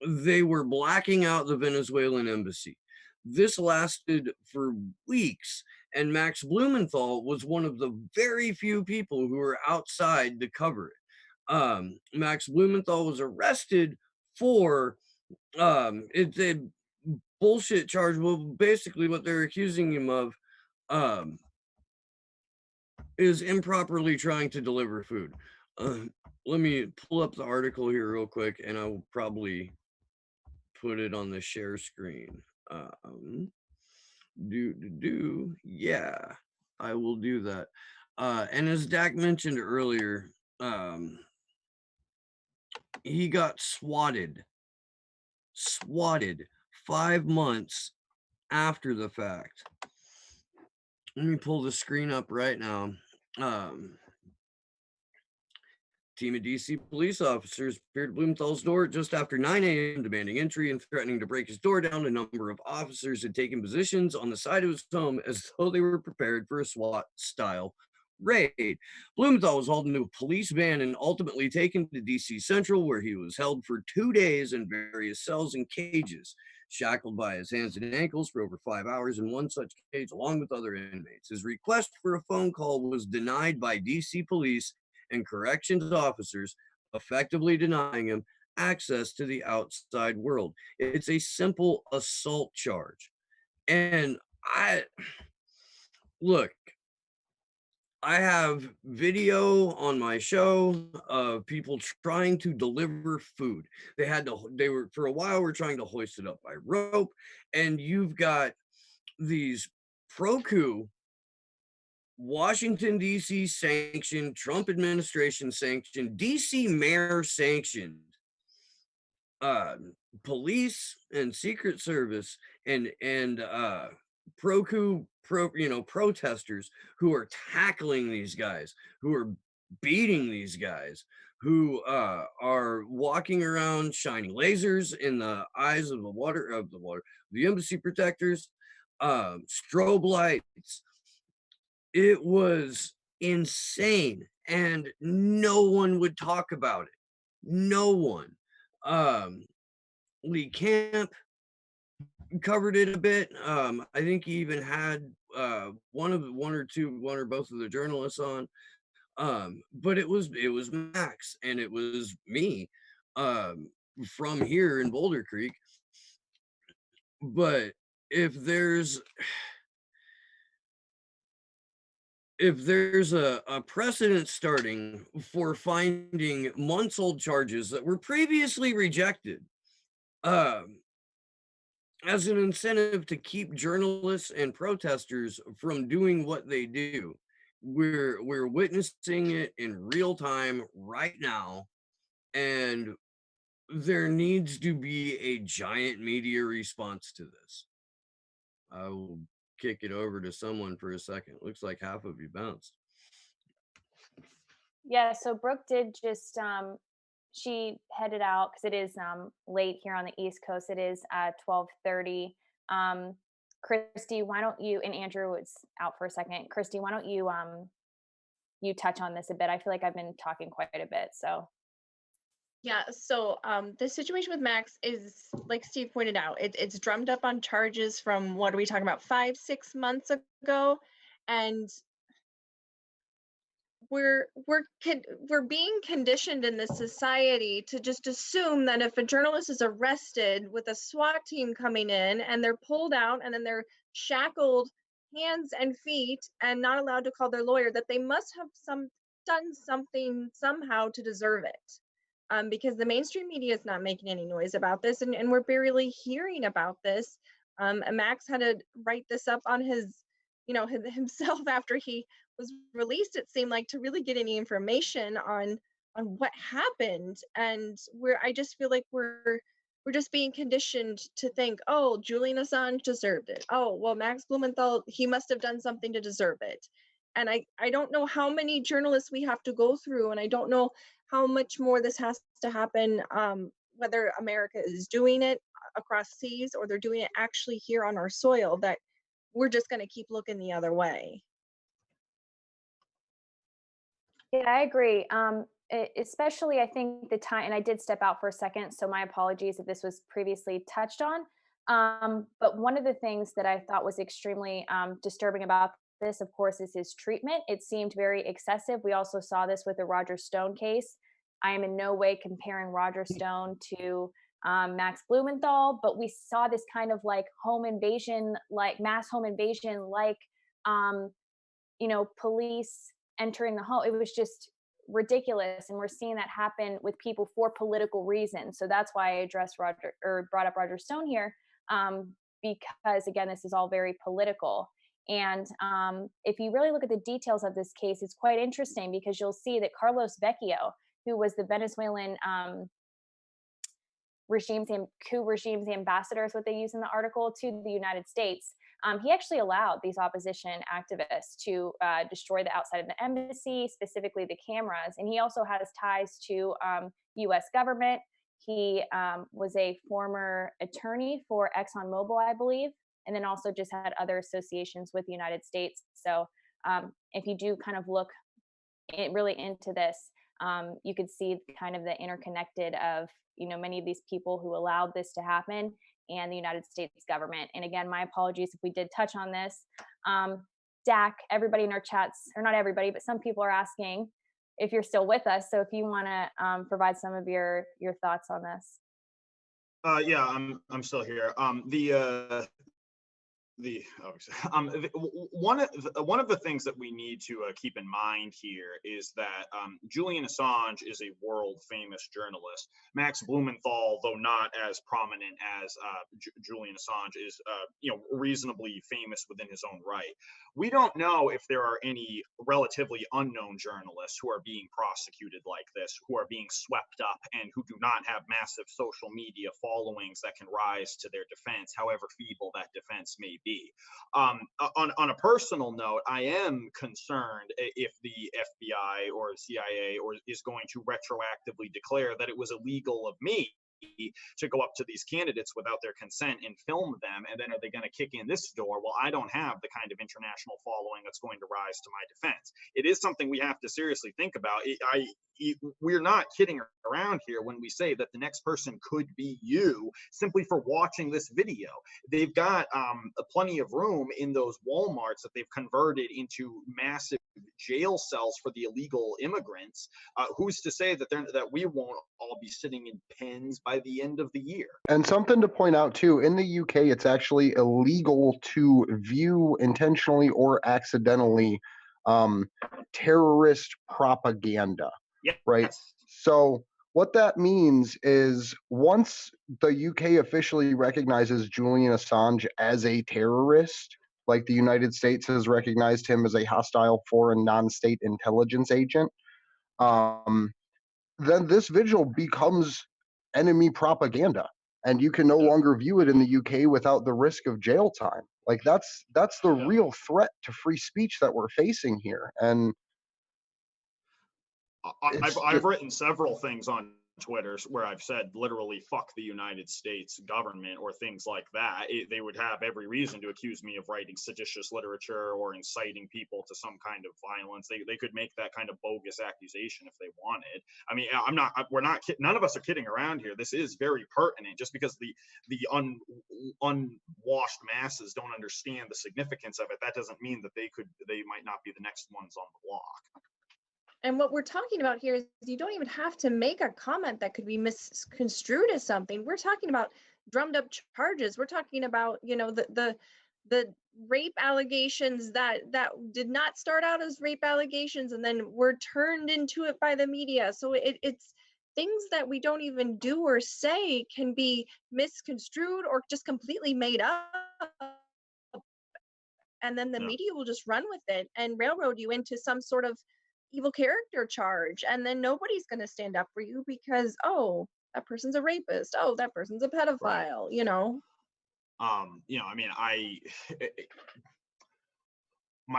Speaker 2: they were blacking out the Venezuelan embassy. This lasted for weeks, and Max Blumenthal was one of the very few people who were outside to cover it. Max Blumenthal was arrested for it's a bullshit charge. Well, basically what they're accusing him of is improperly trying to deliver food. Let me pull up the article here real quick, and I will probably put it on the share screen. Yeah, I will do that. And as Dak mentioned earlier, he got swatted 5 months after the fact. Let me pull the screen up right now. Team of DC police officers appeared at Blumenthal's door just after 9 a.m. demanding entry and threatening to break his door down. A number of officers had taken positions on the side of his home as though they were prepared for a SWAT-style raid. Blumenthal was hauled into a police van and ultimately taken to DC Central, where he was held for 2 days in various cells and cages, shackled by his hands and ankles for over 5 hours in one such cage, along with other inmates. His request for a phone call was denied by DC police and corrections officers, effectively denying him access to the outside world. It's a simple assault charge. And I have video on my show of people trying to deliver food. They were for a while were trying to hoist it up by rope, and you've got these pro-coup Washington, D.C. sanctioned, Trump administration sanctioned, D.C. mayor sanctioned police and Secret Service and pro-coup protesters who are tackling these guys, who are beating these guys, who are walking around shining lasers in the eyes of the embassy protectors, strobe lights. It was insane, and no one would talk about it. No one. Lee Camp covered it a bit. I think he even had one or both of the journalists on. But it was Max and it was me from here in Boulder Creek. But if there's a precedent starting for finding months old charges that were previously rejected, as an incentive to keep journalists and protesters from doing what they do, we're witnessing it in real time right now, and there needs to be a giant media response to this. I will kick it over to someone for a second. Looks like half of you bounced.
Speaker 7: Yeah, so Brooke did just she headed out because it is late here on the East Coast. It is 12:30. Christy, why don't you, and Andrew is out for a second. Christy, why don't you you touch on this a bit? I feel like I've been talking quite a bit. So
Speaker 5: Yeah, so the situation with Max is, like Steve pointed out, it's drummed up on charges from, what are we talking about, 5-6 months ago, and we're being conditioned in this society to just assume that if a journalist is arrested with a SWAT team coming in and they're pulled out and then they're shackled hands and feet and not allowed to call their lawyer, that they must have done something somehow to deserve it. Because the mainstream media is not making any noise about this, and we're barely hearing about this. And Max had to write this up on his, himself after he was released, it seemed like, to really get any information on what happened. And I just feel like we're just being conditioned to think, oh, Julian Assange deserved it. Oh, well, Max Blumenthal, he must have done something to deserve it. And I don't know how many journalists we have to go through, and I don't know how much more this has to happen, whether America is doing it across seas or they're doing it actually here on our soil, that we're just going to keep looking the other way.
Speaker 7: yeah, I agree. Especially, I think the time, and I did step out for a second, so my apologies if this was previously touched on. But one of the things that I thought was extremely disturbing about this, of course, is his treatment. It seemed very excessive. We also saw this with the Roger Stone case. I am in no way comparing Roger Stone to Max Blumenthal, but we saw this kind of like home invasion, like mass home invasion, like police entering the home. It was just ridiculous, and we're seeing that happen with people for political reasons. So that's why I addressed Roger, or brought up Roger Stone here, because again, this is all very political. And if you really look at the details of this case, it's quite interesting, because you'll see that Carlos Vecchio, who was the Venezuelan coup regime's ambassador, is what they use in the article, to the United States. He actually allowed these opposition activists to destroy the outside of the embassy, specifically the cameras. And he also has ties to U.S. government. He was a former attorney for ExxonMobil, I believe, and then also just had other associations with the United States. So if you do kind of look really into this, you could see kind of the interconnected of many of these people who allowed this to happen, and the United States government. And again, my apologies if we did touch on this. Dak, everybody in our chats, or not everybody, but some people are asking if you're still with us. So if you want to provide some of your thoughts on this.
Speaker 4: Yeah, I'm still here. One of the things that we need to keep in mind here is that Julian Assange is a world famous journalist. Max Blumenthal, though not as prominent as Julian Assange, is reasonably famous within his own right. We don't know if there are any relatively unknown journalists who are being prosecuted like this, who are being swept up, and who do not have massive social media followings that can rise to their defense, however feeble that defense may be. On a personal note, I am concerned if the FBI or CIA is going to retroactively declare that it was illegal of me to go up to these candidates without their consent and film them, and then are they going to kick in this door? Well, I don't have the kind of international following that's going to rise to my defense. It is something we have to seriously think about. We're not kidding around here when we say that the next person could be you simply for watching this video. They've got plenty of room in those Walmarts that they've converted into massive jail cells for the illegal immigrants. Who's to say that we won't all be sitting in pens by the end of the year?
Speaker 1: And something to point out too, in the UK, it's actually illegal to view intentionally or accidentally terrorist propaganda.
Speaker 4: Yes.
Speaker 1: Right. So what that means is once the UK officially recognizes Julian Assange as a terrorist, like the United States has recognized him as a hostile foreign non-state intelligence agent, then this vigil becomes enemy propaganda, and you can no longer view it in the UK without the risk of jail time. Like that's the real threat to free speech that we're facing here. And
Speaker 4: I've written several things on Twitter where I've said literally "fuck the United States government" or things like that. They would have every reason to accuse me of writing seditious literature or inciting people to some kind of violence. They could make that kind of bogus accusation if they wanted. I mean, we're not none of us are kidding around here. This is very pertinent. Just because the unwashed masses don't understand the significance of it, that doesn't mean that they might not be the next ones on the block.
Speaker 5: And what we're talking about here is you don't even have to make a comment that could be misconstrued as something. We're talking about drummed up charges. We're talking about, the rape allegations that did not start out as rape allegations and then were turned into it by the media. So it's things that we don't even do or say can be misconstrued or just completely made up. And then the media will just run with it and railroad you into some sort of evil character charge, and then nobody's going to stand up for you because that person's a rapist, that person's a pedophile, right.
Speaker 4: I mean,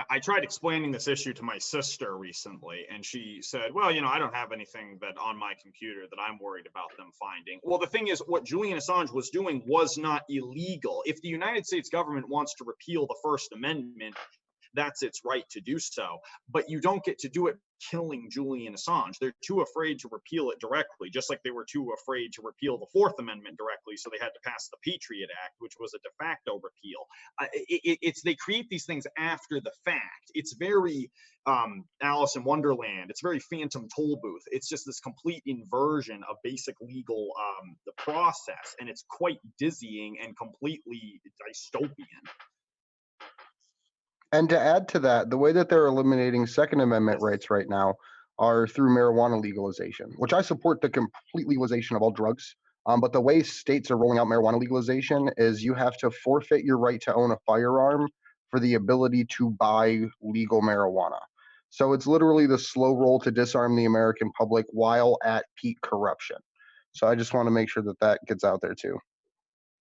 Speaker 4: I tried explaining this issue to my sister recently, and she said, well, I don't have anything that on my computer that I'm worried about them finding. Well, the thing is, what Julian Assange was doing was not illegal. If the United States government wants to repeal the First Amendment, that's its right to do so. But you don't get to do it killing Julian Assange. They're too afraid to repeal it directly, just like they were too afraid to repeal the Fourth Amendment directly, so they had to pass the Patriot Act, which was a de facto repeal. They create these things after the fact. It's very Alice in Wonderland. It's very Phantom Tollbooth. It's just this complete inversion of basic legal the process, and it's quite dizzying and completely dystopian.
Speaker 1: And to add to that, the way that they're eliminating Second Amendment rights right now are through marijuana legalization, which I support the complete legalization of all drugs. But the way states are rolling out marijuana legalization is you have to forfeit your right to own a firearm for the ability to buy legal marijuana. So it's literally the slow roll to disarm the American public while at peak corruption. So I just want to make sure that that gets out there too.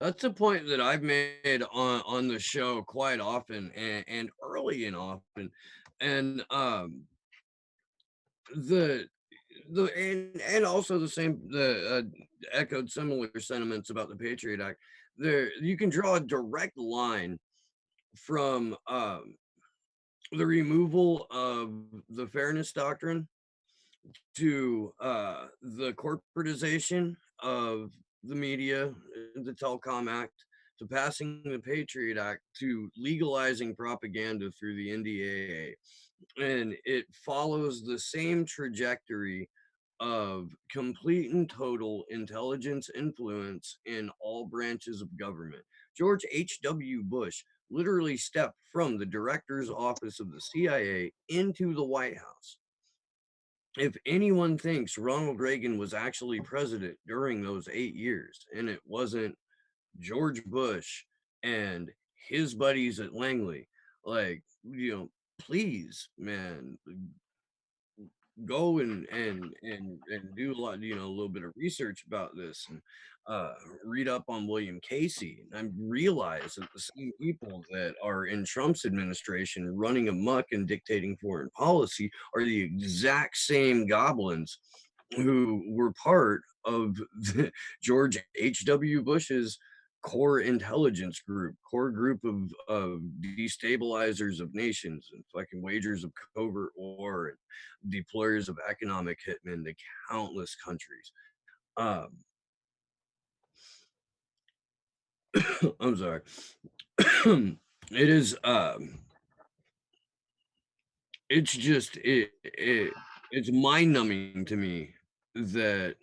Speaker 2: That's a point that I've made on the show quite often and early and often. And and also the echoed similar sentiments about the Patriot Act. You can draw a direct line from the removal of the fairness doctrine to the corporatization of the media, the Telecom Act, to passing the Patriot Act, to legalizing propaganda through the NDAA. And it follows the same trajectory of complete and total intelligence influence in all branches of government. George H.W. Bush literally stepped from the director's office of the CIA into the White House. If anyone thinks Ronald Reagan was actually president during those 8 years and it wasn't George Bush and his buddies at Langley, please, man, go and do a lot, a little bit of research about this and read up on William Casey. And I realize that the same people that are in Trump's administration running amok and dictating foreign policy are the exact same goblins who were part of George H.W. Bush's core intelligence group, core group of destabilizers of nations and fucking wagers of covert war and deployers of economic hitmen to countless countries. I'm sorry. It is it's just it's mind-numbing to me that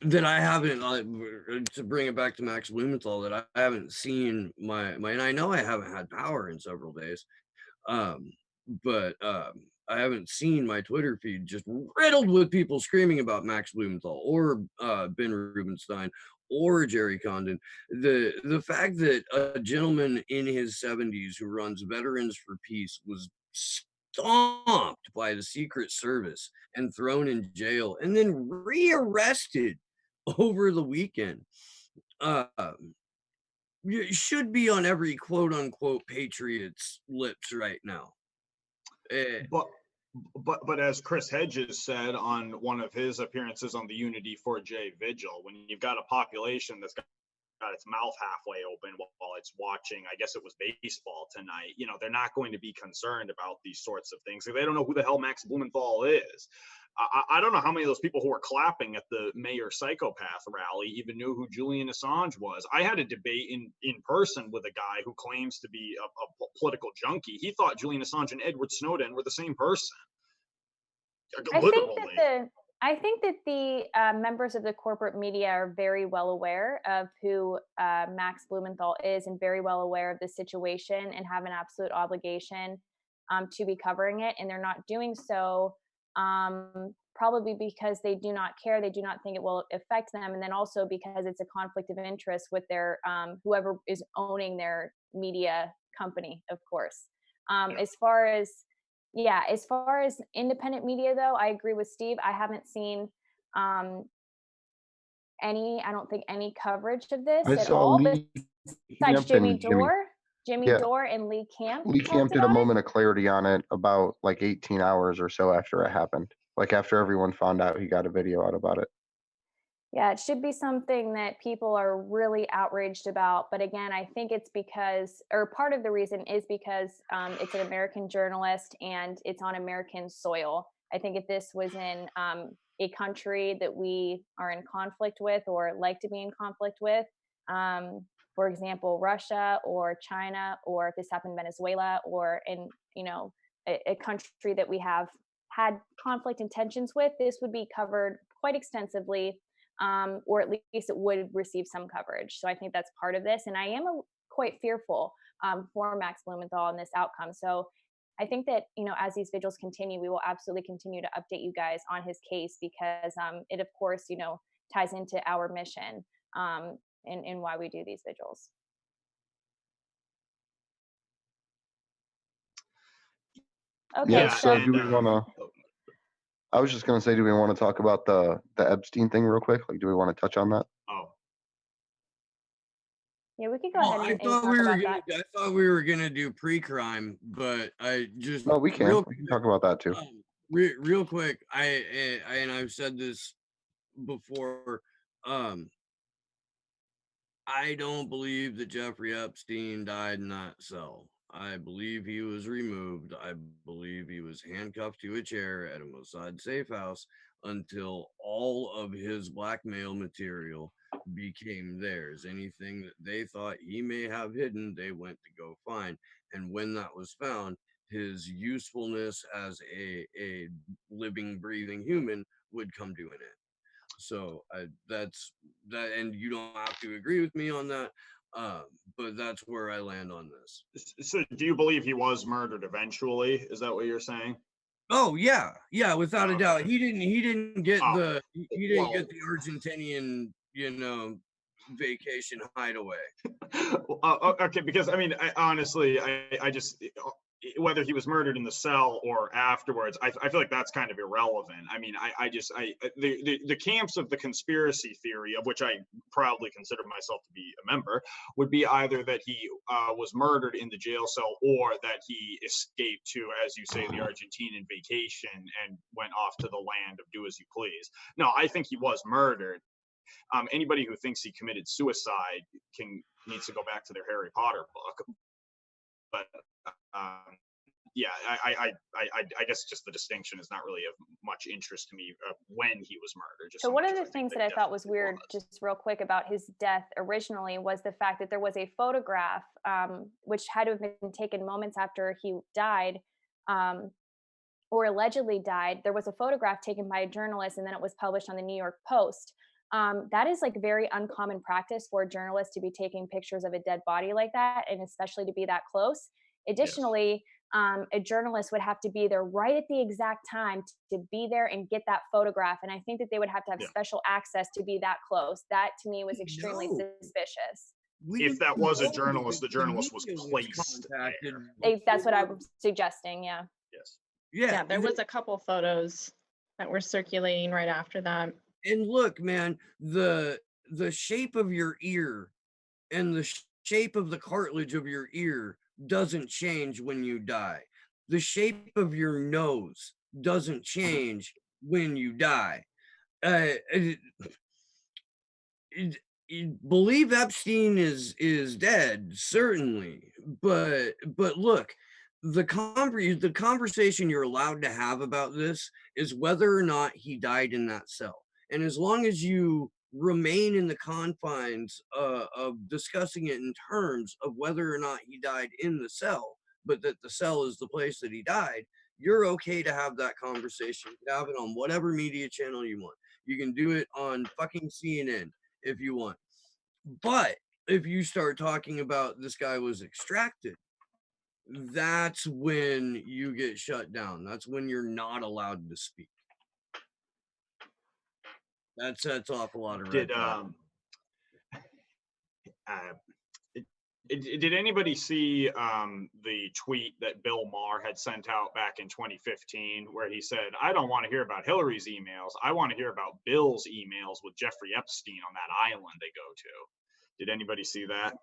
Speaker 2: that I haven't to bring it back to Max Blumenthal, that I haven't seen my and I know I haven't had power in several days, but I haven't seen my Twitter feed just riddled with people screaming about Max Blumenthal or Ben Rubenstein or Jerry Condon. The fact that a gentleman in his 70s who runs Veterans for Peace was stomped by the Secret Service and thrown in jail and then rearrested over the weekend should be on every quote unquote patriot's lips right now.
Speaker 4: But as Chris Hedges said on one of his appearances on the Unity 4J Vigil, when you've got a population that's got its mouth halfway open while it's watching, I guess it was baseball tonight, you know, they're not going to be concerned about these sorts of things. They don't know who the hell Max Blumenthal is. I don't know how many of those people who were clapping at the Mayor Psychopath rally even knew who Julian Assange was. I had a debate in person with a guy who claims to be a political junkie. He thought Julian Assange and Edward Snowden were the same person.
Speaker 7: I think that the members of the corporate media are very well aware of who Max Blumenthal is and very well aware of the situation and have an absolute obligation to be covering it. And they're not doing so probably because they do not care. They do not think it will affect them. And then also because it's a conflict of interest with their whoever is owning their media company, of course. As far as independent media, though, I agree with Steve. I haven't seen I don't think any coverage of this at all. Besides Jimmy Dore and Lee Camp.
Speaker 1: Lee Camp did a moment of clarity on it about like 18 hours or so after it happened. Like after everyone found out, he got a video out about it.
Speaker 7: Yeah, it should be something that people are really outraged about. But again, I think it's because, or part of the reason is because it's an American journalist and it's on American soil. I think if this was in a country that we are in conflict with or like to be in conflict with, for example, Russia or China, or if this happened in Venezuela or in, a country that we have had conflict and tensions with, this would be covered quite extensively. Or at least it would receive some coverage. So I think that's part of this. And I am quite fearful for Max Blumenthal in this outcome. So I think that, as these vigils continue, we will absolutely continue to update you guys on his case because it, of course, ties into our mission and why we do these vigils. Okay.
Speaker 1: Yeah, so do we want to... I was just going to say, do we want to talk about the Epstein thing real quick? Like, do we want to touch on that?
Speaker 4: Oh.
Speaker 7: Yeah, we could go ahead and talk about that.
Speaker 2: I thought we were going to do pre-crime, but I just...
Speaker 1: No, we can. We can talk about that too.
Speaker 2: Real quick, and I've said this before, I don't believe that Jeffrey Epstein died in that cell. I believe he was removed. I believe he was handcuffed to a chair at a Mossad safe house until all of his blackmail material became theirs. Anything that they thought he may have hidden, they went to go find. And when that was found, his usefulness as a living, breathing human would come to an end. So that's that, and you don't have to agree with me on that. But that's where I land on this.
Speaker 4: So do you believe he was murdered eventually? Is that what you're saying?
Speaker 2: Oh yeah, without a doubt. He didn't get the Argentinian, vacation hideaway.
Speaker 4: Okay, because I mean, honestly, I just, whether he was murdered in the cell or afterwards, I feel like that's kind of irrelevant. I mean, the camps of the conspiracy theory, of which I proudly consider myself to be a member, would be either that he was murdered in the jail cell or that he escaped to, as you say, the Argentinian vacation and went off to the land of do as you please. No, I think he was murdered. Anybody who thinks he committed suicide needs to go back to their Harry Potter book. But yeah, I guess just the distinction is not really of much interest to me when he was murdered.
Speaker 7: So one of the things that I thought was weird, just real quick, about his death originally was the fact that there was a photograph, which had to have been taken moments after he died, or allegedly died. There was a photograph taken by a journalist, and then it was published on the New York Post. That is like very uncommon practice for a journalist to be taking pictures of a dead body like that, and especially to be that close. Additionally, a journalist would have to be there right at the exact time to be there and get that photograph. And I think that they would have to have special access to be that close. That to me was extremely suspicious.
Speaker 4: If that was a journalist, the journalist was placed there.
Speaker 7: That's what I'm suggesting. Yeah.
Speaker 4: Yes.
Speaker 5: Yeah, there was a couple photos that were circulating right after that.
Speaker 2: And look, man, the shape of your ear and the shape of the cartilage of your ear doesn't change when you die. The shape of your nose doesn't change when you die. Believe Epstein is dead, certainly, but look, the conversation you're allowed to have about this is whether or not he died in that cell. And as long as you remain in the confines of discussing it in terms of whether or not he died in the cell, but that the cell is the place that he died, you're okay to have that conversation. You can have it on whatever media channel you want. You can do it on fucking CNN if you want. But if you start talking about this guy was extracted, that's when you get shut down. That's when you're not allowed to speak. That sets off a lot of red flags.
Speaker 4: Did anybody see the tweet that Bill Maher had sent out back in 2015 where he said, I don't want to hear about Hillary's emails. I want to hear about Bill's emails with Jeffrey Epstein on that island they go to. Did anybody see that?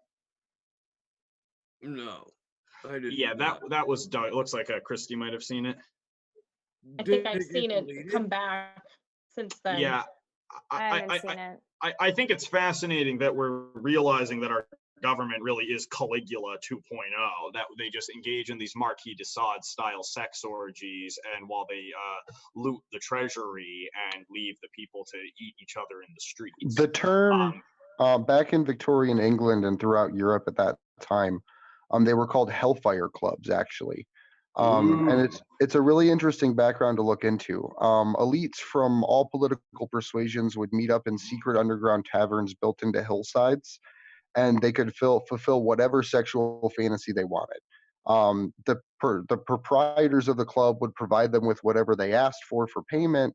Speaker 2: No, I didn't.
Speaker 4: Yeah, that was done. It looks like Christy might have seen it.
Speaker 5: I think I've seen it come back since then.
Speaker 4: Yeah,
Speaker 7: I haven't seen it.
Speaker 4: I think it's fascinating that we're realizing that our government really is Caligula 2.0, that they just engage in these Marquis de Sade style sex orgies, and while they loot the treasury and leave the people to eat each other in the streets.
Speaker 1: The term back in Victorian England and throughout Europe at that time, they were called hellfire clubs, actually. And it's a really interesting background to look into. Elites from all political persuasions would meet up in secret underground taverns built into hillsides, and they could fulfill whatever sexual fantasy they wanted. The proprietors of the club would provide them with whatever they asked for payment,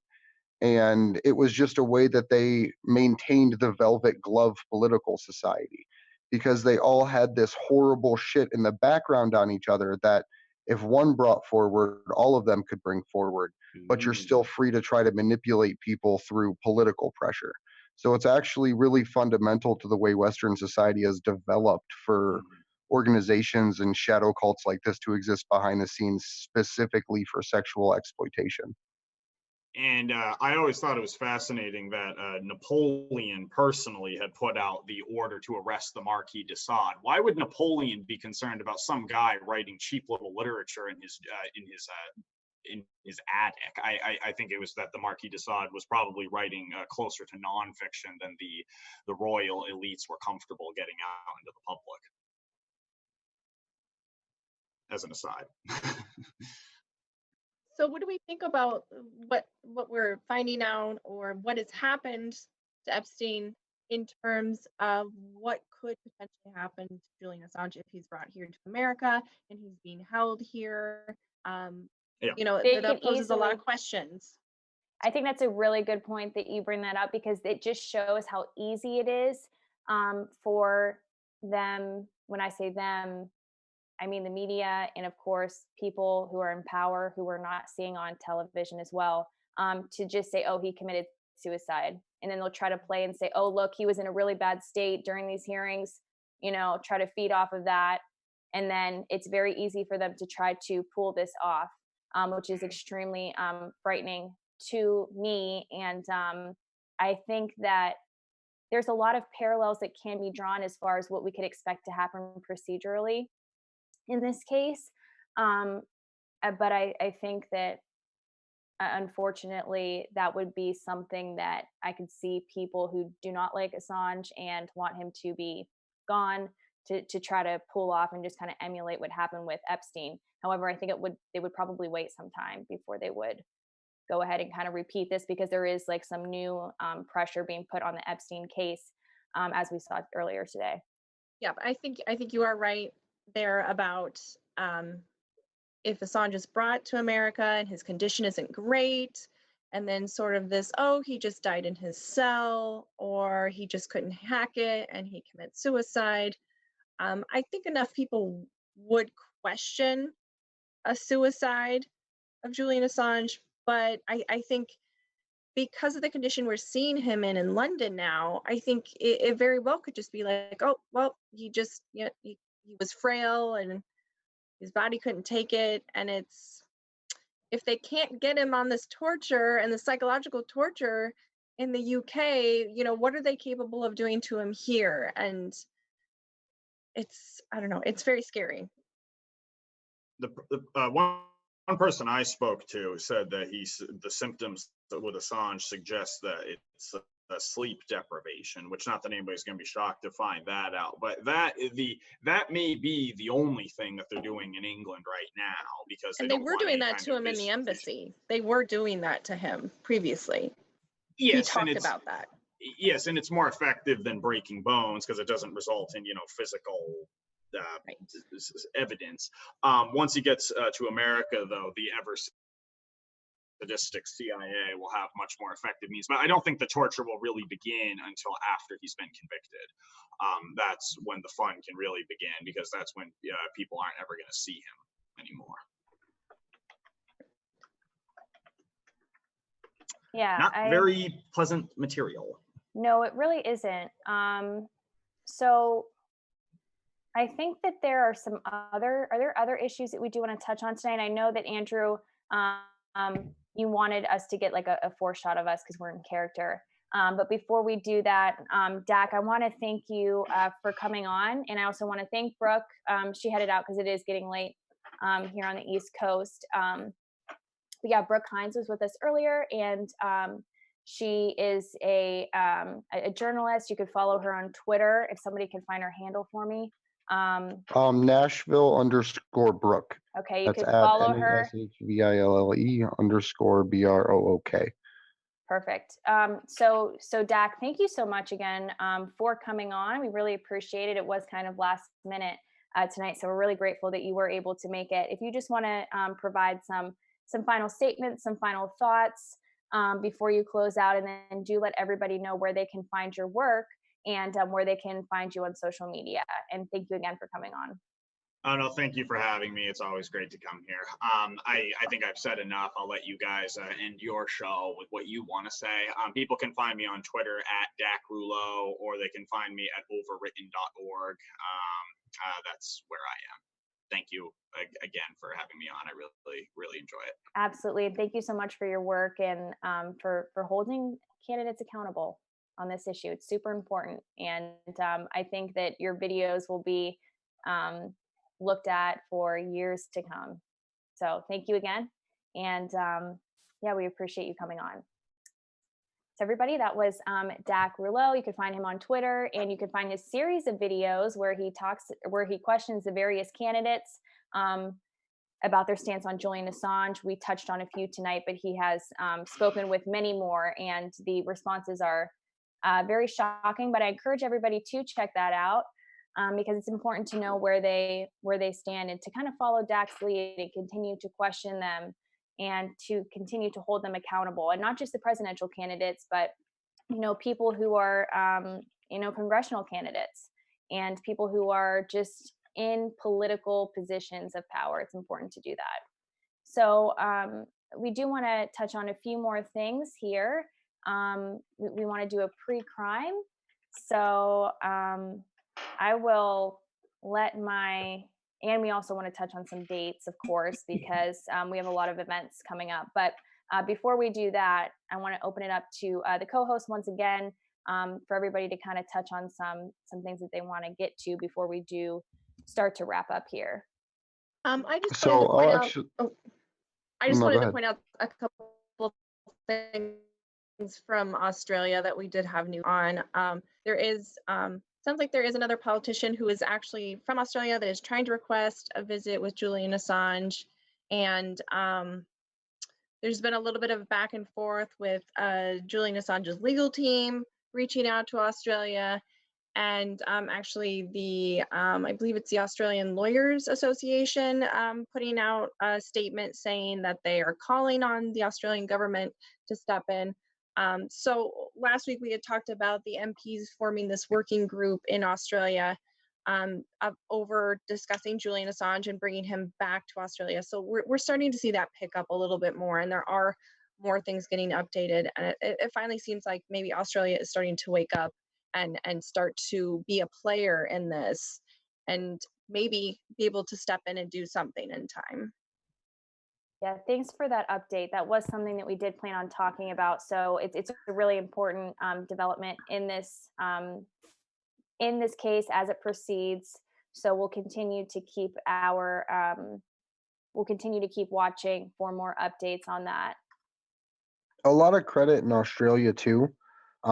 Speaker 1: and it was just a way that they maintained the velvet glove political society, because they all had this horrible shit in the background on each other that if one brought forward, all of them could bring forward, but you're still free to try to manipulate people through political pressure. So it's actually really fundamental to the way Western society has developed for organizations and shadow cults like this to exist behind the scenes, specifically for sexual exploitation.
Speaker 4: And I always thought it was fascinating that Napoleon personally had put out the order to arrest the Marquis de Sade. Why would Napoleon be concerned about some guy writing cheap little literature in his attic? I think it was that the Marquis de Sade was probably writing closer to nonfiction than the royal elites were comfortable getting out into the public. As an aside.
Speaker 5: So what do we think about what we're finding out, or what has happened to Epstein in terms of what could potentially happen to Julian Assange if he's brought here to America and he's being held here? That poses a lot of questions.
Speaker 7: I think that's a really good point that you bring that up, because it just shows how easy it is for them. When I say them, I mean, the media and of course, people who are in power who we're not seeing on television as well, to just say, oh, he committed suicide. And then they'll try to play and say, oh, look, he was in a really bad state during these hearings, try to feed off of that. And then it's very easy for them to try to pull this off, which is extremely frightening to me. And I think that there's a lot of parallels that can be drawn as far as what we could expect to happen procedurally in this case. But I think that unfortunately, that would be something that I could see people who do not like Assange and want him to be gone to try to pull off and just kind of emulate what happened with Epstein. However, I think they would probably wait some time before they would go ahead and kind of repeat this, because there is like some new pressure being put on the Epstein case, as we saw earlier today.
Speaker 5: Yeah, but I think you are right there about if Assange is brought to America and his condition isn't great, and then sort of this, oh, he just died in his cell, or he just couldn't hack it and he commits suicide. I think enough people would question a suicide of Julian Assange, but I think because of the condition we're seeing him in London now, I think it very well could just be like, oh, well, he just, he was frail and his body couldn't take it. And it's, if they can't get him on this torture and the psychological torture in the UK, what are they capable of doing to him here? And it's, I don't know, it's very scary.
Speaker 4: The one person I spoke to said that the symptoms with Assange suggest that it's a sleep deprivation, which not that anybody's going to be shocked to find that out, but that may be the only thing that they're doing in England right now, because
Speaker 5: they were doing that to him in the embassy. They were doing that to him previously.
Speaker 4: Yes,
Speaker 5: he talked about that.
Speaker 4: Yes, and it's more effective than breaking bones because it doesn't result in physical
Speaker 5: right.
Speaker 4: evidence. Once he gets to America, though, the ever sadistic CIA will have much more effective means. But I don't think the torture will really begin until after he's been convicted. That's when the fun can really begin, because that's when people aren't ever going to see him anymore.
Speaker 7: Yeah,
Speaker 4: not very pleasant material.
Speaker 7: No, it really isn't. So I think that there are are there other issues that we do want to touch on tonight? I know that Andrew, you wanted us to get like a foreshot of us because we're in character. But before we do that, Dak, I want to thank you for coming on. And I also want to thank Brooke. She headed out because it is getting late here on the East Coast. But yeah, Brooke Hines was with us earlier, and she is a journalist. You could follow her on Twitter if somebody can find her handle for me.
Speaker 1: Nashville_Brooke.
Speaker 7: Okay, you
Speaker 1: That's
Speaker 7: could follow her.
Speaker 1: NASHVILLE_BROOK.
Speaker 7: Perfect. So Dak, thank you so much again for coming on. We really appreciate it. It was kind of last minute tonight, so we're really grateful that you were able to make it. If you just want to provide some final statements, some final thoughts before you close out, and then do let everybody know where they can find your work and where they can find you on social media. And thank you again for coming on.
Speaker 4: Oh, no, thank you for having me. It's always great to come here. I think I've said enough. I'll let you guys end your show with what you want to say. People can find me on Twitter at @DakRullo, or they can find me at overwritten.org. That's where I am. Thank you again for having me on. I really, really enjoy it.
Speaker 7: Absolutely. Thank you so much for your work and for holding candidates accountable on this issue. It's super important. And I think that your videos will be looked at for years to come. So thank you again. And yeah, we appreciate you coming on. So everybody, that was Dak Rouleau. You can find him on Twitter, and you can find his series of videos where he questions the various candidates about their stance on Julian Assange. We touched on a few tonight, but he has spoken with many more, and the responses are very shocking. But I encourage everybody to check that out because it's important to know where they stand, and to kind of follow Dak's lead and continue to question them, and to continue to hold them accountable, and not just the presidential candidates, but people who are congressional candidates, and people who are just in political positions of power. It's important to do that. So we do want to touch on a few more things here. We want to do a pre-crime. So I will let and we also want to touch on some dates, of course, because we have a lot of events coming up. But before we do that, I want to open it up to the co-host once again for everybody to kind of touch on some things that they want to get to before we do start to wrap up here.
Speaker 5: I just
Speaker 1: So
Speaker 5: wanted to point
Speaker 1: I'll
Speaker 5: out.
Speaker 1: actually,
Speaker 5: I just
Speaker 1: no,
Speaker 5: wanted
Speaker 1: go
Speaker 5: to
Speaker 1: ahead.
Speaker 5: point out a couple things from Australia that we did have new on. There is, sounds like there is another politician who is actually from Australia that is trying to request a visit with Julian Assange. And there's been a little bit of back and forth with Julian Assange's legal team reaching out to Australia. And actually I believe it's the Australian Lawyers Association putting out a statement saying that they are calling on the Australian government to step in. So last week we had talked about the MPs forming this working group in Australia over discussing Julian Assange and bringing him back to Australia. So we're starting to see that pick up a little bit more, and there are more things getting updated. And it finally seems like maybe Australia is starting to wake up and start to be a player in this and maybe be able to step in and do something in time.
Speaker 7: Yeah, thanks for that update. That was something that we did plan on talking about. So it's a really important development in this case as it proceeds. So we'll continue to keep watching for more updates on that.
Speaker 1: A lot of credit in Australia too.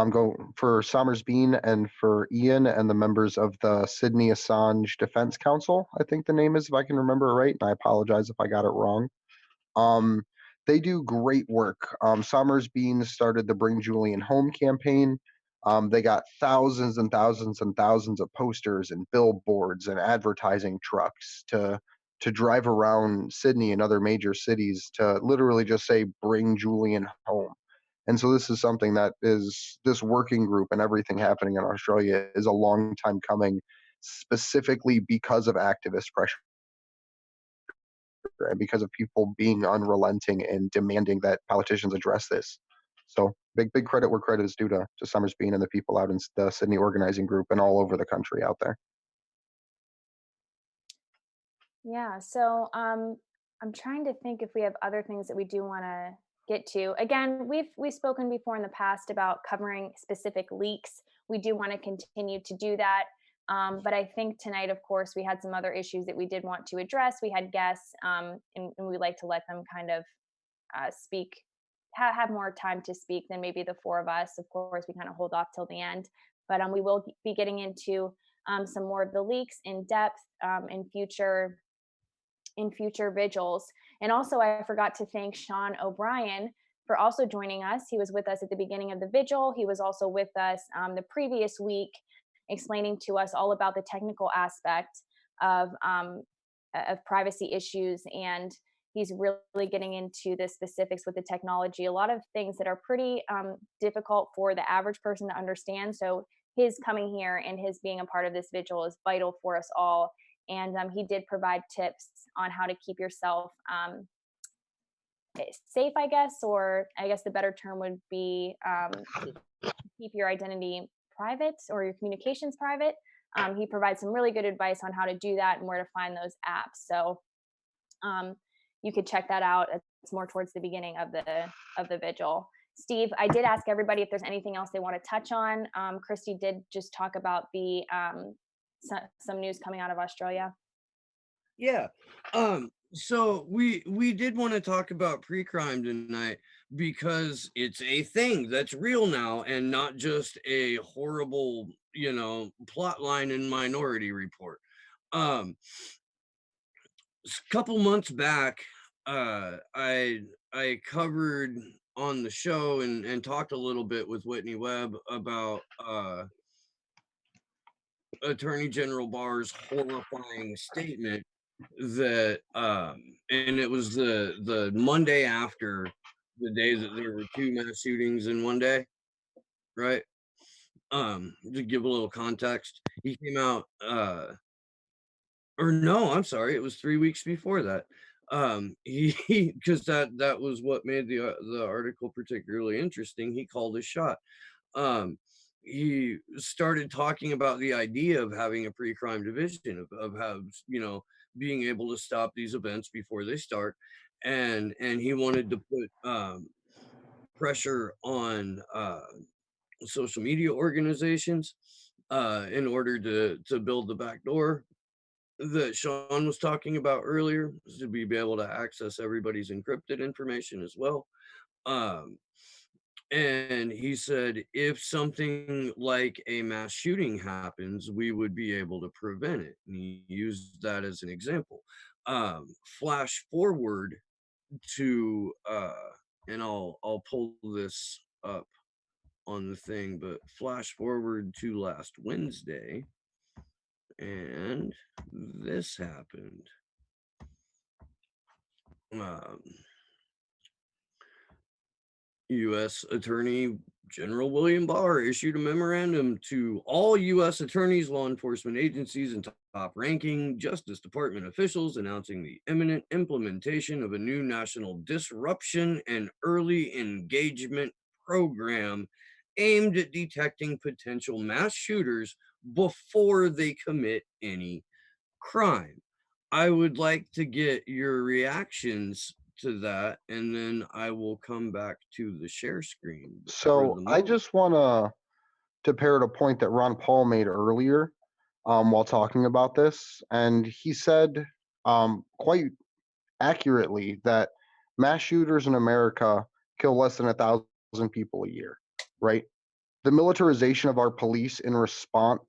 Speaker 1: Go for Bean and for Ian and the members of the Sydney Assange Defense Council, I think the name is, if I can remember it right, and I apologize if I got it wrong. They do great work. Bean started the Bring Julian Home campaign. They got thousands and thousands and thousands of posters and billboards and advertising trucks to drive around Sydney and other major cities to literally just say, "Bring Julian home." And so this is something that is, this working group and everything happening in Australia is a long time coming, specifically because of activist pressure and because of people being unrelenting in demanding that politicians address this. So big credit where credit is due to Bean and the people out in the Sydney organizing group and all over the country out there.
Speaker 7: Yeah, so I'm trying to think if we have other things that we do want to get to. Again, we've spoken before in the past about covering specific leaks. We do want to continue to do that. But I think tonight, of course, we had some other issues that we did want to address. We had guests, and we like to let them kind of speak, have more time to speak than maybe the four of us. Of course, we kind of hold off till the end. But we will be getting into some more of the leaks in depth in future vigils. And also, I forgot to thank Sean O'Brien for also joining us. He was with us at the beginning of the vigil. He was also with us the previous week, explaining to us all about the technical aspect of privacy issues. And he's really getting into the specifics with the technology, a lot of things that are pretty difficult for the average person to understand. So his coming here and his being a part of this vigil is vital for us all. And he did provide tips on how to keep yourself safe, I guess, or I guess the better term would be keep your identity private or your communications private. He provides some really good advice on how to do that and where to find those apps. So you could check that out. It's more towards the beginning of the vigil. Steve, I did ask everybody if there's anything else they want to touch on. Christy did just talk about the some news coming out of Australia.
Speaker 2: Yeah. So we did want to talk about pre-crime tonight because it's a thing that's real now and not just a horrible, plot line in Minority Report. A couple months back, I covered on the show and talked a little bit with Whitney Webb about Attorney General Barr's horrifying statement that and it was the Monday after the day that there were 2 mass shootings in one day, right? To give a little context, he came out or no, I'm sorry, it was 3 weeks before that. He because that was what made the article particularly interesting. He called his shot. Um, he started talking about the idea of having a pre-crime division of how, being able to stop these events before they start, and he wanted to put pressure on social media organizations in order to build the back door that Sean was talking about earlier, to be able to access everybody's encrypted information as well. Um, and he said if something like a mass shooting happens, we would be able to prevent it. And he used that as an example. Flash forward to and I'll pull this up on the thing, but flash forward to last Wednesday, and this happened. Um, U.S. Attorney General William Barr issued a memorandum to all U.S. attorneys, law enforcement agencies, and top-ranking Justice Department officials announcing the imminent implementation of a new national disruption and early engagement program aimed at detecting potential mass shooters before they commit any crime. I would like to get your reactions to that, and then I will come back to the share screen.
Speaker 1: So I just want to pair a point that Ron Paul made earlier while talking about this, and he said quite accurately that mass shooters in America kill less than 1,000 people a year, right? The militarization of our police in response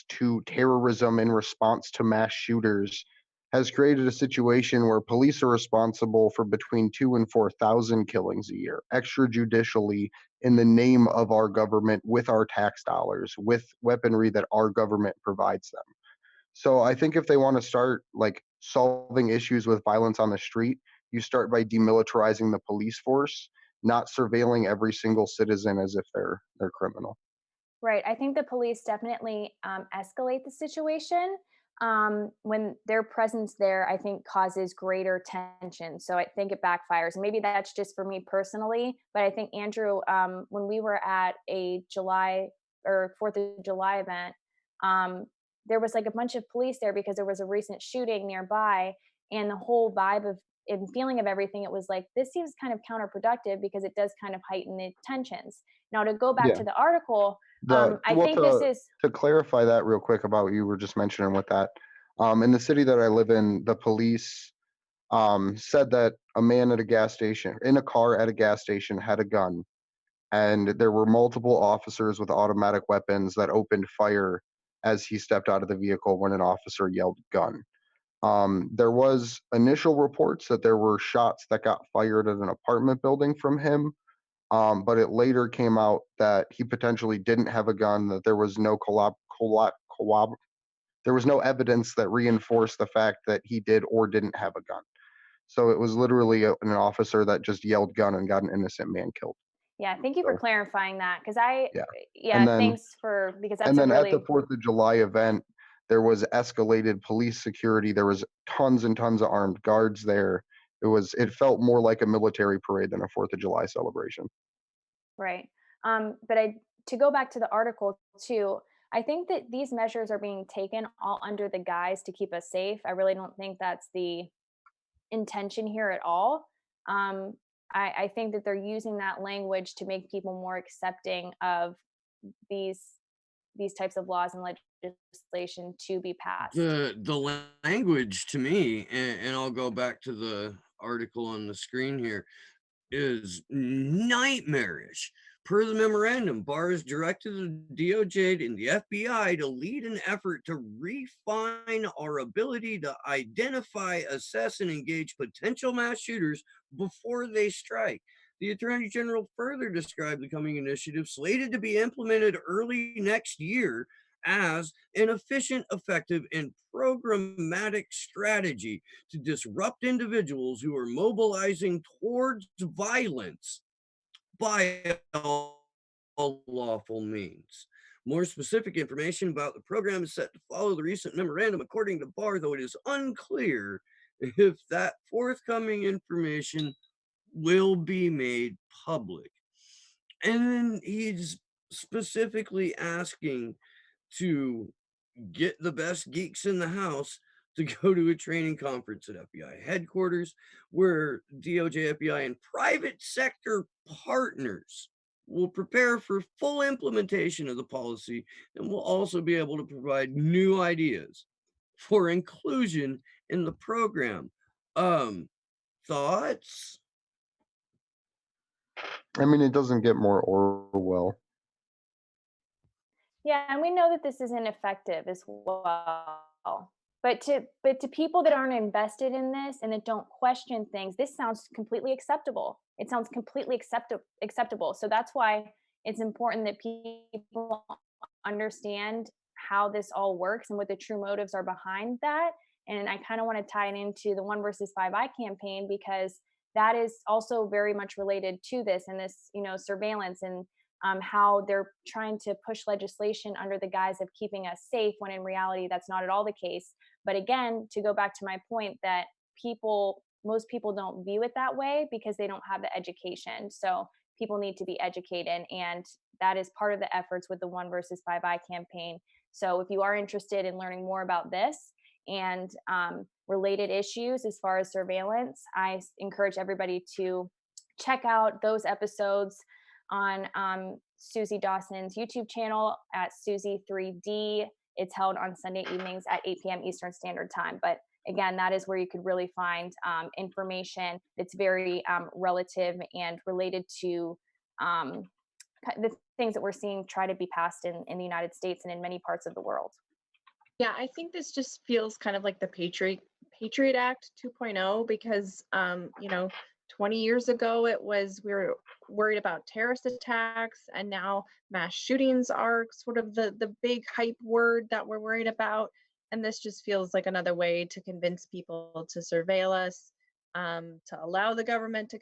Speaker 1: to terrorism, in response to mass shooters, has created a situation where police are responsible for between 2 and 4,000 killings a year, extrajudicially, in the name of our government, with our tax dollars, with weaponry that our government provides them. So I think if they want to start like solving issues with violence on the street, you start by demilitarizing the police force, not surveilling every single citizen as if they're criminal.
Speaker 7: Right. I think the police definitely escalate the situation. When their presence there, I think, causes greater tension. So I think it backfires. And maybe that's just for me personally. But I think, Andrew, when we were at a July or 4th of July event, there was like a bunch of police there because there was a recent shooting nearby. And the whole vibe of and feeling of everything, it was like, this seems kind of counterproductive because it does kind of heighten the tensions. Now, to go back
Speaker 1: Yeah.
Speaker 7: to the article,
Speaker 1: The
Speaker 7: I
Speaker 1: well,
Speaker 7: think this is
Speaker 1: to clarify that real quick about what you were just mentioning with that, in the city that I live in, the police said that a man at a gas station, in a car at a gas station, had a gun, and there were multiple officers with automatic weapons that opened fire as he stepped out of the vehicle when an officer yelled gun. There was initial reports that there were shots that got fired at an apartment building from him, but it later came out that he potentially didn't have a gun, that there was no there was no evidence that reinforced the fact that he did or didn't have a gun. So it was literally an officer that just yelled gun and got an innocent man killed.
Speaker 7: Yeah, thank you for
Speaker 1: So,
Speaker 7: clarifying that because
Speaker 1: yeah.
Speaker 7: yeah,
Speaker 1: And then
Speaker 7: thanks for because
Speaker 1: and
Speaker 7: that's a
Speaker 1: then at the
Speaker 7: really
Speaker 1: 4th of July event, there was escalated police security. There was tons and tons of armed guards there. It felt more like a military parade than a 4th of July celebration.
Speaker 7: right. But to go back to the article too, I think that these measures are being taken all under the guise to keep us safe. I really don't think that's the intention here at all. Um, I think that they're using that language to make people more accepting of these these types of laws and legislation to be passed.
Speaker 2: The language to me, and I'll go back to the article on the screen here, is nightmarish. Per the memorandum, Barr has directed the DOJ and the FBI to lead an effort to refine our ability to identify, assess, and engage potential mass shooters before they strike. The Attorney General further described the coming initiative, slated to be implemented early next year, as an efficient, effective, and programmatic strategy to disrupt individuals who are mobilizing towards violence by all lawful means. More specific information about the program is set to follow the recent memorandum, according to Barr, though it is unclear if that forthcoming information will be made public. And then he's specifically asking to get the best geeks in the house to go to a training conference at FBI headquarters where DOJ, FBI, and private sector partners will prepare for full implementation of the policy and will also be able to provide new ideas for inclusion in the program. Thoughts?
Speaker 1: I mean, it doesn't get more Orwell.
Speaker 7: Yeah, and we know that this is ineffective as well. But to people that aren't invested in this and that don't question things, this sounds completely acceptable. It sounds completely acceptable. So that's why it's important that people understand how this all works and what the true motives are behind that. And I kind of want to tie it into the 1 versus 5I campaign, because that is also very much related to this and this, surveillance and how they're trying to push legislation under the guise of keeping us safe, when in reality that's not at all the case. But again, to go back to my point that most people don't view it that way because they don't have the education. So people need to be educated, and that is part of the efforts with the 1 versus 5I campaign. So if you are interested in learning more about this and related issues as far as surveillance, I encourage everybody to check out those episodes on Susie Dawson's YouTube channel at Susie3D. It's held on Sunday evenings at 8 p.m. Eastern Standard Time. But again, that is where you could really find information that's very relative and related to the things that we're seeing try to be passed in the United States and in many parts of the world.
Speaker 5: Yeah, I think this just feels kind of like the Patriot Act 2.0, because 20 years ago we were worried about terrorist attacks, and now mass shootings are sort of the big hype word that we're worried about. And this just feels like another way to convince people to surveil us, to allow the government to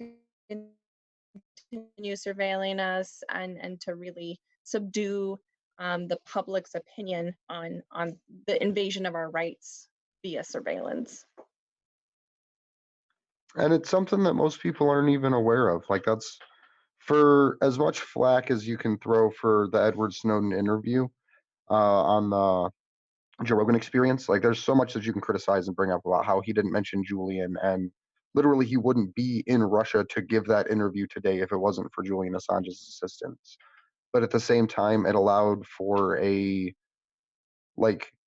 Speaker 5: continue surveilling us, and to really subdue the public's opinion on the invasion of our rights via surveillance.
Speaker 1: And it's something that most people aren't even aware of. Like, that's for as much flack as you can throw for the Edward Snowden interview on the Joe Rogan Experience. Like, there's so much that you can criticize and bring up about how he didn't mention Julian, and literally he wouldn't be in Russia to give that interview today if it wasn't for Julian Assange's assistance. But at the same time, it allowed for a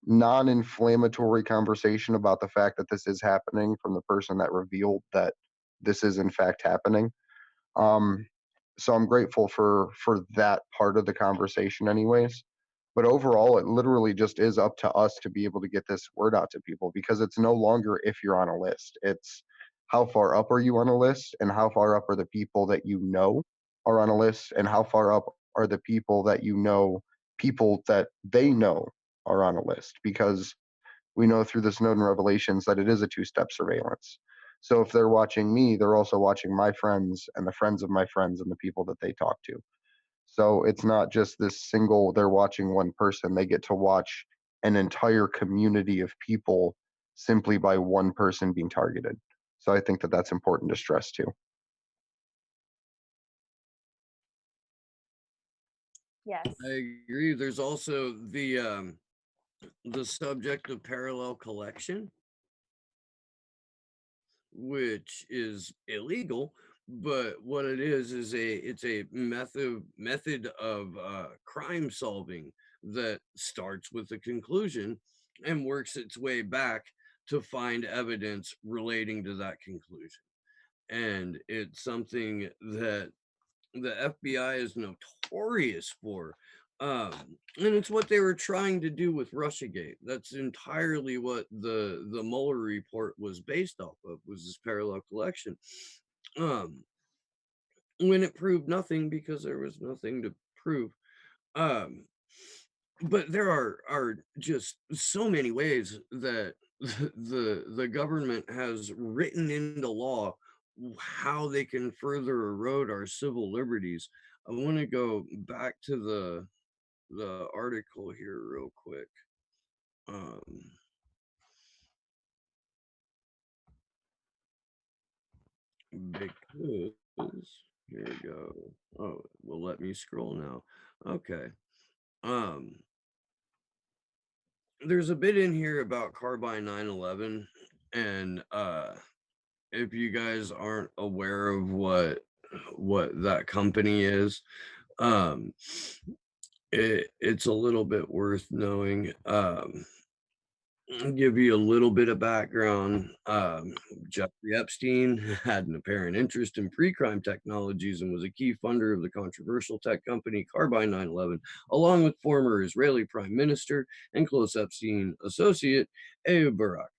Speaker 1: non-inflammatory conversation about the fact that this is happening from the person that revealed that this is in fact happening. So I'm grateful for that part of the conversation anyways. But overall, it literally just is up to us to be able to get this word out to people, because it's no longer if you're on a list. It's how far up are you on a list, and how far up are the people that you know are on a list, and how far up are the people that you know, people that they know are on a list, because we know through the Snowden revelations that it is a two-step surveillance. So if they're watching me, they're also watching my friends and the friends of my friends and the people that they talk to. So it's not just this single, they're watching one person, they get to watch an entire community of people simply by one person being targeted. So I think that that's important to stress too.
Speaker 7: Yes.
Speaker 2: I agree. There's also the subject of parallel collection, which is illegal, but what it is it's a method of crime solving that starts with a conclusion and works its way back to find evidence relating to that conclusion. And it's something that the FBI is notorious for. And it's what they were trying to do with Russiagate. That's entirely what the Mueller report was based off of, was this parallel collection. When it proved nothing because there was nothing to prove. But there are just so many ways that the government has written into law how they can further erode our civil liberties. I want to go back to the article here real quick. Because here we go. Oh, it will let me scroll now. Okay. There's a bit in here about Carbine 911, and if you guys aren't aware of what that company is, it's a little bit worth knowing. I'll give you a little bit of background. Jeffrey Epstein had an apparent interest in pre-crime technologies and was a key funder of the controversial tech company Carbine 911, along with former Israeli Prime Minister and close Epstein associate Ehud Barak.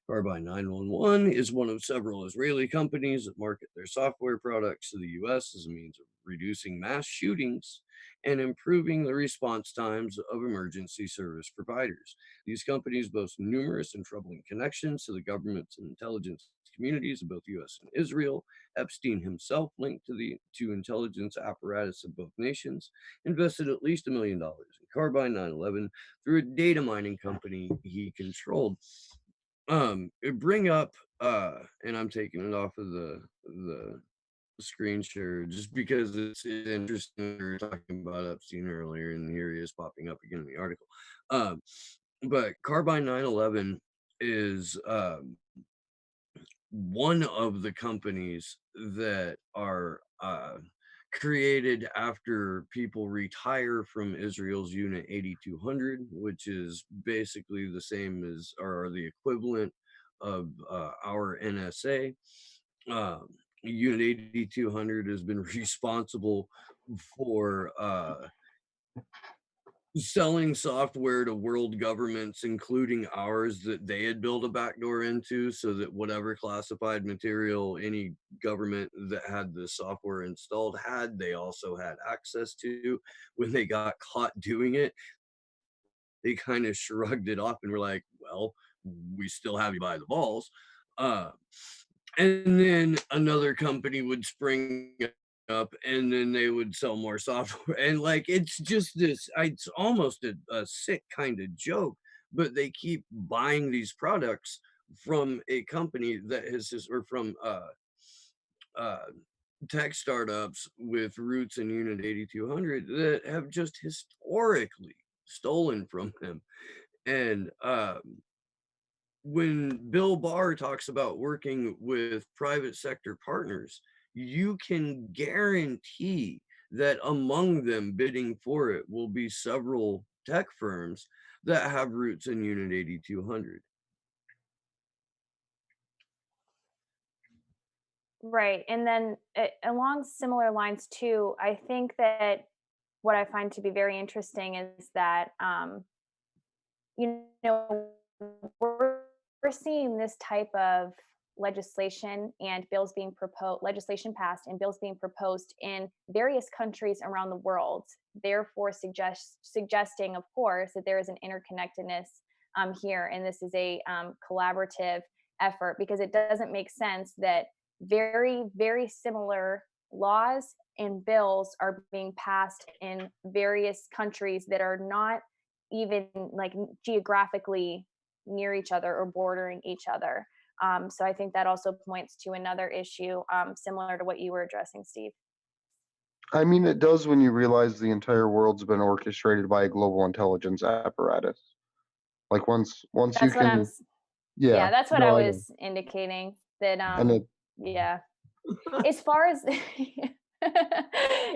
Speaker 2: Carbine 911 is one of several Israeli companies that market their software products to the US as a means of reducing mass shootings and improving the response times of emergency service providers. These companies boast numerous and troubling connections to the governments and intelligence communities of both US and Israel. Epstein himself, linked to intelligence apparatus of both nations, invested at least $1 million in Carbine 911 through a data mining company he controlled. Bring up and I'm taking it off of the screen share just because it's interesting. We were talking about Epstein earlier, and here he is popping up again in the article. But Carbine 911 is one of the companies that are created after people retire from Israel's Unit 8200, which is basically the same as, or the equivalent of our NSA. Unit 8200 has been responsible for selling software to world governments, including ours, that they had built a backdoor into, so that whatever classified material any government that had the software installed had, they also had access to. When they got caught doing it, they kind of shrugged it off and were like, well, we still have you by the balls. And then another company would spring up, and then they would sell more software, and like it's just this, it's almost a sick kind of joke, but they keep buying these products from a company that has just, or from tech startups with roots in Unit 8200 that have just historically stolen from them. And when Bill Barr talks about working with private sector partners, you can guarantee that among them bidding for it will be several tech firms that have roots in Unit 8200.
Speaker 7: Right. And then along similar lines too, I think that what I find to be very interesting is that, you know, we're seeing this type of legislation and bills being proposed, legislation passed and bills being proposed in various countries around the world, therefore suggesting, of course, that there is an interconnectedness here, and this is a collaborative effort, because it doesn't make sense that very, very similar laws and bills are being passed in various countries that are not even like geographically near each other or bordering each other. So I think that also points to another issue similar to what you were addressing, Steve.
Speaker 1: I mean, it does when you realize the entire world's been orchestrated by a global intelligence apparatus. Like once you
Speaker 7: That's what
Speaker 1: can,
Speaker 7: yeah, that's what I
Speaker 1: no, I know.
Speaker 7: was indicating. That
Speaker 1: And it,
Speaker 7: yeah. As far as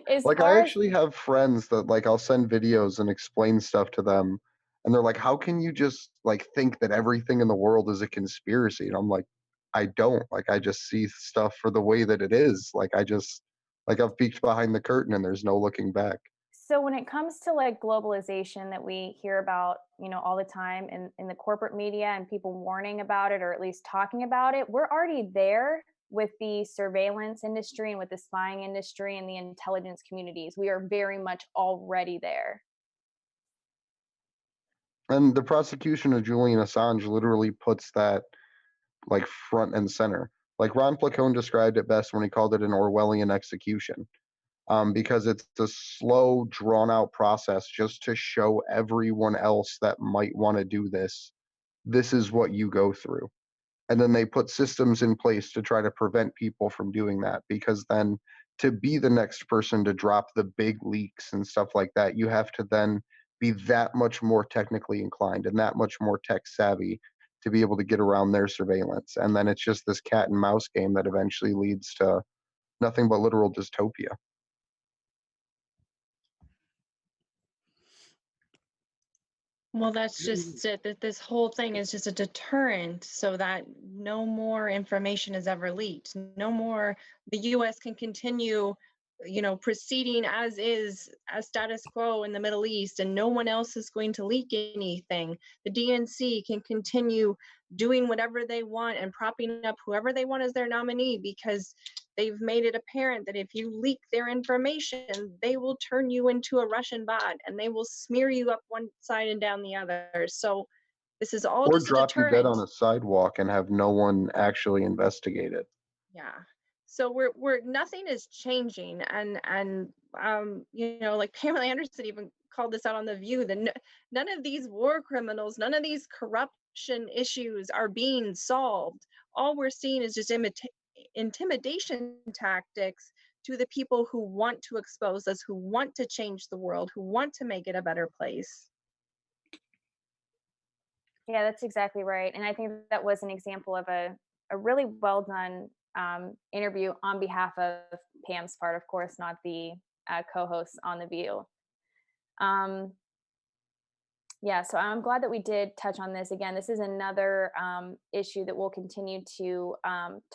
Speaker 7: as
Speaker 1: like, I
Speaker 7: far as
Speaker 1: actually have friends that, like, I'll send videos and explain stuff to them, and they're like, "How can you just like think that everything in the world is a conspiracy?" And I'm like, "I don't. Like, I just see stuff for the way that it is. Like, I've peeked behind the curtain, and there's no looking back."
Speaker 7: So when it comes to like globalization that we hear about, you know, all the time in the corporate media and people warning about it or at least talking about it, we're already there with the surveillance industry and with the spying industry and the intelligence communities. We are very much already there.
Speaker 1: And the prosecution of Julian Assange literally puts that like front and center. Like Ron Placone described it best when he called it an Orwellian execution. because it's a slow, drawn out process just to show everyone else that might want to do this. This is what you go through. And then they put systems in place to try to prevent people from doing that, because then to be the next person to drop the big leaks and stuff like that, you have to then be that much more technically inclined and that much more tech savvy to be able to get around their surveillance. And then it's just this cat and mouse game that eventually leads to nothing but literal dystopia.
Speaker 5: Well, that's just it, that this whole thing is just a deterrent so that no more information is ever leaked. No more, the US can continue, proceeding as is, as status quo in the Middle East, and no one else is going to leak anything. The DNC can continue doing whatever they want and propping up whoever they want as their nominee, because they've made it apparent that if you leak their information, they will turn you into a Russian bot and they will smear you up one side and down the other. So this is all
Speaker 1: Or
Speaker 5: just a
Speaker 1: drop you dead
Speaker 5: deterrent.
Speaker 1: on a sidewalk and have no one actually investigate it.
Speaker 5: Yeah. So we're nothing is changing, and like Pamela Anderson even called this out on The View, that none of these war criminals, none of these corruption issues are being solved. All we're seeing is just intimidation tactics to the people who want to expose us, who want to change the world, who want to make it a better place.
Speaker 7: Yeah, that's exactly right. And I think that was an example of a really well done interview on behalf of Pam's part, of course, not the co-hosts on The View. Yeah, so I'm glad that we did touch on this. Again, this is another issue that we'll continue to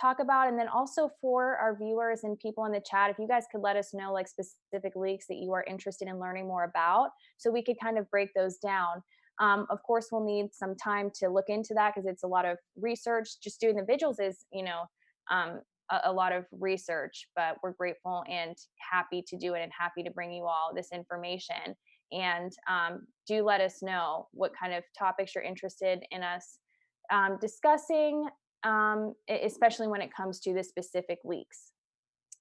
Speaker 7: talk about. And then also for our viewers and people in the chat, if you guys could let us know like specific leaks that you are interested in learning more about, so we could kind of break those down. Of course, we'll need some time to look into that because it's a lot of research. Just doing the vigils is, a lot of research, but we're grateful and happy to do it and happy to bring you all this information. And do let us know what kind of topics you're interested in us discussing, especially when it comes to the specific leaks.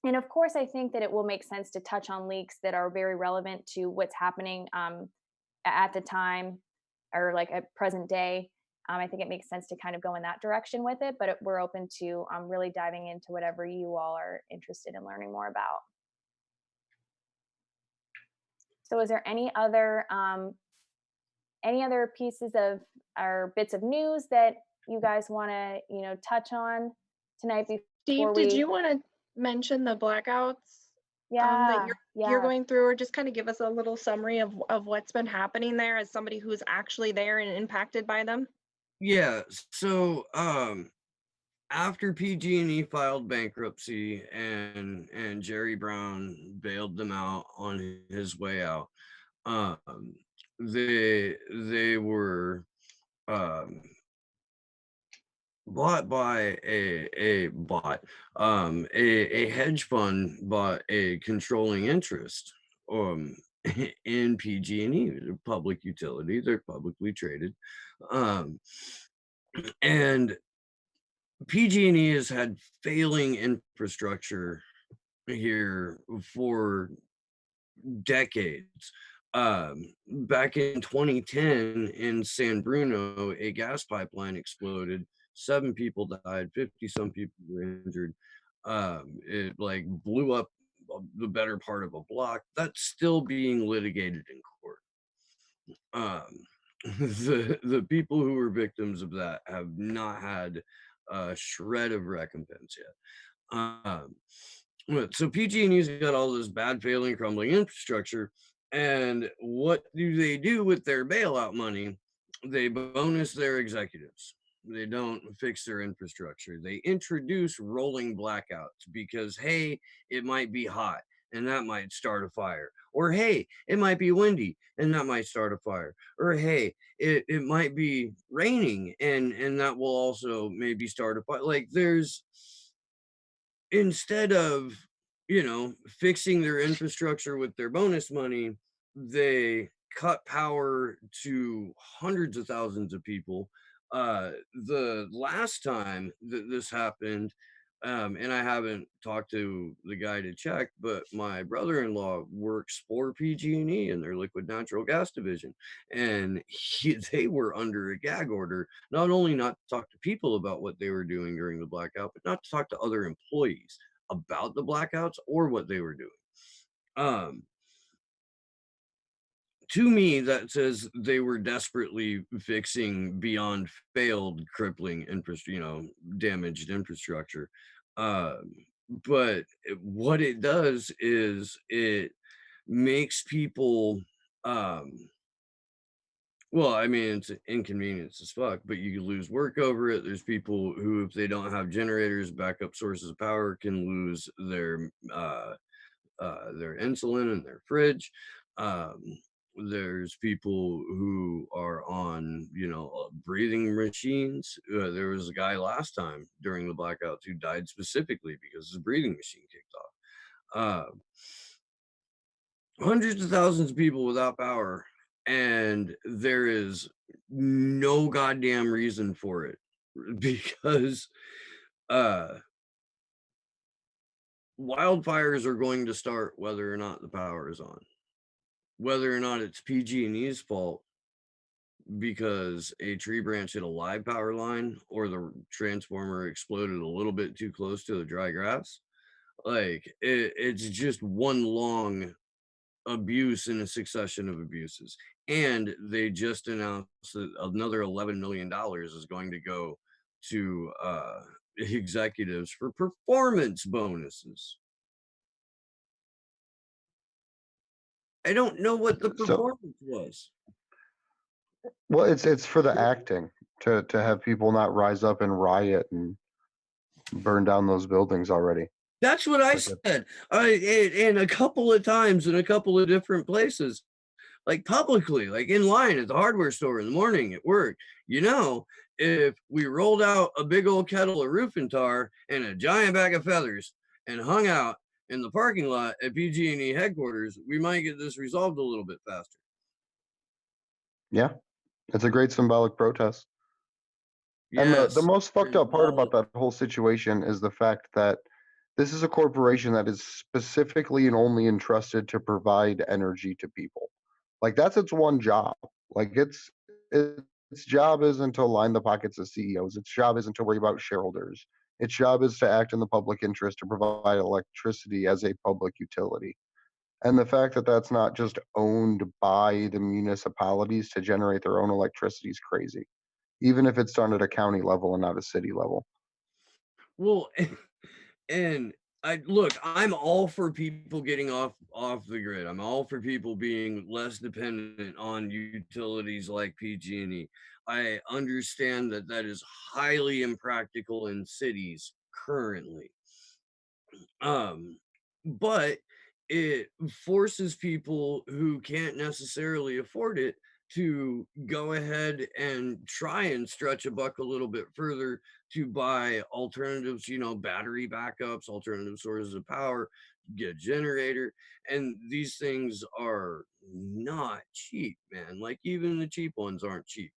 Speaker 7: And of course, I think that it will make sense to touch on leaks that are very relevant to what's happening at the time, or like at present day. I think it makes sense to kind of go in that direction with it, but we're open to really diving into whatever you all are interested in learning more about. So is there any other pieces of or bits of news that you guys want to, touch on tonight before
Speaker 5: Steve, did you want to mention the blackouts that you're going through, or just kind of give us a little summary of what's been happening there as somebody who's actually there and impacted by them?
Speaker 2: Yeah, so after PG&E filed bankruptcy and Jerry Brown bailed them out on his way out, they were bought by a hedge fund bought a controlling interest in PG&E, a public utility. They're publicly traded, and PG&E has had failing infrastructure here for decades. Back in 2010 in San Bruno, a gas pipeline exploded. 7 people died, 50 some people were injured. It like blew up the better part of a block. That's still being litigated in court. The people who were victims of that have not had a shred of recompense yet. So PG&E's got all this bad, failing, crumbling infrastructure, and what do they do with their bailout money? They bonus their executives. They don't fix their infrastructure. They introduce rolling blackouts because, hey, it might be hot and that might start a fire. Or, hey, it might be windy and that might start a fire. Or, hey, it might be raining and that will also maybe start a fire. Like instead of, fixing their infrastructure with their bonus money, they cut power to hundreds of thousands of people. The last time that this happened, And I haven't talked to the guy to check, but my brother-in-law works for PG&E in their liquid natural gas division, and they were under a gag order, not only not to talk to people about what they were doing during the blackout, but not to talk to other employees about the blackouts or what they were doing. To me, that says they were desperately fixing beyond failed, crippling damaged infrastructure. But what it does is it makes people, well, I mean, it's an inconvenience as fuck, but you lose work over it. There's people who, if they don't have generators, backup sources of power, can lose their insulin in their fridge. Um, there's people who are on, breathing machines. There was a guy last time during the blackouts who died specifically because his breathing machine kicked off. Hundreds of thousands of people without power, and there is no goddamn reason for it because wildfires are going to start whether or not the power is on. Whether or not it's PG&E's fault because a tree branch hit a live power line or the transformer exploded a little bit too close to the dry grass. Like it's just one long abuse in a succession of abuses. And they just announced that another $11 million is going to go to executives for performance bonuses. I don't know what the performance was.
Speaker 1: Well, it's for the acting to have people not rise up and riot and burn down those buildings already.
Speaker 2: That's what I said. And a couple of times in a couple of different places, like publicly, like in line at the hardware store in the morning at work. If we rolled out a big old kettle of roofing tar and a giant bag of feathers and hung out in the parking lot at PG&E headquarters, we might get this resolved a little bit faster.
Speaker 1: Yeah, it's a great symbolic protest. And the most fucked up part about that whole situation is the fact that this is a corporation that is specifically and only entrusted to provide energy to people. Like that's its one job. Like its job isn't to line the pockets of CEOs. Its job isn't to worry about shareholders. Its job is to act in the public interest to provide electricity as a public utility. And the fact that that's not just owned by the municipalities to generate their own electricity is crazy, even if it's done at a county level and not a city level.
Speaker 2: Well, and I'm all for people getting off the grid. I'm all for people being less dependent on utilities like PG&E. I understand that that is highly impractical in cities currently. But it forces people who can't necessarily afford it to go ahead and try and stretch a buck a little bit further to buy alternatives, battery backups, alternative sources of power, get a generator. And these things are not cheap, man. Like even the cheap ones aren't cheap.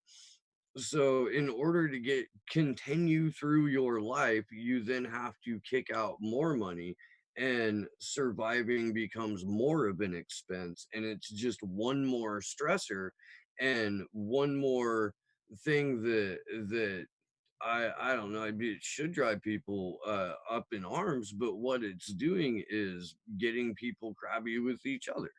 Speaker 2: So in order to continue through your life, you then have to kick out more money, and surviving becomes more of an expense, and it's just one more stressor and one more thing that I don't know, it should drive people up in arms, but what it's doing is getting people crabby with each other,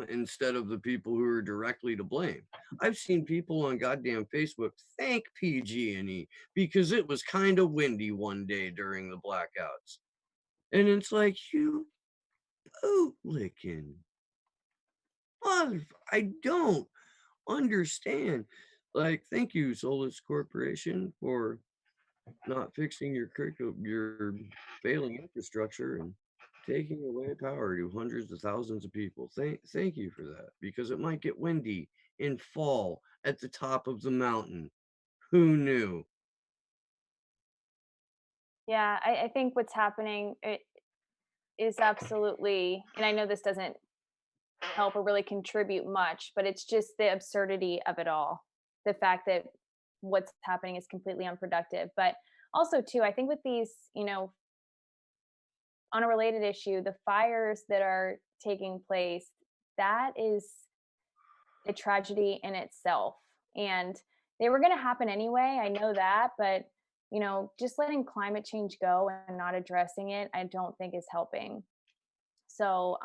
Speaker 2: instead of the people who are directly to blame. I've seen people on goddamn Facebook thank PG&E because it was kind of windy one day during the blackouts. And it's like, you bootlicking. I don't understand. Like, thank you, Solus Corporation, for not fixing your failing infrastructure and taking away power to hundreds of thousands of people. Thank you for that, because it might get windy in fall at the top of the mountain. Who knew?
Speaker 7: Yeah, I think what's happening is absolutely, and I know this doesn't help or really contribute much, but it's just the absurdity of it all. The fact that what's happening is completely unproductive. But also too, I think with these, on a related issue, the fires that are taking place, that is a tragedy in itself. And they were going to happen anyway. I know that, but just letting climate change go and not addressing it, I don't think is helping. So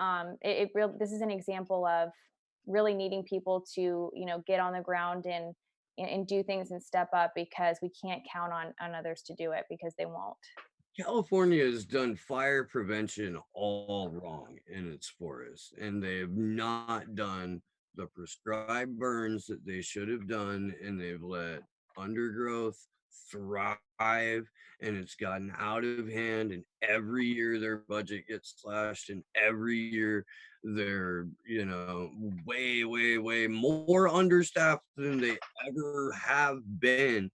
Speaker 7: this is an example of really needing people to, get on the ground and do things and step up, because we can't count on others to do it, because they won't.
Speaker 2: California has done fire prevention all wrong in its forests, and they have not done the prescribed burns that they should have done, and they've let undergrowth thrive, and it's gotten out of hand, and every year their budget gets slashed, and every year they're way more understaffed than they ever have been,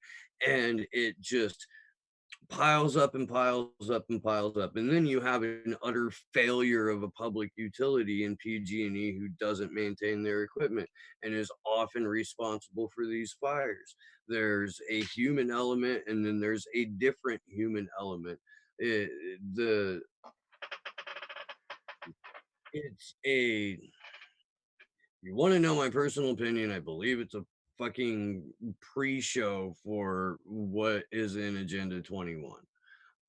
Speaker 2: and it just piles up and piles up and piles up. And then you have an utter failure of a public utility in PG&E who doesn't maintain their equipment and is often responsible for these fires. There's a human element, and then there's a different human element. You want to know my personal opinion, I believe it's a fucking pre-show for what is in Agenda 21.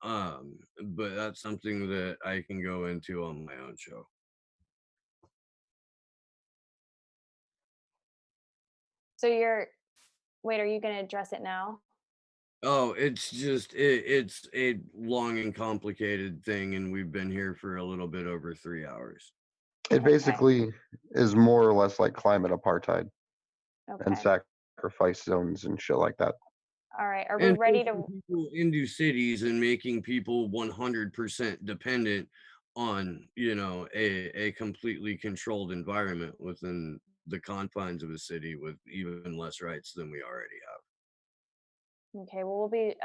Speaker 2: But that's something that I can go into on my own show.
Speaker 7: So wait, are you going to address it now?
Speaker 2: Oh, it's just it's a long and complicated thing, and we've been here for a little bit over 3 hours.
Speaker 1: It basically is more or less like climate apartheid and
Speaker 7: Okay.
Speaker 1: sacrifice zones and shit like that.
Speaker 7: All right. Are we ready to?
Speaker 2: People into cities and making people 100% dependent on a completely controlled environment within the confines of a city with even less rights than we already have.
Speaker 7: Okay. Well, we'll be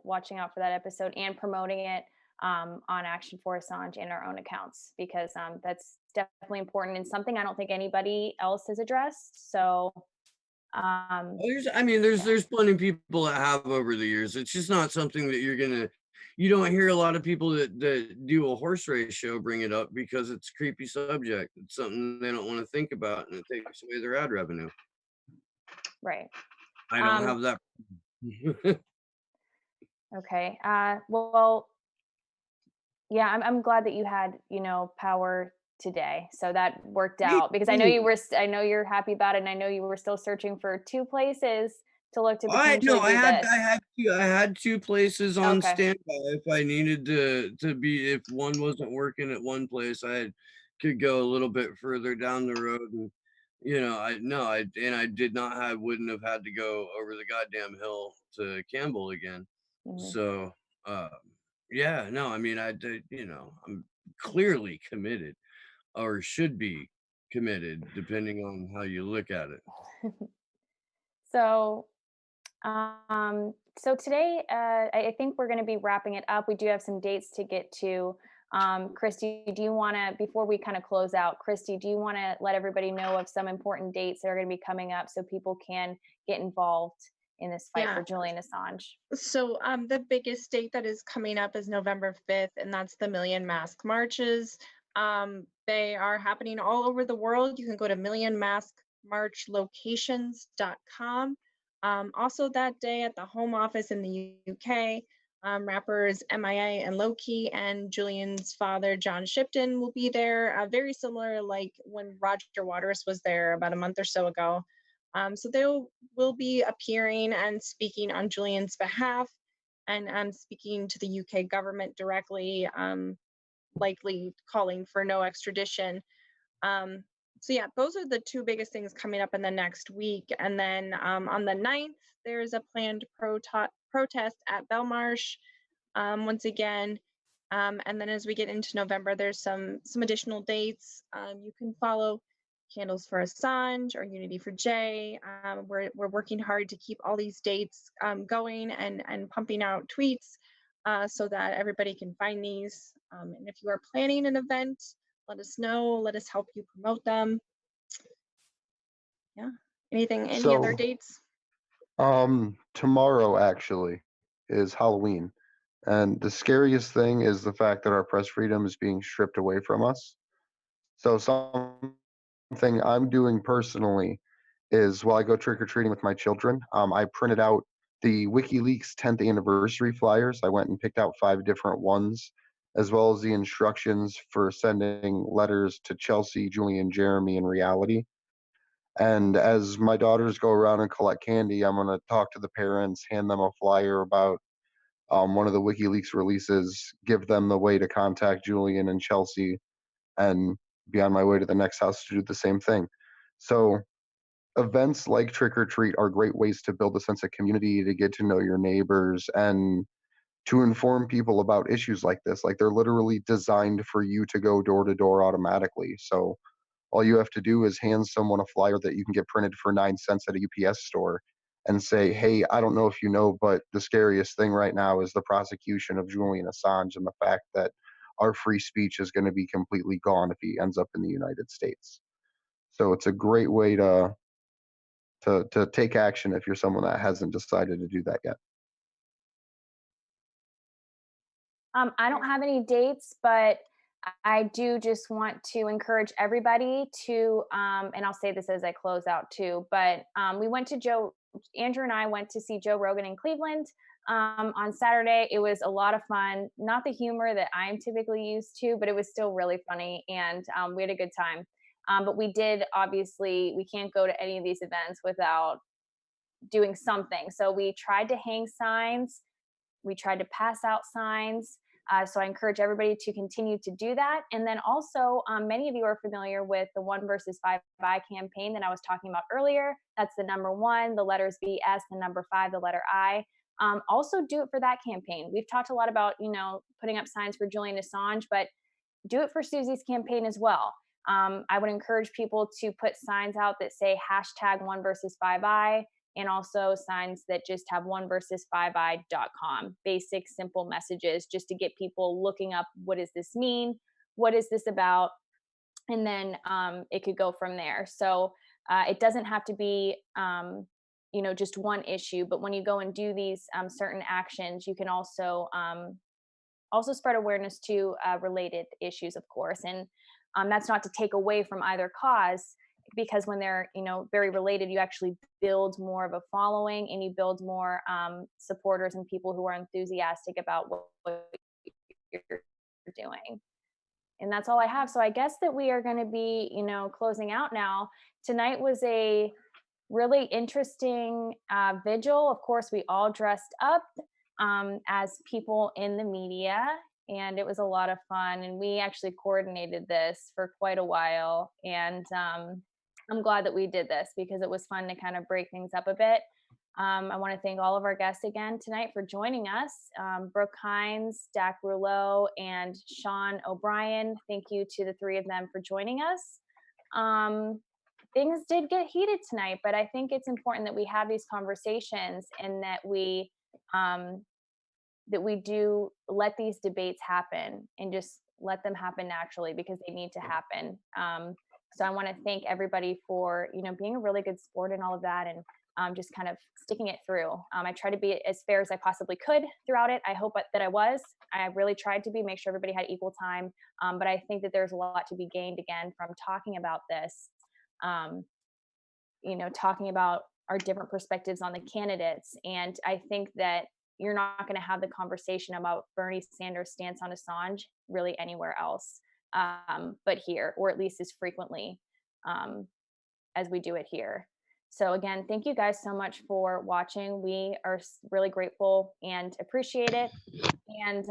Speaker 7: watching out for that episode and promoting it on ActionForAssange in our own accounts, because that's definitely important and something I don't think anybody else has addressed. So
Speaker 2: there's plenty of people that have over the years. It's just not something that you don't hear a lot of people that do a horse race show bring it up, because it's a creepy subject. It's something they don't want to think about, and it takes away their ad revenue.
Speaker 7: Right.
Speaker 2: I don't have that.
Speaker 7: Okay. Well, yeah, I'm glad that you had, power today. So that worked out, because I know you're happy about it, and I know you were still searching for 2 places to look to potentially do this.
Speaker 2: I had 2 places on
Speaker 7: Okay.
Speaker 2: standby if I needed to be, if one wasn't working at one place, I could go a little bit further down the road, and wouldn't have had to go over the goddamn hill to Campbell again.
Speaker 7: Mhm.
Speaker 2: So yeah, no, I mean, I'm clearly committed, or should be committed, depending on how you look at it.
Speaker 7: So today, I think we're going to be wrapping it up. We do have some dates to get to. Christy, do you want to, before we kind of close out, Christy, do you want to let everybody know of some important dates that are going to be coming up so people can get involved in this fight for Julian Assange?
Speaker 5: So the biggest date that is coming up is November 5th, and that's the Million Mask Marches. They are happening all over the world. You can go to millionmaskmarchlocations.com. Also that day at the Home Office in the UK, rappers MIA and Loki and Julian's father, John Shipton, will be there. Very similar like when Roger Waters was there about a month or so ago. So they will be appearing and speaking on Julian's behalf, and speaking to the UK government directly, likely calling for no extradition. So yeah, those are the 2 biggest things coming up in the next week. And then on the 9th, there's a planned protest at Belmarsh once again. And then as we get into November, there's some additional dates. You can follow Candles for Assange or Unity for Jay. We're working hard to keep all these dates going and pumping out tweets so that everybody can find these. And if you are planning an event, let us know. Let us help you promote them. Yeah. Any other dates?
Speaker 1: Tomorrow, actually, is Halloween. And the scariest thing is the fact that our press freedom is being stripped away from us. So something I'm doing personally is while I go trick or treating with my children, I printed out the WikiLeaks 10th anniversary flyers. I went and picked out 5 different ones, as well as the instructions for sending letters to Chelsea, Julian, Jeremy, and Reality. And as my daughters go around and collect candy, I'm going to talk to the parents, hand them a flyer about one of the WikiLeaks releases, give them the way to contact Julian and Chelsea, and be on my way to the next house to do the same thing. So events like Trick or Treat are great ways to build a sense of community, to get to know your neighbors, and to inform people about issues like this. Like they're literally designed for you to go door to door automatically. So all you have to do is hand someone a flyer that you can get printed for 9 cents at a UPS store and say, hey, I don't know if you know, but the scariest thing right now is the prosecution of Julian Assange and the fact that our free speech is going to be completely gone if he ends up in the United States. So it's a great way to take action if you're someone that hasn't decided to do that yet.
Speaker 7: I don't have any dates, but I do just want to encourage everybody to, and I'll say this as I close out too, but we went to Andrew and I went to see Joe Rogan in Cleveland on Saturday. It was a lot of fun, not the humor that I'm typically used to, but it was still really funny, and we had a good time. But we did, obviously, we can't go to any of these events without doing something. So we tried to hang signs, we tried to pass out signs. So I encourage everybody to continue to do that. And then also, many of you are familiar with the 1 versus 5 I campaign that I was talking about earlier. That's the number 1, the letters BS, the number 5, the letter I. Also do it for that campaign. We've talked a lot about, putting up signs for Julian Assange, but do it for Susie's campaign as well. I would encourage people to put signs out that say hashtag 1 versus 5 I, and also signs that just have 1 versus 5i.com. Basic, simple messages just to get people looking up, what does this mean? What is this about? And then it could go from there. So it doesn't have to be, just one issue, but when you go and do these certain actions, you can also spread awareness to related issues, of course. And that's not to take away from either cause, because when they're very related, you actually build more of a following, and you build more supporters and people who are enthusiastic about what you're doing. And that's all I have. So I guess that we are going to be closing out now. Tonight was a really interesting vigil. Of course, we all dressed up as people in the media, and it was a lot of fun, and we actually coordinated this for quite a while, and I'm glad that we did this because it was fun to kind of break things up a bit. I want to thank all of our guests again tonight for joining us. Brooke Hines, Dak Rouleau, and Sean O'Brien. Thank you to the 3 of them for joining us. Things did get heated tonight, but I think it's important that we have these conversations, and that we do let these debates happen, and just let them happen naturally, because they need to happen. So I want to thank everybody for, being a really good sport and all of that, and just kind of sticking it through. I tried to be as fair as I possibly could throughout it. I hope that I was. I really tried to make sure everybody had equal time. But I think that there's a lot to be gained again from talking about this, talking about our different perspectives on the candidates. And I think that you're not going to have the conversation about Bernie Sanders' stance on Assange really anywhere else, but here, or at least as frequently as we do it here. So again, thank you guys so much for watching. We are really grateful and appreciate it. And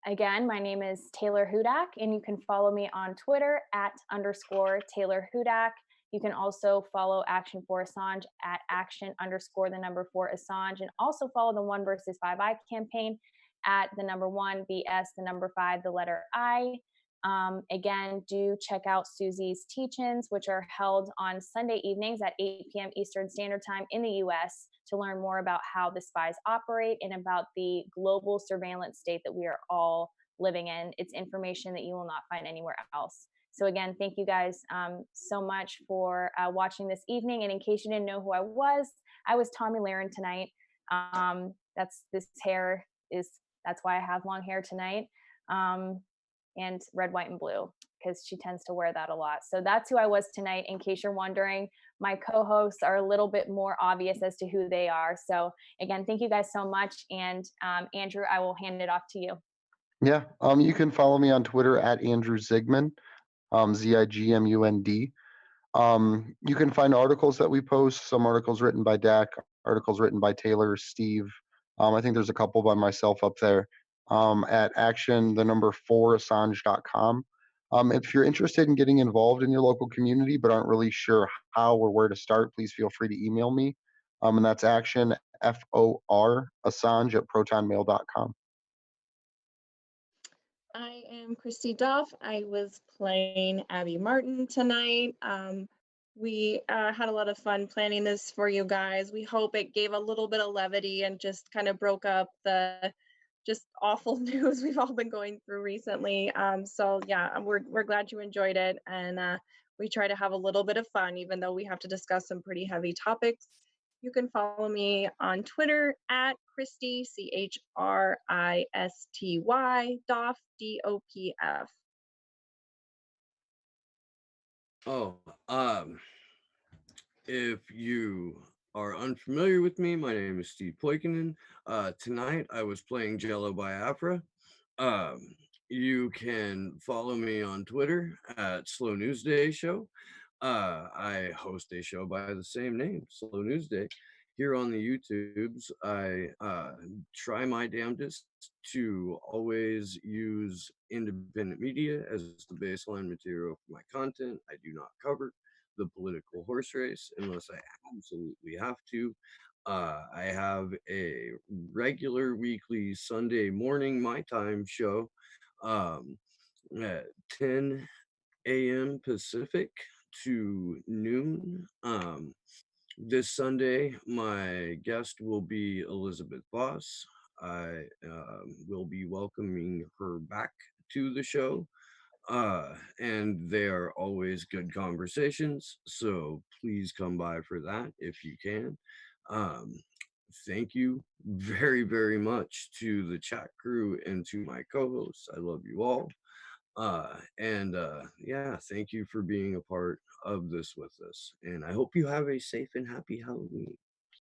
Speaker 7: again, my name is Taylor Hudak, and you can follow me on Twitter @_Taylor Hudak. You can also follow ActionForAssange @action_4Assange, and also follow the 1 versus 5 I campaign @1 BS 5 the letter I. Again, do check out Susie's teach-ins, which are held on Sunday evenings at 8 p.m. Eastern Standard Time in the US, to learn more about how the spies operate and about the global surveillance state that we are all living in. It's information that you will not find anywhere else. So again, thank you guys so much for watching this evening. And in case you didn't know who I was Tommy Lahren tonight. This hair is, that's why I have long hair tonight. And red, white, and blue, because she tends to wear that a lot. So that's who I was tonight, in case you're wondering. My co-hosts are a little bit more obvious as to who they are. So again, thank you guys so much. And Andrew, I will hand it off to you.
Speaker 1: Yeah, you can follow me on Twitter at Andrew Zigmund, Zigmund. You can find articles that we post, some articles written by Dak, articles written by Taylor, Steve. I think there's a couple by myself up there at action4assange.com. If you're interested in getting involved in your local community but aren't really sure how or where to start, please feel free to email me. And that's actionforassange@protonmail.com.
Speaker 5: I am Christy Duff. I was playing Abby Martin tonight. We had a lot of fun planning this for you guys. We hope it gave a little bit of levity and just kind of broke up the just awful news we've all been going through recently. So yeah, we're glad you enjoyed it, and we try to have a little bit of fun, even though we have to discuss some pretty heavy topics. You can follow me on Twitter at Christy, CHRISTY, Doff, DOPF.
Speaker 2: Oh, if you are unfamiliar with me, my name is Steve Poikinen. Tonight I was playing Jello Biafra. You can follow me on Twitter at Slow News Day Show. I host a show by the same name, Slow News Day. Here on the YouTubes, I try my damnedest to always use independent media as the baseline material for my content. I do not cover the political horse race unless I absolutely have to. I have a regular weekly Sunday morning my time show at 10 a.m. Pacific to noon. This Sunday, my guest will be Elizabeth Voss. I will be welcoming her back to the show. And they are always good conversations. So please come by for that if you can. Thank you very, very much to the chat crew and to my co-hosts. I love you all. Yeah, thank you for being a part of this with us. And I hope you have a safe and happy Halloween.